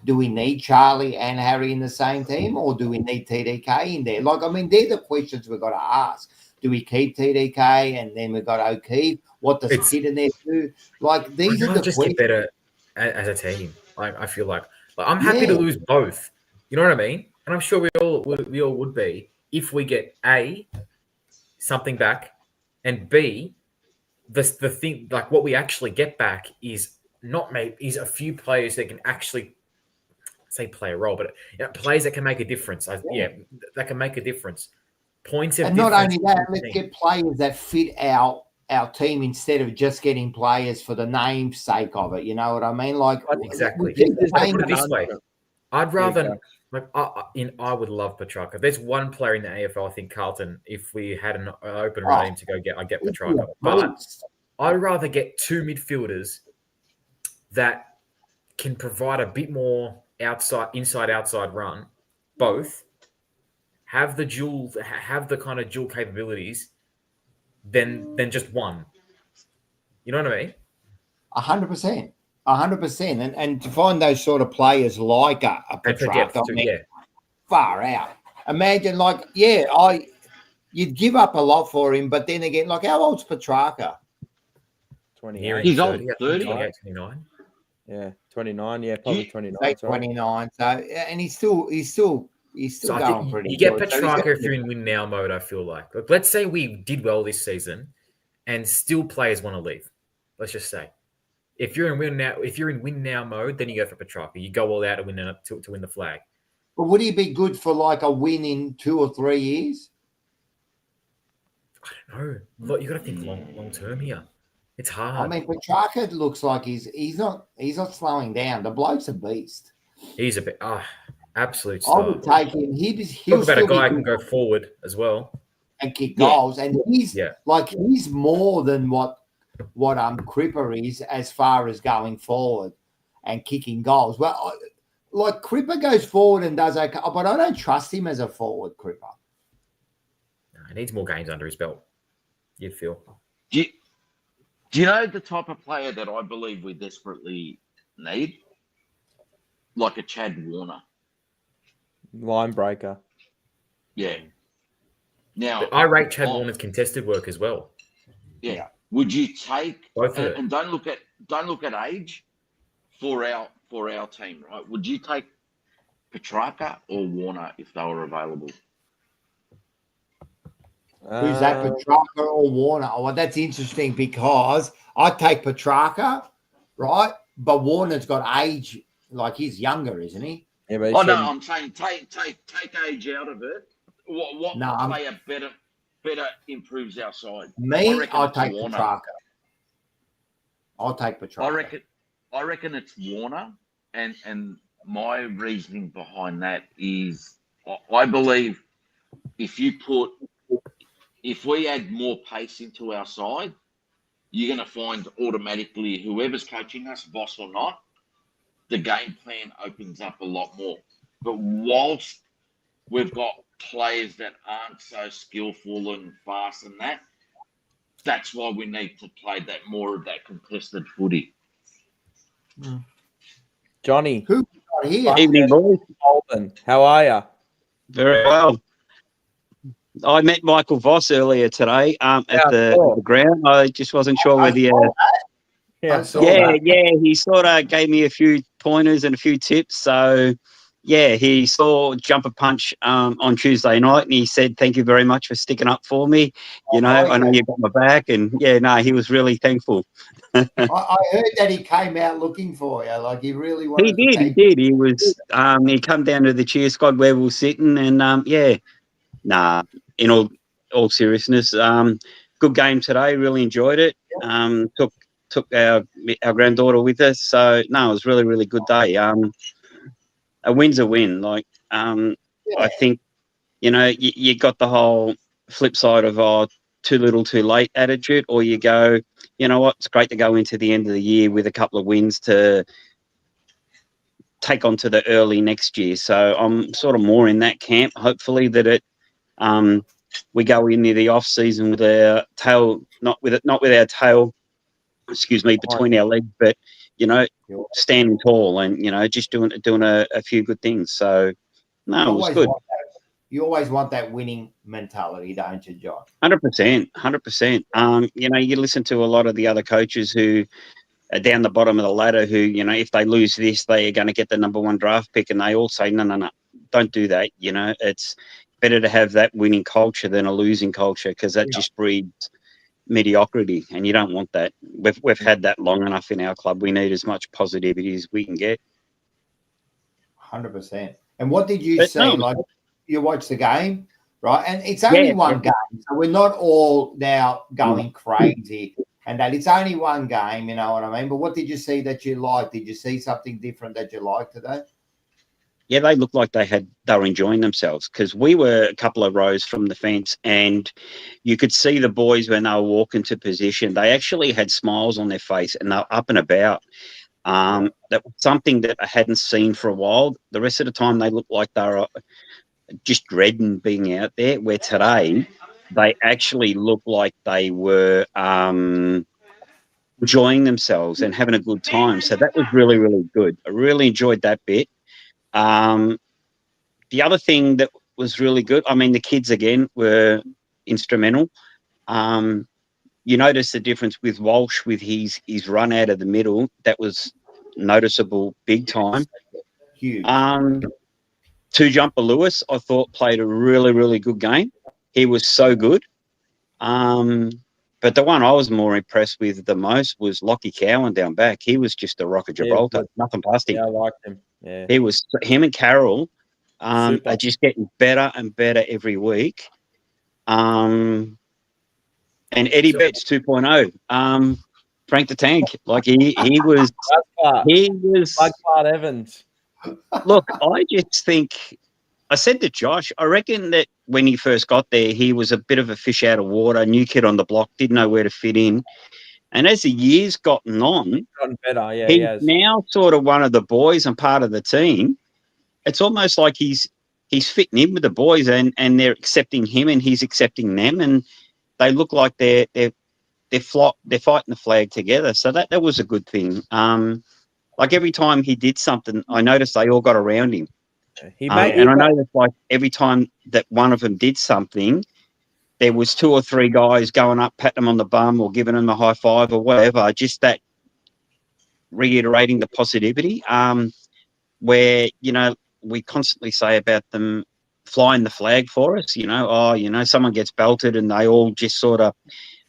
Do we need Charlie and Harry in the same team, or do we need TDK in there? Like, I mean, they're the questions we've got to ask. Do we keep TDK and then we've got O'Keefe? What does Kid in there do? Like, these are the just questions. get better as a team. I feel like I'm happy to lose both. You know what I mean? And I'm sure we all would be if we get A, something back, and B, the thing, like what we actually get back is a few players that can actually play a role, but players that can make a difference. That can make a difference. Points of and not only that, let's get players that fit our team instead of just getting players for the name's sake of it. You know what I mean? Like, exactly. Put it this way, I'd rather. Like I would love Petrarca. There's one player in the AFL, I think Carlton. If we had an open team to go get, I'd get Petrarca. But I'd rather get 2 midfielders that can provide a bit more inside run. Both have the kind of dual capabilities than just one. You know what I mean? 100%. 100%, and to find those sort of players like a Petrarca, far out. Imagine, like, you'd give up a lot for him, but then again, like, how old's Petrarca? 28. He's old, 30. 29. Yeah, 29. Yeah, probably 29. Say 29. So, and he's still So going pretty good. You get Petrarca if you're in win now mode. I feel like. Look, let's say we did well this season, and still players want to leave. Let's just say. If you're in win now mode, then you go for Petrarca. You go all out to win the flag. But would he be good for like a win in 2 or 3 years? I don't know. Look, you got to think long term here. It's hard. I mean, Petrarca looks like he's not slowing down. The bloke's a beast. He's a bit absolute star. I would take him. He'll talk about a guy who can go forward as well and kick goals, and he's more than what Cripper is as far as going forward and kicking goals. Well, like Cripper goes forward and does okay, but I don't trust him as a forward, Cripper. No, he needs more games under his belt, you'd feel. Do you know the type of player that I believe we desperately need? Like a Chad Warner. Line breaker. Yeah. Now I rate Chad Warner's contested work as well. Yeah. Would you take both and don't look at age for our team, right? Would you take Petrarca or Warner if they were available? Who's that, Petrarca or Warner? Oh, well, that's interesting because I'd take Petrarca, right? But Warner's got age, like he's younger, isn't he? Yeah, no, I'm saying take age out of it. What player better improves our side? I'll take Petrarca. I'll take Petrarca. I reckon it's Warner, and my reasoning behind that is I believe if we add more pace into our side, you're going to find automatically whoever's coaching us, boss or not, the game plan opens up a lot more. But whilst we've got players that aren't so skillful and fast and that's why we need to play that more of that contested footy. Johnny. Who got here? Evening, boys. Carlton. How are you? Very well. I met Michael Voss earlier today at the ground. I just wasn't sure whether you... Yeah, he sort of gave me a few pointers and a few tips. So yeah, he saw Jumper Punch on Tuesday night, and he said, "Thank you very much for sticking up for me. You know, I know you got my back." And yeah, no, he was really thankful. I heard that he came out looking for you. Like he really wanted He to did. take He did. He was. He come down to the cheer squad where we were sitting, and yeah, nah. In all seriousness, good game today. Really enjoyed it. Took our granddaughter with us, so no, it was really good day. A win's a win. Like I think you got the whole flip side of too little, too late attitude, or you go, you know what, it's great to go into the end of the year with a couple of wins to take on to the early next year. So I'm sort of more in that camp. Hopefully that we go into the off season with our tail, not with our tail, excuse me, between our legs, but standing tall and just doing a few good things. So no, it was good. You always want that winning mentality, don't you, John? 100%. You listen to a lot of the other coaches who are down the bottom of the ladder who, if they lose this, they are going to get the number 1 draft pick, and they all say, no, don't do that. It's better to have that winning culture than a losing culture, because that just breeds mediocrity, and you don't want that. We've had that long enough in our club. We need as much positivity as we can get. 100%. And what did you see? Like, you watched the game, right? And it's only one game, so we're not all now going crazy. And that it's only one game, you know what I mean? But what did you see that you liked? Did you see something different that you liked today? Yeah, they looked like they were enjoying themselves, because we were a couple of rows from the fence, and you could see the boys when they were walking to position. They actually had smiles on their face, and they were up and about. That was something that I hadn't seen for a while. The rest of the time, they looked like they were just dreading being out there, where today they actually looked like they were enjoying themselves and having a good time. So that was really good. I really enjoyed that bit. The other thing that was really good, I mean, the kids again were instrumental. You notice the difference with Walsh with his run out of the middle. That was noticeable big time. Huge. Two Jumper Lewis, I thought, played a really good game. He was so good. But the one I was more impressed with the most was Lockie Cowan down back. He was just a rock of Gibraltar. Nothing past him. Yeah, I liked him. Yeah. Him and Carroll are just getting better and better every week. And Eddie Betts 2.0. Frank the Tank. Like he was Bud Evans. Look, I just think, I said to Josh, I reckon that when he first got there, he was a bit of a fish out of water, new kid on the block, didn't know where to fit in. And as the years gotten on, better, yeah, he's now sort of one of the boys and part of the team. It's almost like he's fitting in with the boys, and they're accepting him and he's accepting them, and they look like they're fighting the flag together. So that was a good thing. Like every time he did something, I noticed they all got around him. And I know that like every time that one of them did something, there was 2 or 3 guys going up, patting him on the bum or giving him a high five or whatever. Just that reiterating the positivity. Where we constantly say about them flying the flag for us. Someone gets belted and they all just sort of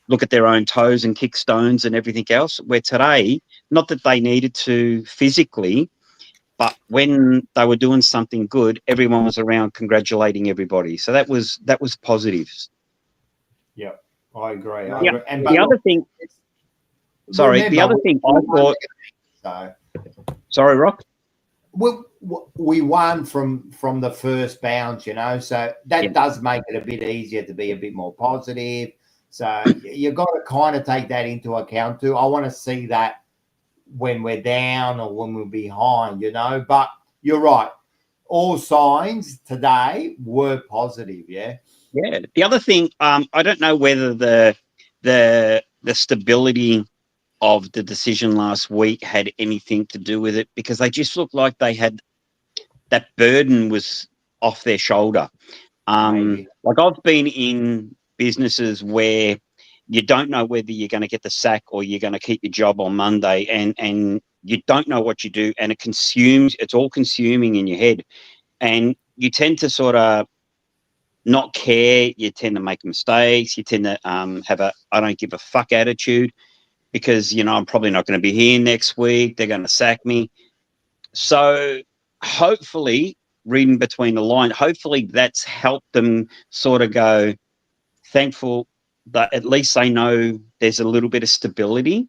look at their own toes and kick stones and everything else. Where today, not that they needed to physically, but when they were doing something good, everyone was around congratulating everybody. So that was positives. Yeah, I agree. And the other thing, the other thing I thought. Sorry, Rock. We won from the first bounce, so that does make it a bit easier to be a bit more positive. So you've got to kind of take that into account too. I want to see that when we're down or when we're behind, but you're right. All signs today were positive, yeah. Yeah. The other thing, I don't know whether the stability of the decision last week had anything to do with it, because they just looked like they had that burden was off their shoulder. Like I've been in businesses where you don't know whether you're going to get the sack or you're going to keep your job on Monday, and you don't know what you do, and it's all consuming in your head. And you tend to sort of not care. You tend to make mistakes. You tend to have a I don't give a fuck attitude because, I'm probably not going to be here next week. They're going to sack me. So hopefully, reading between the lines, hopefully that's helped them sort of go, thankful that at least they know there's a little bit of stability,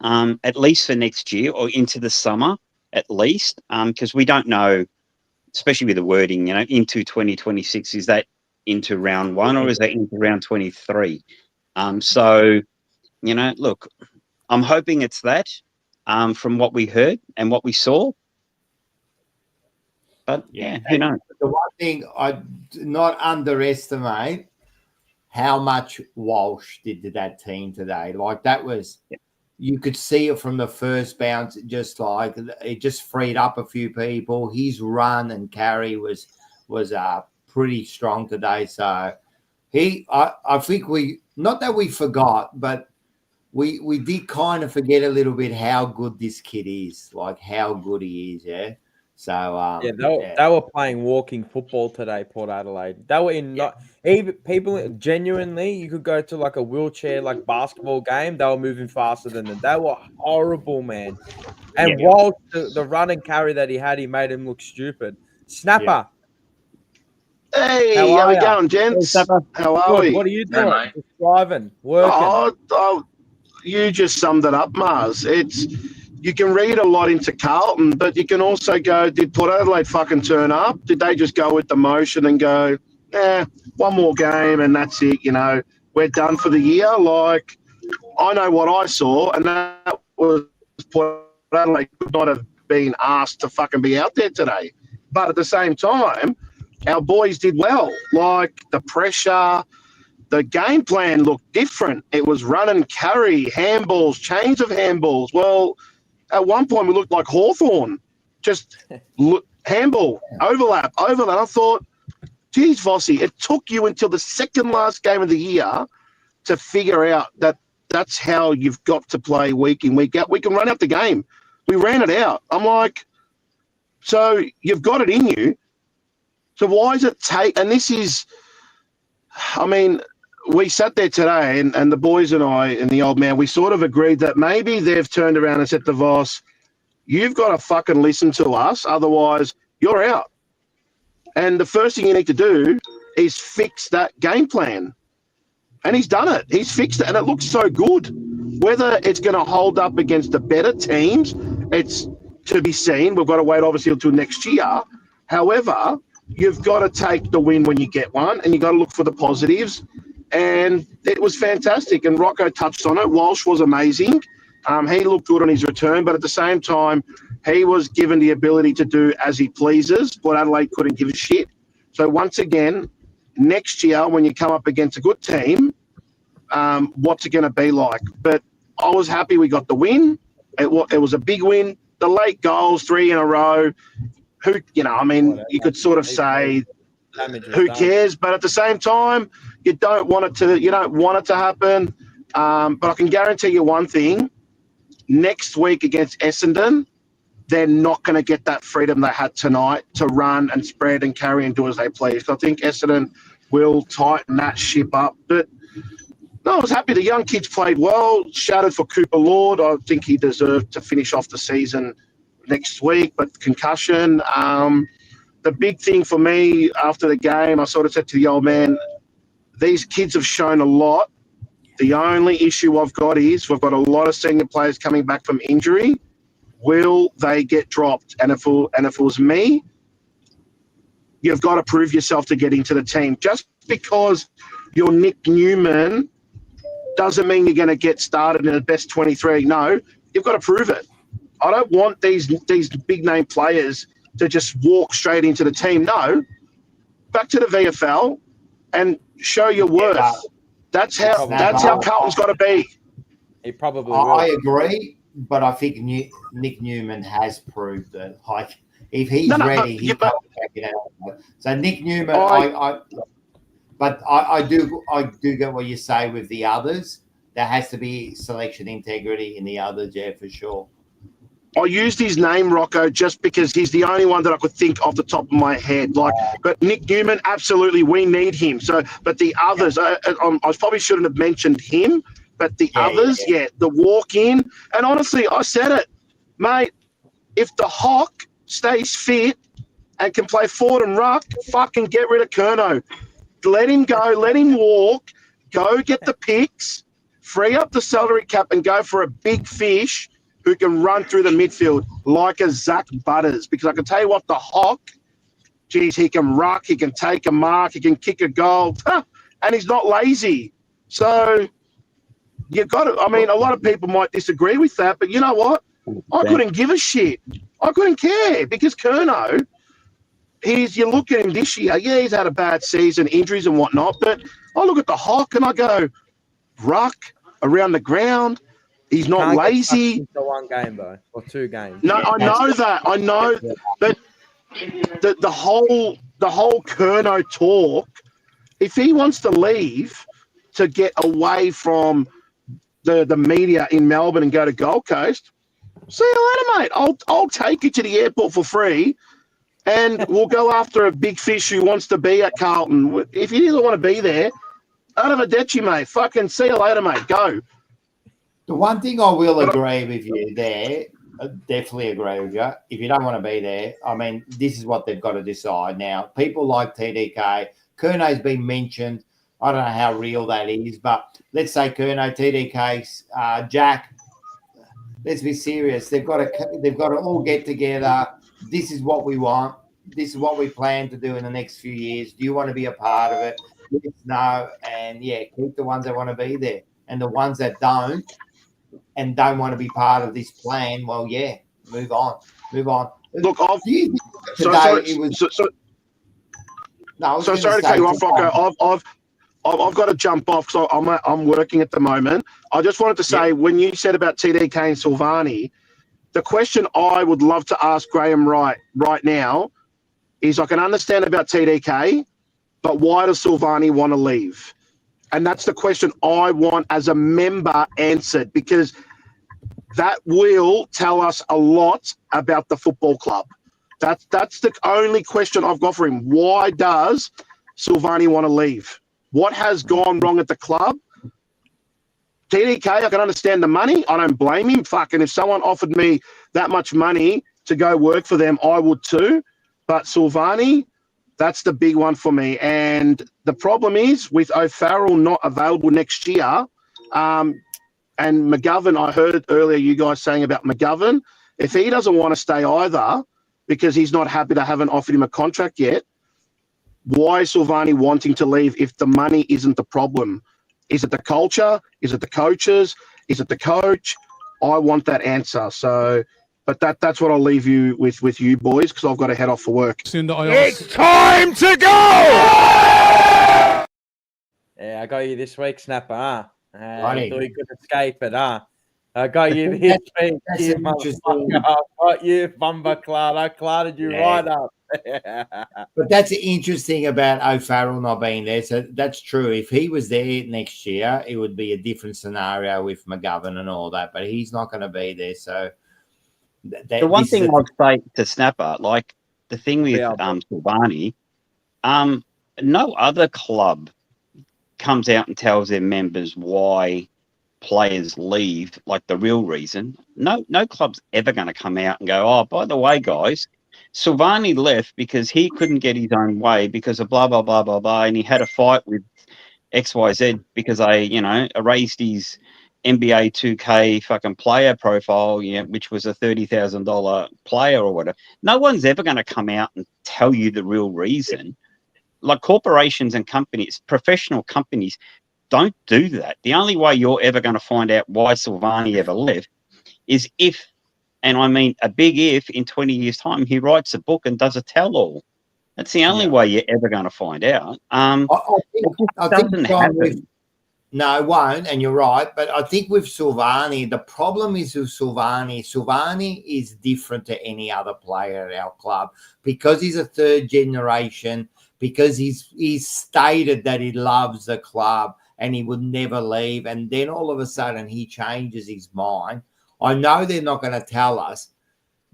at least for next year or into the summer, at least, because we don't know, especially with the wording, into 2026, is that into round 1 or is that into round 23? So, look, I'm hoping it's that from what we heard and what we saw. But yeah, who knows? The one thing I do not underestimate how much Walsh did to that team today. Like that was, you could see it from the first bounce. It just freed up a few people. His run and carry was pretty strong today. So I think not that we forgot, but we did kind of forget a little bit how good this kid is, like how good he is. Yeah. So they were playing walking football today, Port Adelaide. They were in even people genuinely. You could go to like a wheelchair like basketball game. They were moving faster than them. They were horrible, man. And while the run and carry that he had, he made him look stupid. Snapper. Hey, how we going, gents? How are we? What are you doing? Just driving, working. Oh, you just summed it up, Mars. You can read a lot into Carlton, but you can also go, did Port Adelaide fucking turn up? Did they just go with the motion and go, one more game and that's it, we're done for the year? Like, I know what I saw, and that was Port Adelaide could not have been asked to fucking be out there today. But at the same time, our boys did well. Like, the pressure, the game plan looked different. It was run and carry, handballs, chains of handballs. Well, at one point, we looked like Hawthorn. Just handball, overlap. I thought, geez, Vossi, it took you until the second last game of the year to figure out that that's how you've got to play week in, week out. We can run out the game. We ran it out. I'm like, so you've got it in you. So why does it take – and this is – I mean – we sat there today, and the boys and I and the old man, we sort of agreed that maybe they've turned around and said to Voss, you've got to fucking listen to us, otherwise you're out. And the first thing you need to do is fix that game plan. And he's done it. He's fixed it, and it looks so good. Whether it's going to hold up against the better teams, it's to be seen. We've got to wait, obviously, until next year. However, you've got to take the win when you get one, and you've got to look for the positives. And it was fantastic. And Rocco touched on it. Walsh was amazing. He looked good on his return, but at the same time, he was given the ability to do as he pleases. Port Adelaide couldn't give a shit. So once again, next year when you come up against a good team, what's it going to be like? But I was happy we got the win. It was a big win. The late goals, 3 in a row. You could sort of say, who cares? But at the same time, you don't want it to happen. But I can guarantee you one thing: next week against Essendon, they're not going to get that freedom they had tonight to run and spread and carry and do as they please. I think Essendon will tighten that ship up. But no, I was happy. The young kids played well. Shouted for Cooper Lord. I think he deserved to finish off the season next week, but concussion. The big thing for me after the game, I sort of said to the old man, these kids have shown a lot. The only issue I've got is we've got a lot of senior players coming back from injury. Will they get dropped? And if it was me, you've got to prove yourself to get into the team. Just because you're Nick Newman doesn't mean you're going to get started in the best 23. No, you've got to prove it. I don't want these big name players to just walk straight into the team. No, back to the VFL and show your worth. That's how Carlton's got to be. He probably will. I agree, but I think Nick Newman has proved that. Like, if he's ready, he can check it out. So Nick Newman, I do get what you say with the others. There has to be selection integrity in the others, yeah, for sure. I used his name, Rocco, just because he's the only one that I could think off the top of my head. But Nick Newman, absolutely, we need him. So, but the others, I probably shouldn't have mentioned him. But the others, the walk in, and honestly, I said it, mate. If the Hawk stays fit and can play forward and ruck, fucking get rid of Curnow. Let him go. Let him walk. Go get the picks. Free up the salary cap and go for a big fish who can run through the midfield like a Zach Butters. Because I can tell you what, the Hawk, geez, he can ruck, he can take a mark, he can kick a goal, and he's not lazy. So you've got to, I mean, a lot of people might disagree with that, but you know what? I couldn't give a shit. I couldn't care because Curnow, you look at him this year, he's had a bad season, injuries and whatnot, but I look at the Hawk and I go, ruck around the ground. He's not lazy. For one game though, or 2 games. No, I know that. I know, but the whole Curnow talk. If he wants to leave to get away from the media in Melbourne and go to Gold Coast, see you later, mate. I'll take you to the airport for free, and we'll go after a big fish who wants to be at Carlton. If he doesn't want to be there, arrivederci, mate. Fucking see you later, mate. Go. The one thing I will agree with you there, definitely agree with you. If you don't want to be there, I mean, this is what they've got to decide now. People like TDK, Curnow's been mentioned. I don't know how real that is, but let's say Curnow, TDK, Jack. Let's be serious. They've got to all get together. This is what we want. This is what we plan to do in the next few years. Do you want to be a part of it? Yes, no, and keep the ones that want to be there, and the ones that don't want to be part of this plan. Well, move on. Look, sorry to cut you off, Rocco. I've got to jump off because I'm working at the moment. I just wanted to say, when you said about TDK and Silvagni, the question I would love to ask Graham right now is, I can understand about TDK, but why does Silvagni want to leave? And that's the question I want as a member answered, because that will tell us a lot about the football club. That's the only question I've got for him. Why does Silvagni want to leave? What has gone wrong at the club? TDK, I can understand the money. I don't blame him. Fucking if someone offered me that much money to go work for them, I would too. But Silvagni, that's the big one for me. And the problem is with O'Farrell not available next year, and McGovern, I heard earlier you guys saying about McGovern. If he doesn't want to stay either because he's not happy they haven't offered him a contract yet, why is Silvagni wanting to leave if the money isn't the problem? Is it the culture? Is it the coaches? Is it the coach? I want that answer. So, but that's what I'll leave you with you boys, because I've got to head off for work. It's time to go! Yeah, I got you this week, Snapper. I thought Funny. you could escape it, I got you this week. That's You interesting. motherfucker. I got you, Bumba Clad. I clarded you right up. But that's interesting about O'Farrell not being there. So that's true. If he was there next year, it would be a different scenario with McGovern and all that. But he's not going to be there. So the one thing I'd say to Snapper, like the thing with Silvagni, no other club comes out and tells their members why players leave, like the real reason. No club's ever going to come out and go, oh, by the way, guys, Silvagni left because he couldn't get his own way because of blah, blah, blah, blah, blah, and he had a fight with XYZ because I erased his NBA 2K fucking player profile, which was a $30,000 player or whatever. No one's ever going to come out and tell you the real reason. Like corporations and companies, professional companies, don't do that. The only way you're ever going to find out why Silvagni ever left is if, and I mean a big if, in 20 years' time, he writes a book and does a tell-all. That's the only way you're ever going to find out. I think happen. No, it won't, and you're right. But I think with Silvagni, the problem is with Silvagni is different to any other player at our club because he's a third generation, because he's stated that he loves the club and he would never leave. And then all of a sudden he changes his mind. I know they're not going to tell us,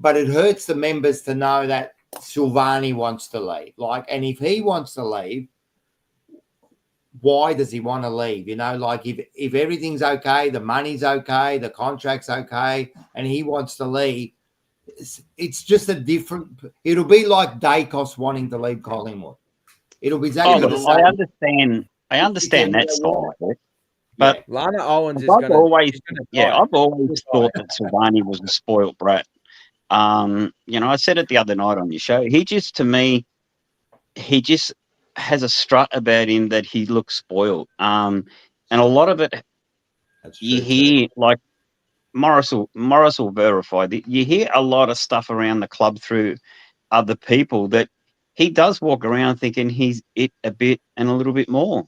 but it hurts the members to know that Silvagni wants to leave. Like, and if he wants to leave, why does he want to leave? You know, like if everything's okay, the money's okay, the contract's okay, and he wants to leave, it's just a different. It'll be like Dacos wanting to leave Collingwood. It'll be exactly the same. I understand that side of it, but Lana Owens I've always thought that Silvagni was a spoilt brat. You know, I said it the other night on your show. He just, to me, he just has a strut about him that he looks spoiled. And a lot of it, you hear, like Morris will verify that you hear a lot of stuff around the club through other people that he does walk around thinking he's it a bit and a little bit more.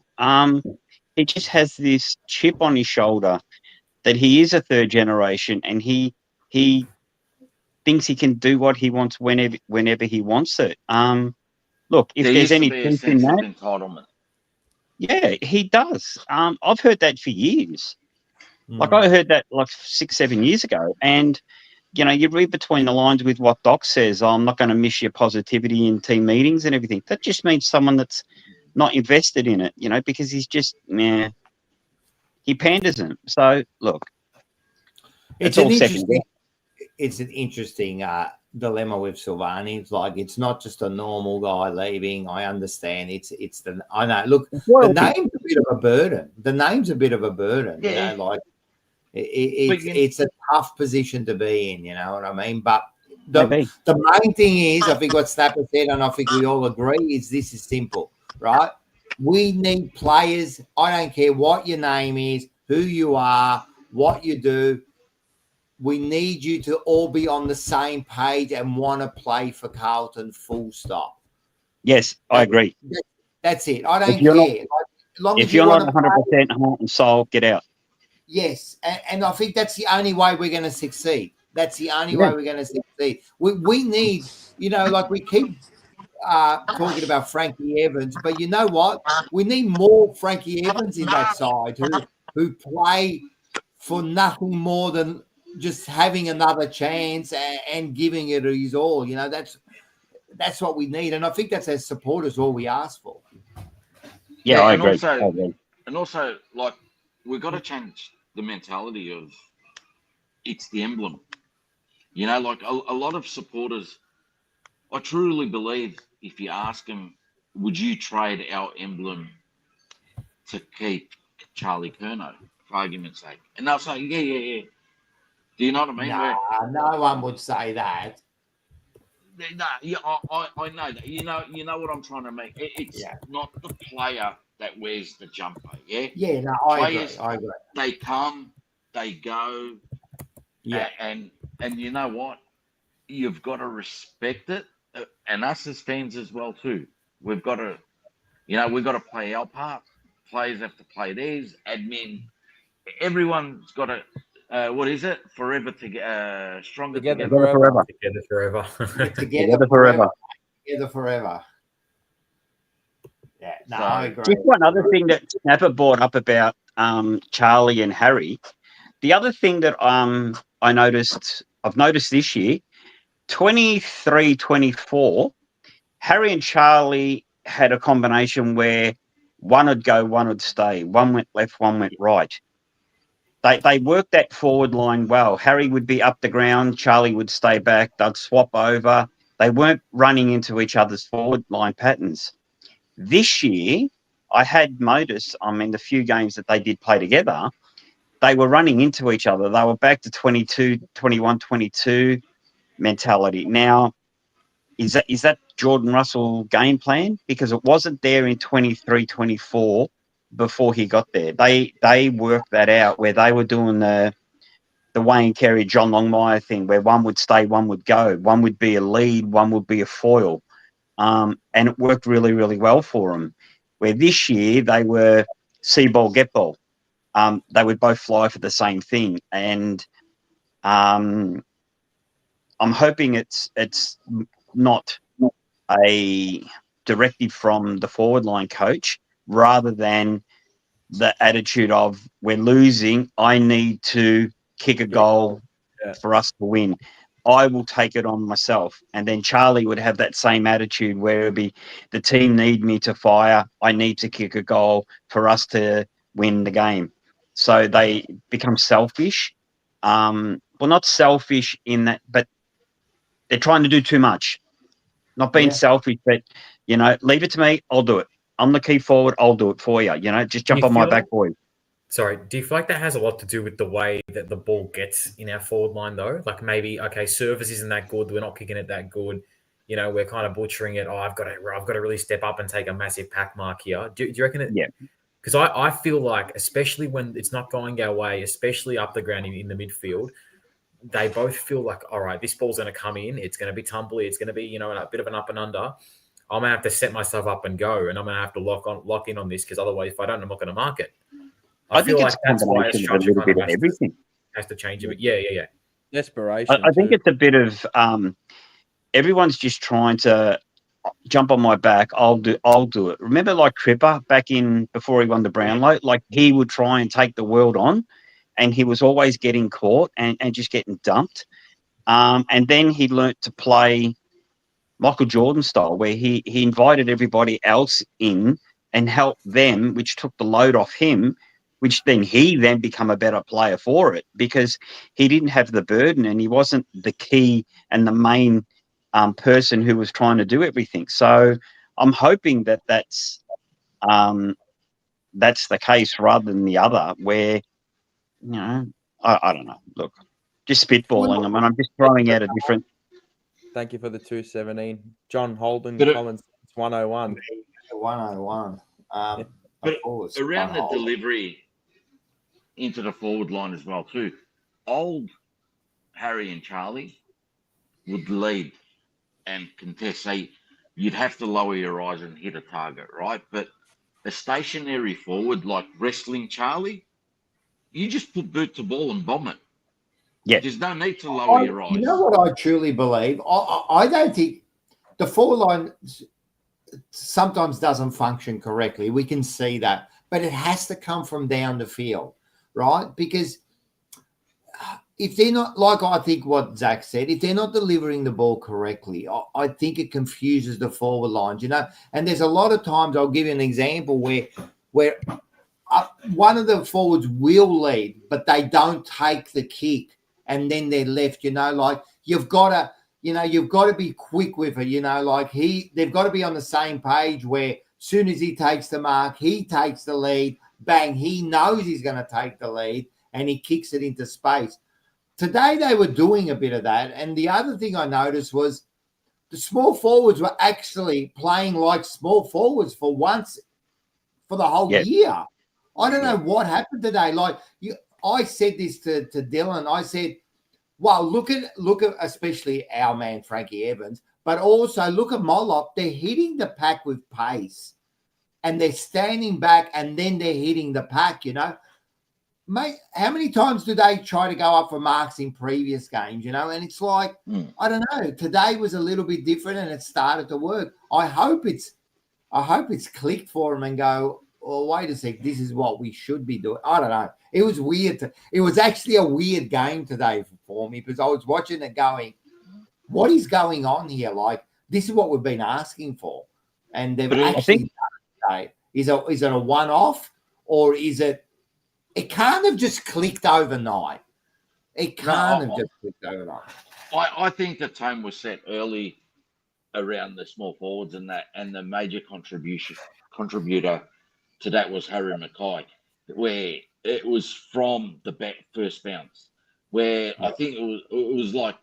He just has this chip on his shoulder that he is a third generation, and he thinks he can do what he wants whenever he wants it. Look, if there there's used any to be a truth in sense of that, entitlement. yeah, he does. I've heard that for years. Like, I heard that like 6-7 years ago, and you know, you read between the lines with what Doc says. I'm not going to miss your positivity in team meetings and everything. That just means someone that's not invested in it, you know, because he's just he panders him. So look, it's all second. It's an interesting dilemma with Silvagni. It's like, it's not just a normal guy leaving. I understand. I know. Look, the name's a bit of a burden. Yeah. You know, like it's a tough position to be in. You know what I mean? But the main thing is, I think what Snapper said, and I think we all agree, is this is simple, right? We need players. I don't care what your name is, who you are, what you do. We need you to all be on the same page and want to play for Carlton, full stop. Yes, I agree. That's it. I don't care. If you're not 100% heart and soul, get out. Yes, and I think that's the only way we're going to succeed. That's the only way we're going to succeed. We need, you know, like we keep talking about Frankie Evans, but you know what? We need more Frankie Evans in that side who play for nothing more than just having another chance and giving it his all. You know, that's what we need, and I think that's as supporters all we ask for. Yeah, I agree. And also, like, we've got to change the mentality of it's the emblem. You know, like a lot of supporters, I truly believe if you ask them, would you trade our emblem to keep Charlie Curnow, for argument's sake? And they'll say, yeah. Do you know what I mean? No one would say that. No, yeah, I know that. You know what I'm trying to make. It's not the player that wears the jumper. Yeah. Yeah. No, I agree. They come, they go. Yeah. And you know what? You've got to respect it, and us as fans as well too. We've got to play our part. Players have to play theirs. Admin, everyone's got to. What is it? Forever together, stronger together forever. Together forever. Yeah, no, I agree. Just one other thing that Snapper brought up about Charlie and Harry. The other thing that I've noticed this year, 23-24, Harry and Charlie had a combination where one would go, one would stay. One went left, one went right. They worked that forward line well. Harry would be up the ground, Charlie would stay back, they'd swap over. They weren't running into each other's forward line patterns. This year, I had noticed, the few games that they did play together, they were running into each other. They were back to 21-22 mentality. Now, is that Jordan Russell game plan? Because it wasn't there in 23-24 before he got there. They worked that out where they were doing the Wayne Carey, John Longmire thing where one would stay, one would go. One would be a lead, one would be a foil. And it worked really, really well for them. Where this year they were see ball, get ball. They would both fly for the same thing. And I'm hoping it's not a directive from the forward line coach rather than the attitude of we're losing, I need to kick a goal for us to win. I will take it on myself. And then Charlie would have that same attitude where it'd be the team need me to fire. I need to kick a goal for us to win the game. So they become selfish. Well, not selfish in that, but they're trying to do too much. Not being selfish, but, you know, leave it to me. I'll do it. I'm the key forward. I'll do it for you. You know, just jump on my back, boy. Sorry, do you feel like that has a lot to do with the way that the ball gets in our forward line, though? Like maybe, okay, service isn't that good. We're not kicking it that good. You know, we're kind of butchering it. Oh, I've got to really step up and take a massive pack mark here. Do you reckon it? Yeah. Because I feel like, especially when it's not going our way, especially up the ground in the midfield, they both feel like, all right, this ball's going to come in. It's going to be tumbly. It's going to be, you know, a bit of an up and under. I'm going to have to set myself up and go, and I'm going to have to lock in on this because otherwise, if I don't, I'm not going to mark it. I feel like that's why a structure kind of has to change a bit. Yeah. Desperation. I think it's a bit of everyone's just trying to jump on my back. I'll do it. Remember, like Cripper back in before he won the Brownlow, like he would try and take the world on, and he was always getting caught and just getting dumped. And then he learnt to play Michael Jordan style, where he invited everybody else in and helped them, which took the load off him, which then he become a better player for it because he didn't have the burden and he wasn't the key and the main person who was trying to do everything. So I'm hoping that that's the case rather than the other where, you know, I don't know. Look, just spitballing them, and I'm just throwing out a different. Thank you for the 217. John Holden, But Common Sense 101. 101. But around the delivery into the forward line as well too, old Harry and Charlie would lead and contest. Say you'd have to lower your eyes and hit a target, right? But a stationary forward like wrestling Charlie, you just put boot to ball and bomb it. Yeah, there's no need to lower your eyes. You know what I truly believe? I don't think the forward line sometimes doesn't function correctly. We can see that, but it has to come from down the field, right? Because if they're not, like I think what Zach said, if they're not delivering the ball correctly, I think it confuses the forward lines, you know. And there's a lot of times, I'll give you an example where one of the forwards will lead, but they don't take the kick, and then they're left, you know. Like you've got to be quick with it, you know. Like they've got to be on the same page where soon as he takes the mark, he takes the lead, bang, he knows he's going to take the lead, and he kicks it into space. Today they were doing a bit of that, and the other thing I noticed was the small forwards were actually playing like small forwards for once for the whole year. I don't know what happened today. Like I said this to Dylan. I said, "Well, look at especially our man Frankie Evans, but also look at Mollop. They're hitting the pack with pace, and they're standing back, and then they're hitting the pack. You know, mate, how many times do they try to go up for marks in previous games? You know, and it's like I don't know. Today was a little bit different, and it started to work. I hope it's clicked for them and go, oh, wait a sec, this is what we should be doing. I don't know. It was weird. It was actually a weird game today for me because I was watching it going, what is going on here? Like, this is what we've been asking for. And they've actually done it today. Is it a one-off or is it can't have just clicked overnight. It can't have just clicked overnight. I think the tone was set early around the small forwards and the major contributor to that was Harry McKay, where it was from the first bounce, where I think it was like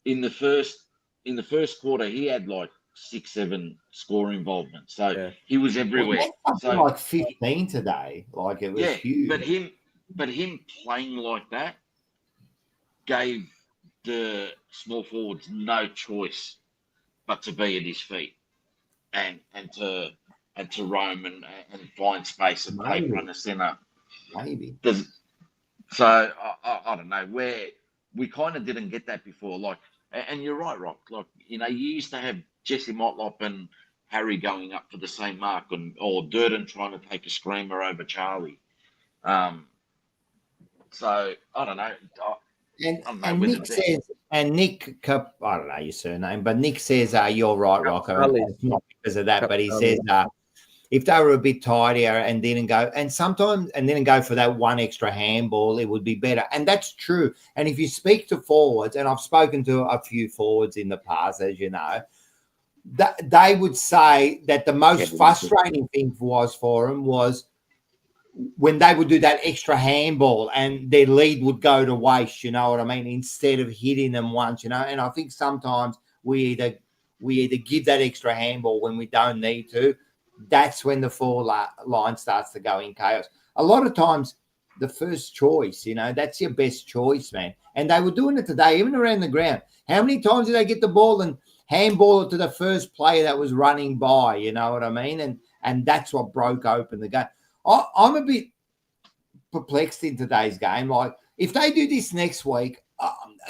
in the first quarter he had like 6-7 score involvement, so he was everywhere. So like 15 today, like it was huge. But him playing like that gave the small forwards no choice but to be at his feet and to roam and find space and play front and centre. Maybe. So I don't know, where we kind of didn't get that before. Like, and you're right, Rock. Like, you know, you used to have Jesse Motlop and Harry going up for the same mark, or Durden trying to take a screamer over Charlie. So I don't know. And Nick says, I don't know your surname, but Nick says, you're right, Rocco. And it's not because of that, but he says, if they were a bit tidier and didn't go for that one extra handball, it would be better. And that's true. And if you speak to forwards, and I've spoken to a few forwards in the past, as you know, that they would say that the most frustrating thing was for them was when they would do that extra handball and their lead would go to waste, you know what I mean, instead of hitting them once, you know. And I think sometimes we either give that extra handball when we don't need to. That's when the forward line starts to go in chaos. A lot of times, the first choice, you know, that's your best choice, man. And they were doing it today, even around the ground. How many times did they get the ball and handball it to the first player that was running by, you know what I mean? And that's what broke open the game. I'm a bit perplexed in today's game. Like, if they do this next week,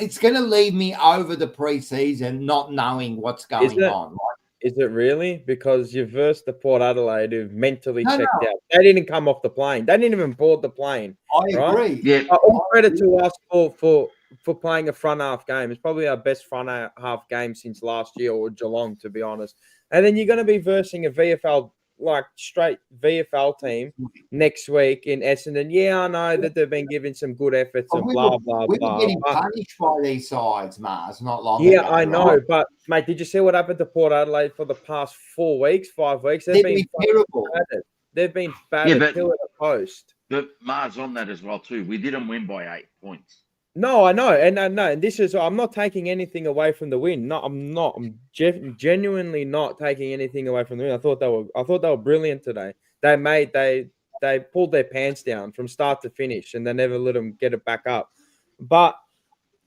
it's going to leave me over the preseason not knowing what's going on. Is it really? Because you versed the Port Adelaide who've mentally checked out. They didn't come off the plane. They didn't even board the plane. I agree. Yeah. All credit to us for playing a front half game. It's probably our best front half game since last year or Geelong, to be honest. And then you're going to be versing a VFL, like straight VFL team next week in Essendon. Yeah, I know that they've been given some good efforts and blah, blah, we blah. were getting punished by these sides, Mars, not long Yeah, ago. I know. Right? But, mate, did you see what happened to Port Adelaide for the past 5 weeks? They've been terrible. Battered. They've been battered till at the post. But Mars on that as well, too. We didn't win by 8 points. No, I know, and this is. I'm not taking anything away from the win. No, I'm not. I'm genuinely not taking anything away from the win. I thought they were brilliant today. They pulled their pants down from start to finish, and they never let them get it back up. But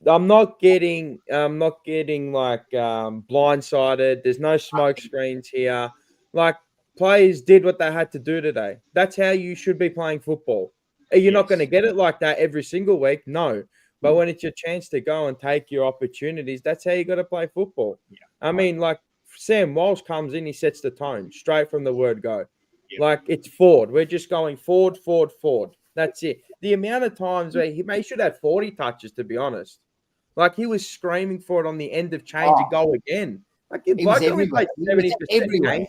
I'm not getting like blindsided. There's no smoke screens here. Like, players did what they had to do today. That's how you should be playing football. You're not going to get it like that every single week. No. But when it's your chance to go and take your opportunities, that's how you got to play football. Yeah. I mean, like, Sam Walsh comes in, he sets the tone straight from the word go. Yeah. Like, it's forward. We're just going forward, forward, forward. That's it. The amount of times where he should have 40 touches, to be honest. Like, he was screaming for it on the end of change and go again. Like, it was everywhere. 70% game time.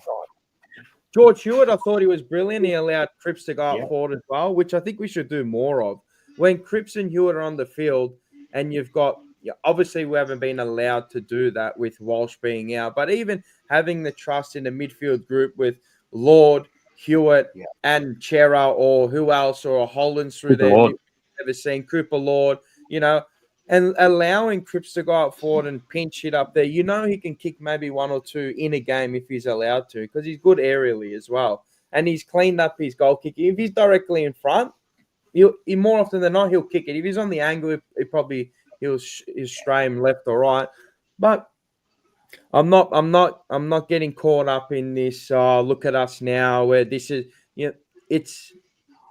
George Hewitt, I thought he was brilliant. He allowed Cripps to go up forward as well, which I think we should do more of. When Cripps and Hewitt are on the field, and you've got, obviously we haven't been allowed to do that with Walsh being out, but even having the trust in the midfield group with Lord, Hewitt, and Chera, or who else, or Hollands through there, you've never seen Cooper Lord, you know, and allowing Cripps to go up forward and pinch it up there, you know, he can kick maybe 1 or 2 in a game if he's allowed to, because he's good aerially as well, and he's cleaned up his goal kicking. If he's directly in front, he more often than not, he'll kick it. If he's on the angle, he'll stray him left or right. But I'm not getting caught up in this. Look at us now, where this is.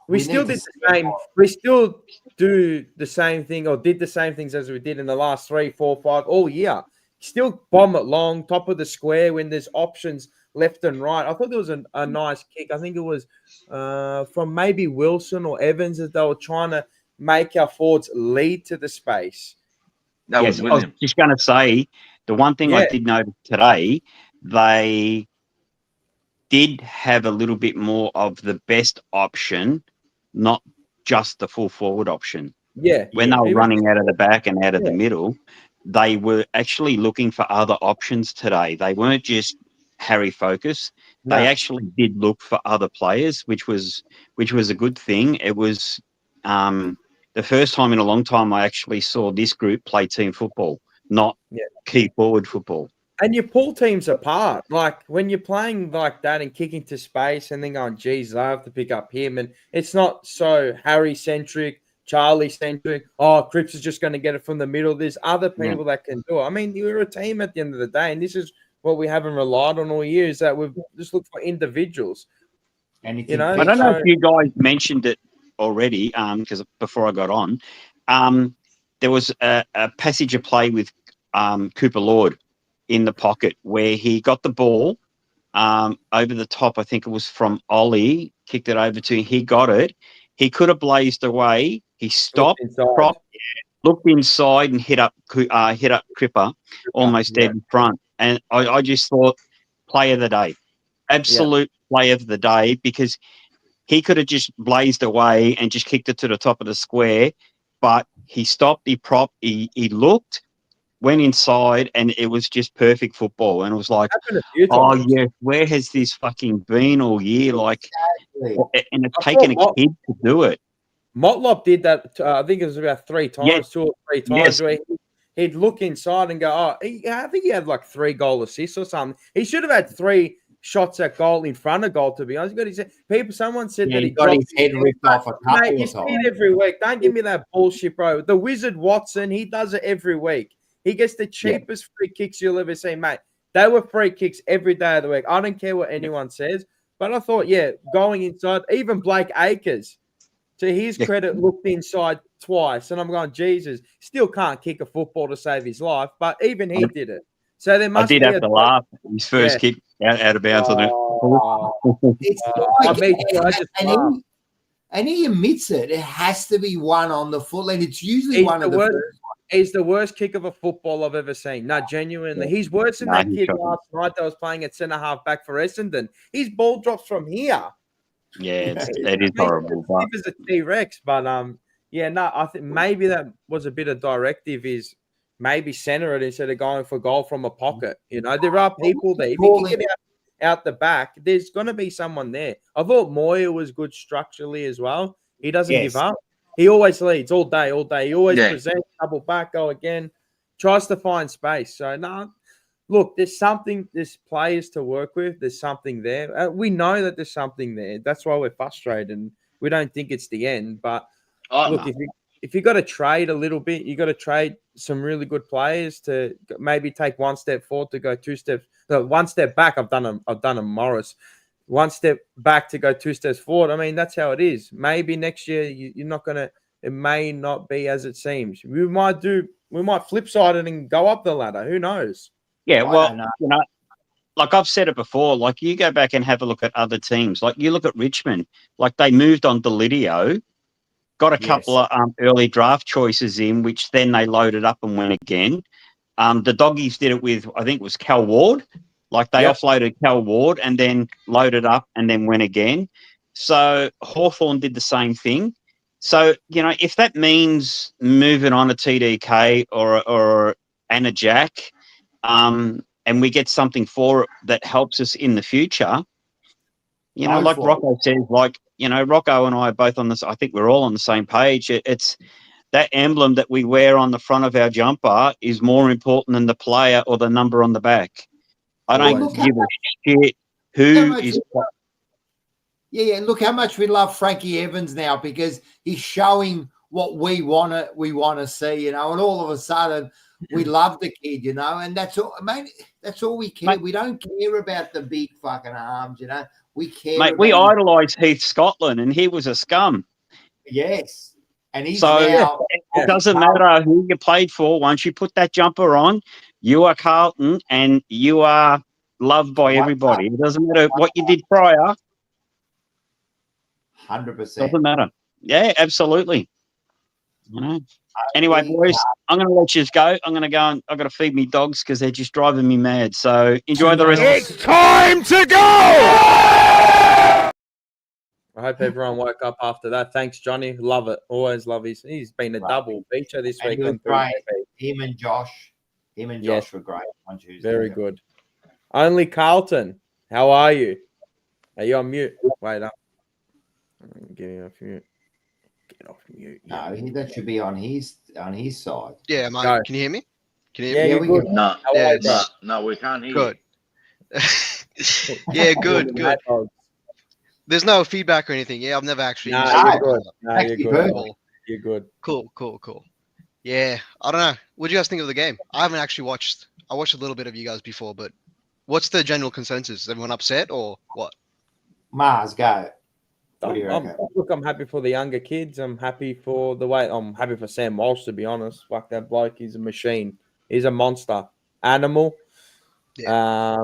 We still did the same. We still do the same thing, or did the same things as we did in the last 3, 4, 5 all year. Still bomb it long, top of the square when there's options left and right. I thought there was a nice kick. I think it was from maybe Wilson or Evans, as they were trying to make our forwards lead to the space. I was just going to say, the one thing I did notice today, they did have a little bit more of the best option, not just the full forward option. Yeah. When they were running out of the back and out of the middle, they were actually looking for other options today. They weren't just Harry focus. No. They actually did look for other players, which was a good thing. It was the first time in a long time I actually saw this group play team football, not key forward football. And you pull teams apart. Like, when you're playing like that and kicking to space and then going, geez, I have to pick up him. And it's not so Harry-centric, Charlie-centric. Oh, Cripps is just going to get it from the middle. There's other people that can do it. I mean, you're a team at the end of the day, and this is what we haven't relied on all year, is that we've just looked for individuals. And I don't know if you guys mentioned it already, because before I got on, there was a passage of play with Cooper Lord in the pocket where he got the ball over the top. I think it was from Ollie, kicked it over to him. He got it. He could have blazed away. He stopped, looked inside and hit up Cripper almost dead in front. And I just thought, play of the day. Absolute play of the day, because he could have just blazed away and just kicked it to the top of the square, but he stopped, he looked, went inside, and it was just perfect football. And it was like, oh, yeah, where has this fucking been all year? Like, and it's taken a kid to do it. Motlop did that, I think it was about 3 times, 2 or 3 times, where he'd look inside and go, I think he had like 3 goal assists or something. He should have had 3 shots at goal in front of goal, to be honest. Someone said that he got his head ripped off a couple of times. Mate, every week. Don't give me that bullshit, bro. The Wizard Watson, he does it every week. He gets the cheapest free kicks you'll ever see, mate. They were free kicks every day of the week. I don't care what anyone says, but I thought, going inside, even Blake Acres, to his credit, looked inside twice. And I'm going, Jesus, still can't kick a football to save his life, but even he did it. So there must I did have to laugh. His first kick out of bounds on it. It's like, and he admits it. It has to be one on the foot, and it's usually one of the first. He's the worst kick of a football I've ever seen. No, genuinely. He's worse than that kid last night that was playing at centre-half back for Essendon. His ball drops from here. Yeah, it is horrible. But as a T-Rex, but I think maybe that was a bit of directive is maybe center it instead of going for goal from a pocket. You know, there are people there. If you can get out the back, there's going to be someone there. I thought Moya was good structurally as well. He doesn't give up. He always leads all day. He always presents, double back, go again, tries to find space. So, look, there's players to work with. There's something there. We know that there's something there. That's why we're frustrated. And we don't think it's the end. But, if you got to trade a little bit, you got to trade some really good players to maybe take 1 step forward to go 2 steps. No, 1 step back. I've done a Morris. 1 step back to go 2 steps forward. I mean, that's how it is. Maybe next year you're not gonna. It may not be as it seems. We might flip side it and go up the ladder. Who knows? Yeah, well, like I've said it before. Like you go back and have a look at other teams. Like you look at Richmond. Like they moved on Delidio, got a couple of early draft choices in, which then they loaded up and went again. The Doggies did it with, I think it was Cal Ward. Like they offloaded Cal Ward and then loaded up and then went again. So Hawthorn did the same thing. So, if that means moving on a TDK or Anna Jack, and we get something for it that helps us in the future, like Rocco says, Rocco and I are both on this. I think we're all on the same page. It's that emblem that we wear on the front of our jumper is more important than the player or the number on the back. I don't give a shit who is. Look how much we love Frankie Evans now because he's showing what we want to see, and all of a sudden we love the kid, and that's all. Mate, that's all we care. We don't care about the big fucking arms, We care. Mate, we idolise Heath Scotland, and he was a scum. Yes, and he's now. It doesn't matter who you played for. Once you put that jumper on, you are Carlton, and you are loved by everybody. It doesn't matter what you did prior. 100%. Doesn't matter. Yeah, absolutely. Anyway, boys, I'm going to let you go. I'm going to go and I've got to feed me dogs because they're just driving me mad. So enjoy the rest. It's time to go. I hope everyone woke up after that. Thanks, Johnny. Love it. Always love he's been a double feature this week. Great. Him and Josh were great on Tuesday. Very good. Only Carlton. How are you? Are you on mute? Wait up. I'm getting off mute. Get off mute. No, that should be on his side. Yeah, mate. Can you hear me? Can you hear me? Good. No, we can't hear good. You. Yeah, good. There's no feedback or anything. Yeah, I've never actually used it. You're good. No, you're good. You're good. Cool. Yeah, I don't know. What do you guys think of the game? I haven't actually watched. I watched a little bit of you guys before, but what's the general consensus? Is everyone upset or what? Mars, go. I'm happy for the younger kids. I'm happy for I'm happy for Sam Walsh, to be honest. Fuck that bloke. He's a machine. He's a monster. Animal. Yeah.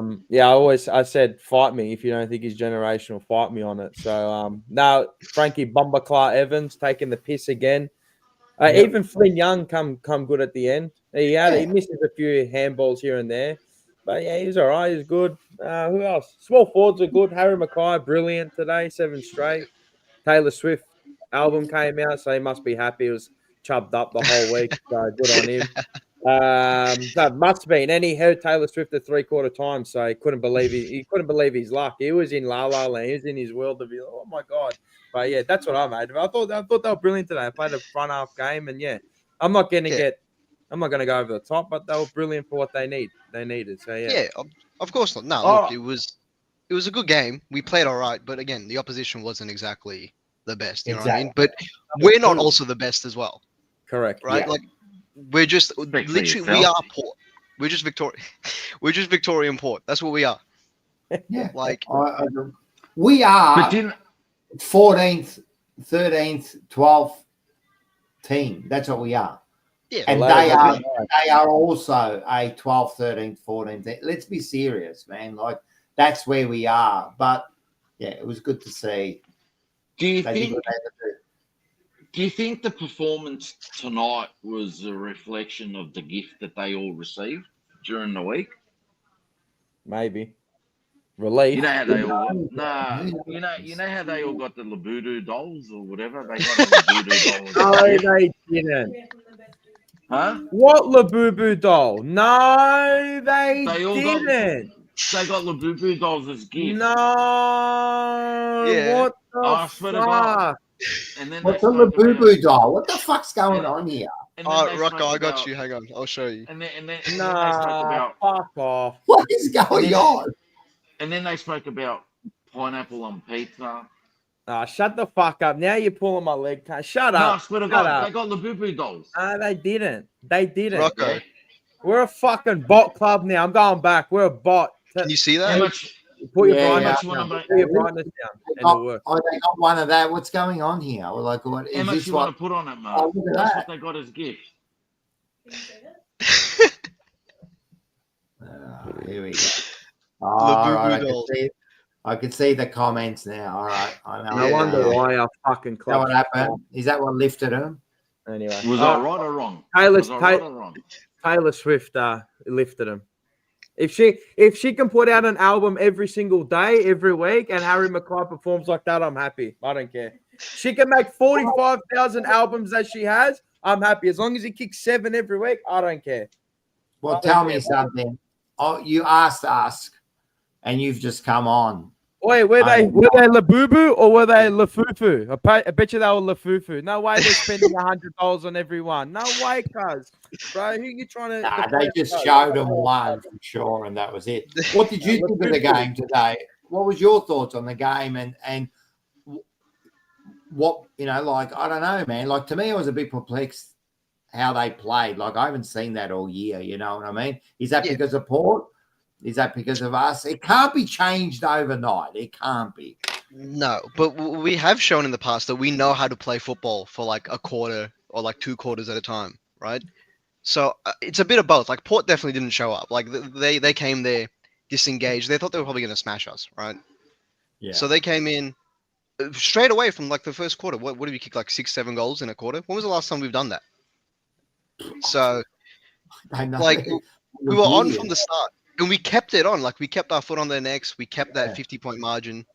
I said, fight me. If you don't think he's generational, fight me on it. So, now Frankie Bumbaclar Evans taking the piss again. Even Flynn Young come good at the end. He misses a few handballs here and there, but yeah, he's all right. He's good. Who else? Small forwards are good. Harry McKay, brilliant today, 7 straight. Taylor Swift album came out, so he must be happy. He was chubbed up the whole week, so good on him. That must have been. And he heard Taylor Swift at 3/4 time, so he couldn't believe his luck. He was in La La Land. He was in his world of, oh my god. But yeah, that's what I made. I thought they were brilliant today. I played a front half game, and yeah, I'm not going to go over the top, but they were brilliant for what they needed. So yeah. Yeah, of course not. No, look, it was a good game. We played all right, but again, the opposition wasn't exactly the best. You know what I mean? But we're not also the best as well. Correct. Right? Yeah. Like we're just literally we are Port. We're just Victoria. We're just Victorian Port. That's what we are. Yeah. Like we are 14th, 13th, 12th team. That's what we are. Yeah. And they are also a 12th, 13th, 14th. Let's be serious, man. Like that's where we are. But yeah, it was good to see. Do you think the performance tonight was a reflection of the gift that they all received during the week? Maybe. Relief. You know how they all you know how they all got the Labubu dolls or whatever? They got the Labubu dolls. No, they didn't. Huh? What Labubu doll? No, they didn't. They got Labubu dolls as gifts. No. Yeah. What the I swear to God. And then what's a Labubu doll? What the fuck's going on here? Ruck, I got you. Hang on, I'll show you. And then they spoke about fuck off. What is going on? And then they spoke about pineapple on pizza. Shut the fuck up. Now you're pulling my leg. Shut up. No, I swear to God, they got Labubu dolls. No, they didn't. They didn't. Rocco. We're a fucking bot club now. I'm going back. We're a bot. Can you see that? Put your brightness down. Put your brightness down. And it'll work. Oh, they got one of that. What's going on here? We're like, what is How much this? you want to put on it, mate? Oh, look at That's that. what they got as gifts. Here we go. All right, I can see the comments now. All right, I know. No wonder why our fucking Is that what club. happened? Is that what lifted him? Anyway, Was I right or wrong? Taylor Swift lifted him. If she can put out an album every single day, every week, and Harry McKay performs like that, I'm happy. I don't care. She can make 45,000 albums that she has. I'm happy. As long as he kicks 7 every week, I don't care. Well, tell me something. Oh, you asked us, and you've just come on. Wait, were they Labubu or were they Lafufu? I bet you they were Lafufu. No way they're spending $100 on every one. No way, cuz. Bro, who you trying to... Nah, they just showed them one for sure, and that was it. What did you think of the game today? What was your thoughts on the game and what, like, I don't know, man. Like, to me, I was a bit perplexed how they played. Like, I haven't seen that all year, you know what I mean? Is that because of Port? Is that because of us? It can't be changed overnight. It can't be. No, but we have shown in the past that we know how to play football for like a quarter or like 2 quarters at a time, right? So it's a bit of both. Like Port definitely didn't show up. Like they came there disengaged. They thought they were probably going to smash us, right? Yeah. So they came in straight away from like the first quarter. What did we kick, like 6-7 goals in a quarter? When was the last time we've done that? So like we were on from the start. And we kept it on, like we kept our foot on their necks. We kept that 50-point margin.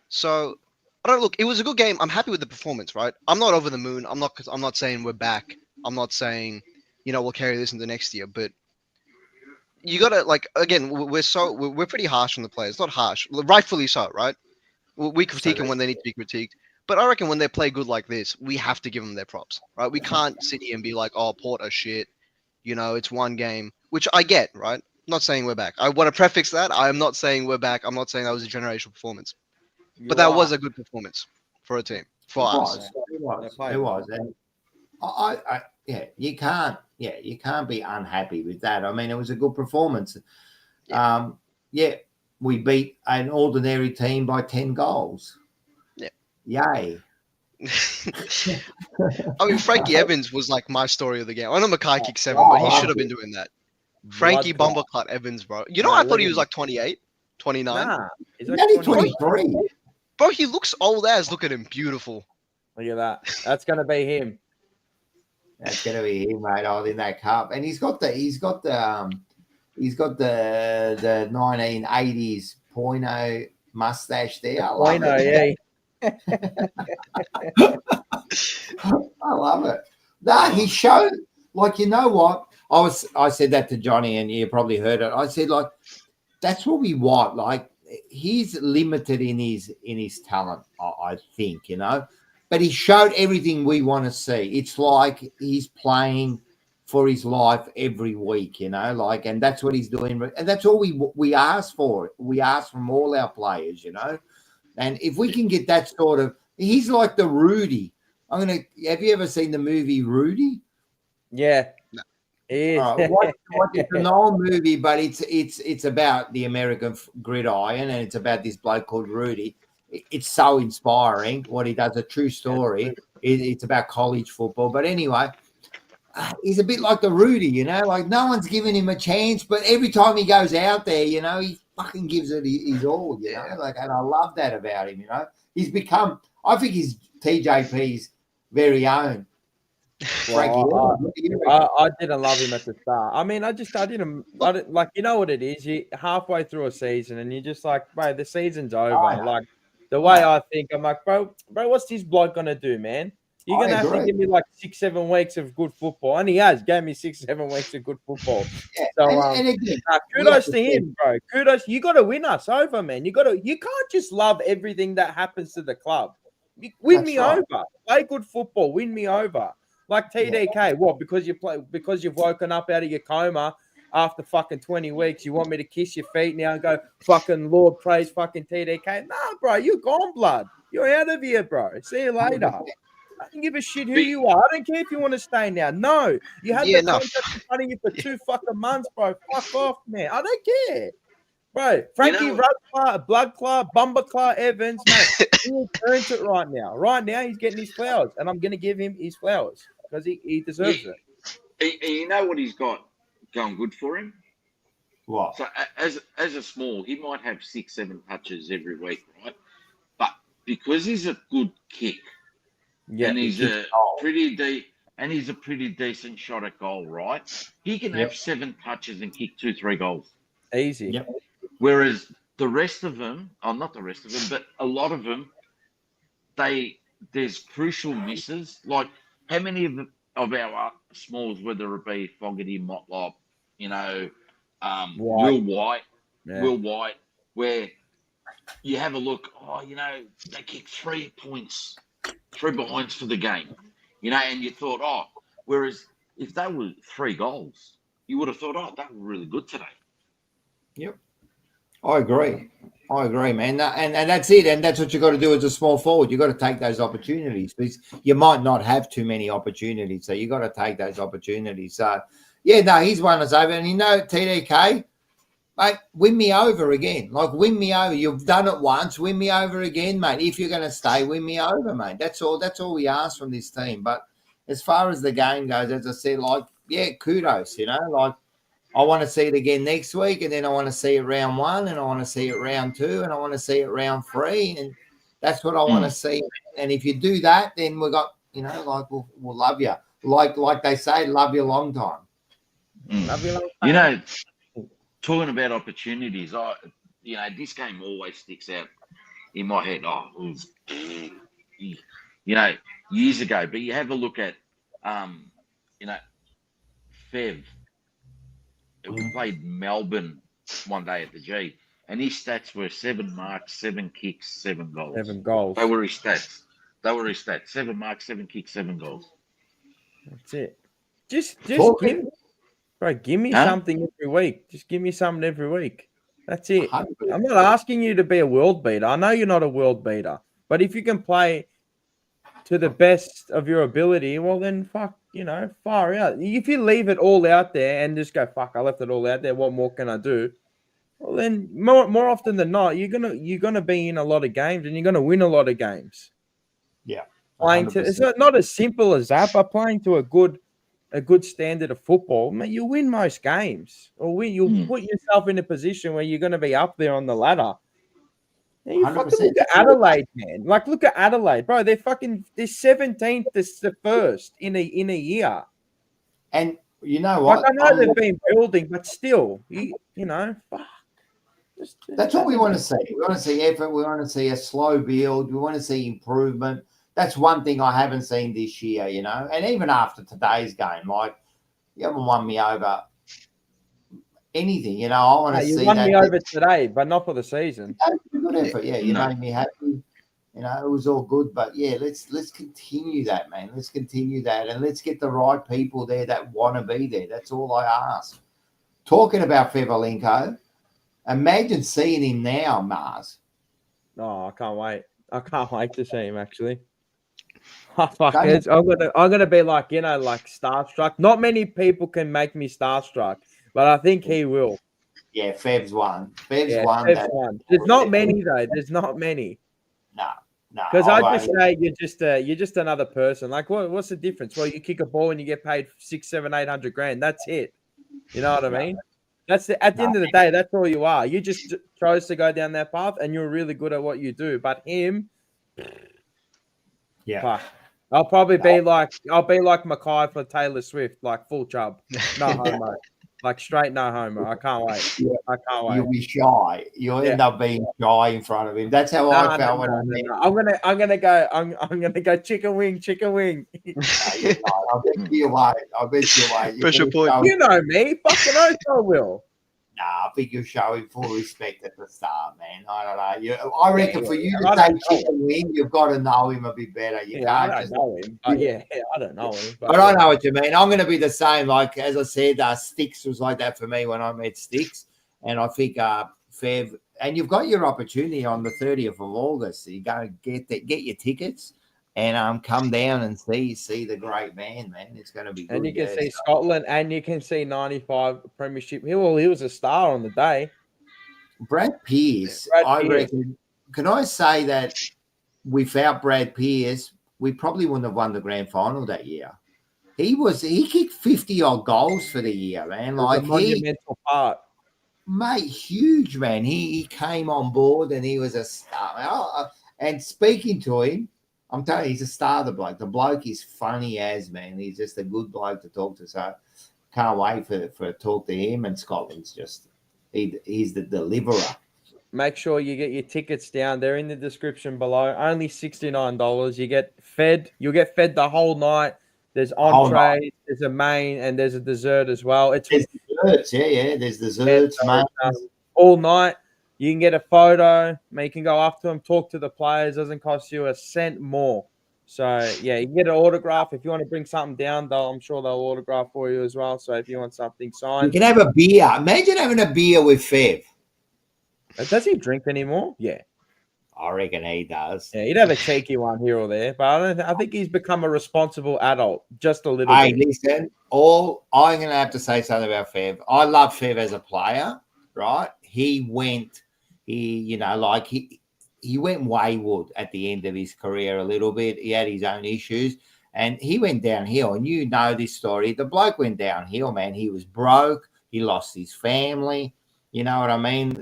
So I don't look. It was a good game. I'm happy with the performance, right? I'm not over the moon. I'm not saying we're back. I'm not saying, we'll carry this into next year. But you gotta again. We're pretty harsh on the players. Not harsh, rightfully so, right? We critique them when they need to be critiqued. But I reckon when they play good like this, we have to give them their props, right? We can't sit here and be like, "Oh, Port are shit." It's one game, which I get, right? I'm not saying we're back. I want to prefix that. I'm not saying we're back. I'm not saying that was a generational performance. But that was a good performance for a team. For us. It was. And you can't be unhappy with that. I mean, it was a good performance. We beat an ordinary team by 10 goals. Yeah. Yay. I mean, Frankie Evans was like my story of the game. I know McKay kicked 7, but he should have been doing that. Frankie Bumbleclot Evans, bro. I thought he was like 28, 29. Nah, he's only 23. Bro, he looks old as. Look at him. Beautiful. Look at that. That's going to be him. That's gonna be him, mate. Holding that cup, and he's got the 1980s Poino mustache there. I love it. I love it. No, he showed, like, you know what? I said that to Johnny, and you probably heard it. I said, like, that's what we want. Like, he's limited in his talent, I think, you know. But he showed everything we want to see. It's like he's playing for his life every week, you know, like, and that's what he's doing. And that's all we ask for. We ask from all our players, you know. And if we can get that sort of, he's like the Rudy. Have you ever seen the movie Rudy? Yeah. It is. It's an old movie, but it's about the American gridiron, and it's about this bloke called Rudy. It's so inspiring what he does, a true story. It's about college football. But anyway, he's a bit like the Rudy, you know, like no one's giving him a chance, but every time he goes out there, you know, he fucking gives it his all, you know, like, and I love that about him, you know. He's become, I think he's TJP's very own. Well, I didn't love him at the start. I mean, I didn't like, you know what it is? You halfway through a season and you're just like, bro, the season's over. Like the way I think, I'm like, bro, what's this bloke gonna do, man? You're gonna have to give me like 6-7 weeks of good football, and he gave me 6-7 weeks of good football. Yeah. So and again, kudos to him, bro. Kudos. You got to win us over, man. You can't just love everything that happens to the club. Win me over. Play good football. Win me over. Like TDK. What? Because you've woken up out of your coma after fucking 20 weeks. You want me to kiss your feet now and go fucking Lord praise fucking TDK? Nah, bro. You're gone, blood. You're out of here, bro. See you later. I don't give a shit who you are. I don't care if you want to stay now. No, you had the contract in front of you for 2 fucking months, bro. Fuck off, man. I don't care, bro. Frankie, Ruck, Blood Club, Bumper Club, Evans, mate. He earns it right now. Right now, he's getting his flowers, and I'm gonna give him his flowers because he deserves it. You know what he's got going good for him? What? So as a small, he might have 6-7 touches every week, right? But because he's a good kick. Yeah, and he's a pretty decent shot at goal, right? He can have 7 touches and kick 2-3 goals. Easy. Yep. Whereas the rest of them, not the rest of them, but a lot of them, there's crucial misses. Like how many of our smalls, whether it be Fogarty, Motlop, you know, Will White, where you have a look, you know, they kicked 3 points. 3 behinds for the game, you know, and you thought, whereas if they were 3 goals, you would have thought, they were really good today. Yep. I agree, man. And that's it. And that's what you got to do as a small forward. You got to take those opportunities because you might not have too many opportunities. So you got to take those opportunities. So, he's won us over. And you know, TDK, mate, win me over again. Like, win me over. You've done it once. Win me over again, mate. If you're going to stay, win me over, mate. That's all we ask from this team. But as far as the game goes, as I said, like, kudos, you know. Like, I want to see it again next week, and then I want to see it round 1, and I want to see it round 2, and I want to see it round 3, and that's what I want to see. And if you do that, then we got, you know, like, we'll love you. Like they say, love you a long time. Love you a long time. You know, talking about opportunities, this game always sticks out in my head. You know, years ago. But you have a look at, Fev. We played Melbourne one day at the G, and his stats were 7 marks, 7 kicks, 7 goals. 7 goals. They were his stats. 7 marks, 7 kicks, 7 goals. That's it. Just give me something every week. Just give me something every week. That's it. I'm not asking you to be a world beater. I know you're not a world beater. But if you can play to the best of your ability, well, then far out. If you leave it all out there and just go, I left it all out there, what more can I do? Well, then more often than not, you're gonna be in a lot of games and you're gonna win a lot of games. Yeah. It's not as simple as that, but playing to a good standard of football, man, you win most games, or you'll put yourself in a position where you're going to be up there on the ladder. And you fucking look at Adelaide, man. Like, look at Adelaide, bro. They're 17th to the first in a year. And you know what? I know they've been building, but still, fuck. That's what we want to see. We want to see effort. We want to see a slow build. We want to see improvement. That's one thing I haven't seen this year, And even after today's game, like, you haven't won me over anything, I want to see you won that. me over today, but not for the season. Good effort, yeah. You made me happy. It was all good. But yeah, let's continue that, man. Let's continue that, and let's get the right people there that want to be there. That's all I ask. Talking about Fevelenko, imagine seeing him now, Mars. Oh, I can't wait. I can't wait to see him actually. Oh, fuck it. I'm gonna be like, like starstruck. Not many people can make me starstruck, but I think he will. Yeah, Fev's one. Fev's one. There's not many though. There's not many. No. Because I just say you're just another person. Like, what's the difference? Well, you kick a ball and you get paid 600, 700, 800 grand. That's it. You know what I mean? At the end of the day, that's all you are. You just chose to go down that path, and you're really good at what you do. But him, fuck. I'll probably be like McKay for Taylor Swift, like full chub, no homo, like straight no homo. I can't wait. I can't wait. You'll be shy. You'll end up being shy in front of him. That's how I felt when I met him. I'm gonna go chicken wing. I'll bet you won't. Pressure point. You know me, fucking oath I will. Nah, I think you'll show him full respect at the start, man. I don't know. I reckon for you to say chicken wing, you've got to know him a bit better. I don't know him. I don't know him. But I know what you mean. I'm going to be the same. Like, as I said, Sticks was like that for me when I met Sticks. And I think Fev, and you've got your opportunity on the 30th of August. So you go get your tickets and come down and see the great man. It's going to be good. And you can see Scotland, and you can see 95 Premiership. He was a star on the day. Brad Pearce, reckon. Can I say that without Brad Pearce, we probably wouldn't have won the grand final that year. He kicked 50 odd goals for the year, man. Like, a monumental part. Mate, huge, man. He came on board and he was a star. And speaking to him, I'm telling you, he's a star, the bloke. The bloke is funny as, man. He's just a good bloke to talk to. So can't wait for a talk to him. And Scotland's just, he's the deliverer. Make sure you get your tickets down. They're in the description below. Only $69. You get fed. You'll get fed the whole night. There's entrees, there's a main, and there's a dessert as well. There's desserts, yeah. There's desserts, mate. All night. You can get a photo. You can go up to them, talk to the players. Doesn't cost you a cent more. So, yeah, you can get an autograph. If you want to bring something down, I'm sure they'll autograph for you as well. So if you want something signed. You can have a beer. Imagine having a beer with Fev. Does he drink anymore? Yeah. I reckon he does. Yeah, he'd have a cheeky one here or there, but I think he's become a responsible adult just a little bit. Listen, I'm going to have to say something about Fev. I love Fev as a player, right? He went wayward at the end of his career a little bit. He had his own issues, and he went downhill. And you know this story. The bloke went downhill, man. He was broke. He lost his family. You know what I mean?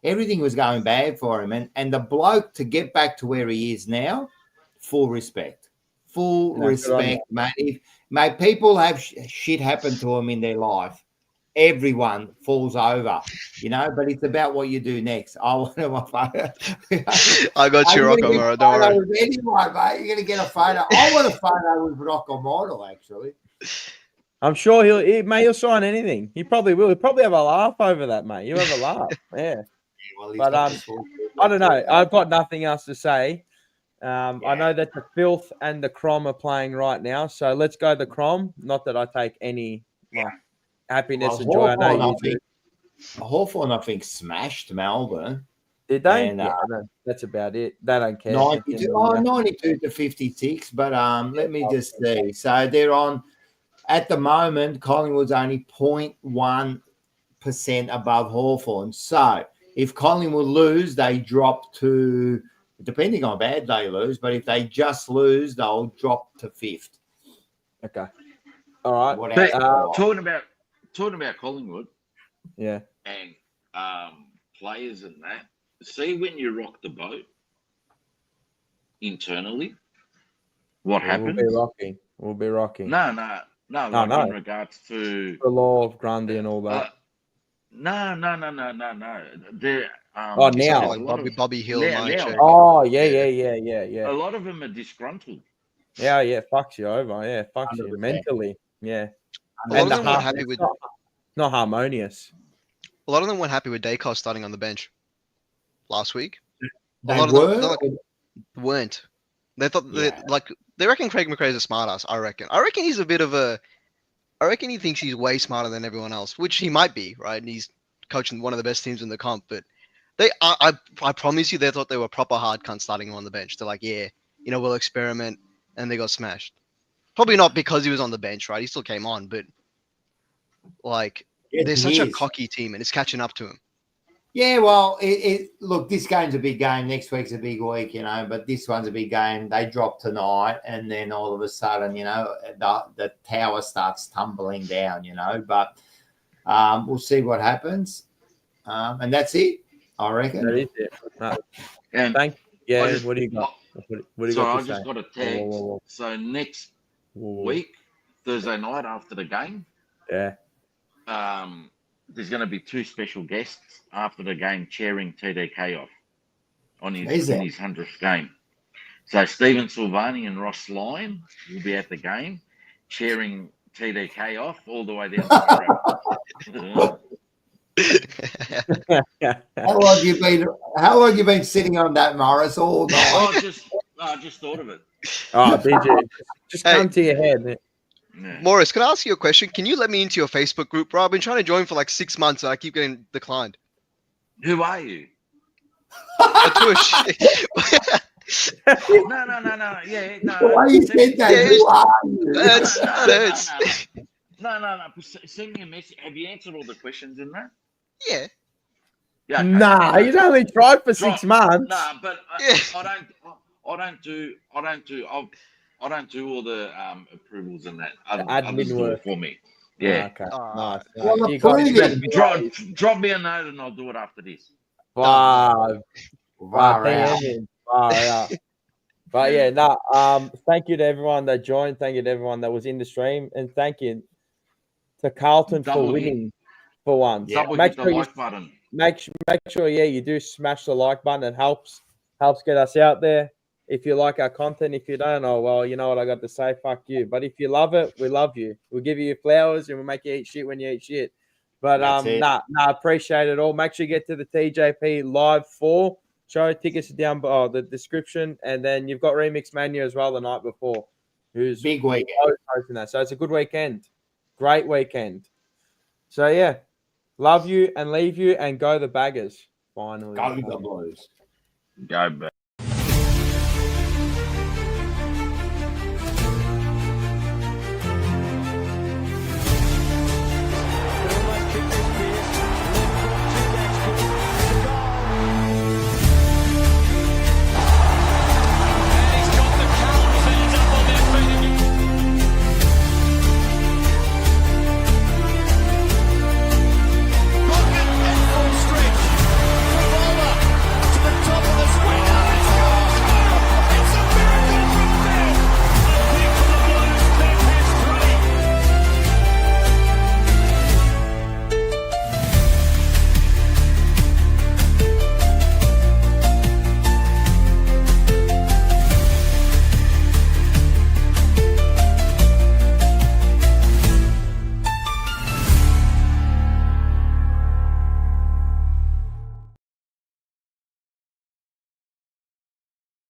Everything was going bad for him. And the bloke, to get back to where he is now, full respect. Full respect, mate. Mate, people have shit happen to them in their life. Everyone falls over, but it's about what you do next. I want my photo. I got you, Rock O'Mara. Don't worry. Anyone, mate. You're going to get a photo. I want a photo with Rock O'Mara, actually. I'm sure he'll sign anything. He probably will. He'll probably have a laugh over that, mate. You'll have a laugh. Yeah. But I don't know. I've got nothing else to say. I know that the Filth and the Crom are playing right now, so let's go the Crom. Not that I take any happiness and joy. I know you do. Hawthorn, I think, smashed Melbourne. Did they? And, that's about it. They don't care. 92 to 56. But let me just see. So they're on, at the moment, Collingwood's only 0.1% above Hawthorn. So if Collingwood lose, they drop to, depending on how bad they lose, but if they just lose, they'll drop to 5th. Okay. All right. But, talking about Collingwood, yeah, and players and that. See when you rock the boat internally, what happens? We'll be rocking. No. Oh, Like no. in regards to The law of Grundy and all that. No. They're, Oh, He's now. talking like Bobby Hill, now. Mike. Oh, yeah. A lot of them are disgruntled. Yeah, fucks you over. Yeah, fucks you 100%. mentally. Yeah. A lot of them weren't happy with. Not harmonious. A lot of them weren't happy with Dacos starting on the bench last week. They a lot were? of them weren't. They thought they reckon Craig McRae's a smartass. I reckon he's a bit of a. I reckon he thinks he's way smarter than everyone else, which he might be, right? And he's coaching one of the best teams in the comp. But I promise you, they thought they were proper hard cunts starting him on the bench. They're like, yeah, we'll experiment, and they got smashed. Probably not because he was on the bench, right? He still came on, but like they're such a cocky team, and it's catching up to him. Yeah, well, look, this game's a big game. Next week's a big week, but this one's a big game. They drop tonight, and then all of a sudden, the tower starts tumbling down, But we'll see what happens. And that's it, I reckon. That is it. And what do you got? What do you got to say? I just got a tag. Whoa. So next week, Thursday night after the game, there's going to be 2 special guests after the game chairing TDK off on his 100th game. So Stephen Silvagni and Ross Lyon will be at the game chairing TDK off all the way down to the How long have you been sitting on that, Morris, all night? I just thought of it. Oh, BJ, just come to your head. Yeah. Morris, can I ask you a question? Can you let me into your Facebook group, bro? I've been trying to join for like 6 months and I keep getting declined. Who are you? No. Yeah, no. Why you said that? Who are you? No. Send me a message. Have you answered all the questions in that? Yeah. Yeah. Okay. Nah, he's only tried for 6 months. Nah, but I don't do all the approvals and that. Others do it for me. Yeah. Okay. Nice. Well, drop me a note and I'll do it after this. Wow. But yeah, thank you to everyone that joined. Thank you to everyone that was in the stream, and thank you to Carlton for winning for once. Yeah. Make sure like button. Make sure, you do smash the like button. It helps get us out there. If you like our content, if you don't, oh well, you know what I got to say. Fuck you. But if you love it, we love you. We'll give you your flowers and we'll make you eat shit when you eat shit. But appreciate it all. Make sure you get to the TJP Live 4 show. Tickets are down below the description, and then you've got Remix Mania as well the night before. Who's big weekend? Hosting that. So it's a good weekend, great weekend. So yeah, love you and leave you and go the Baggers. Finally, go the Blues. Go back.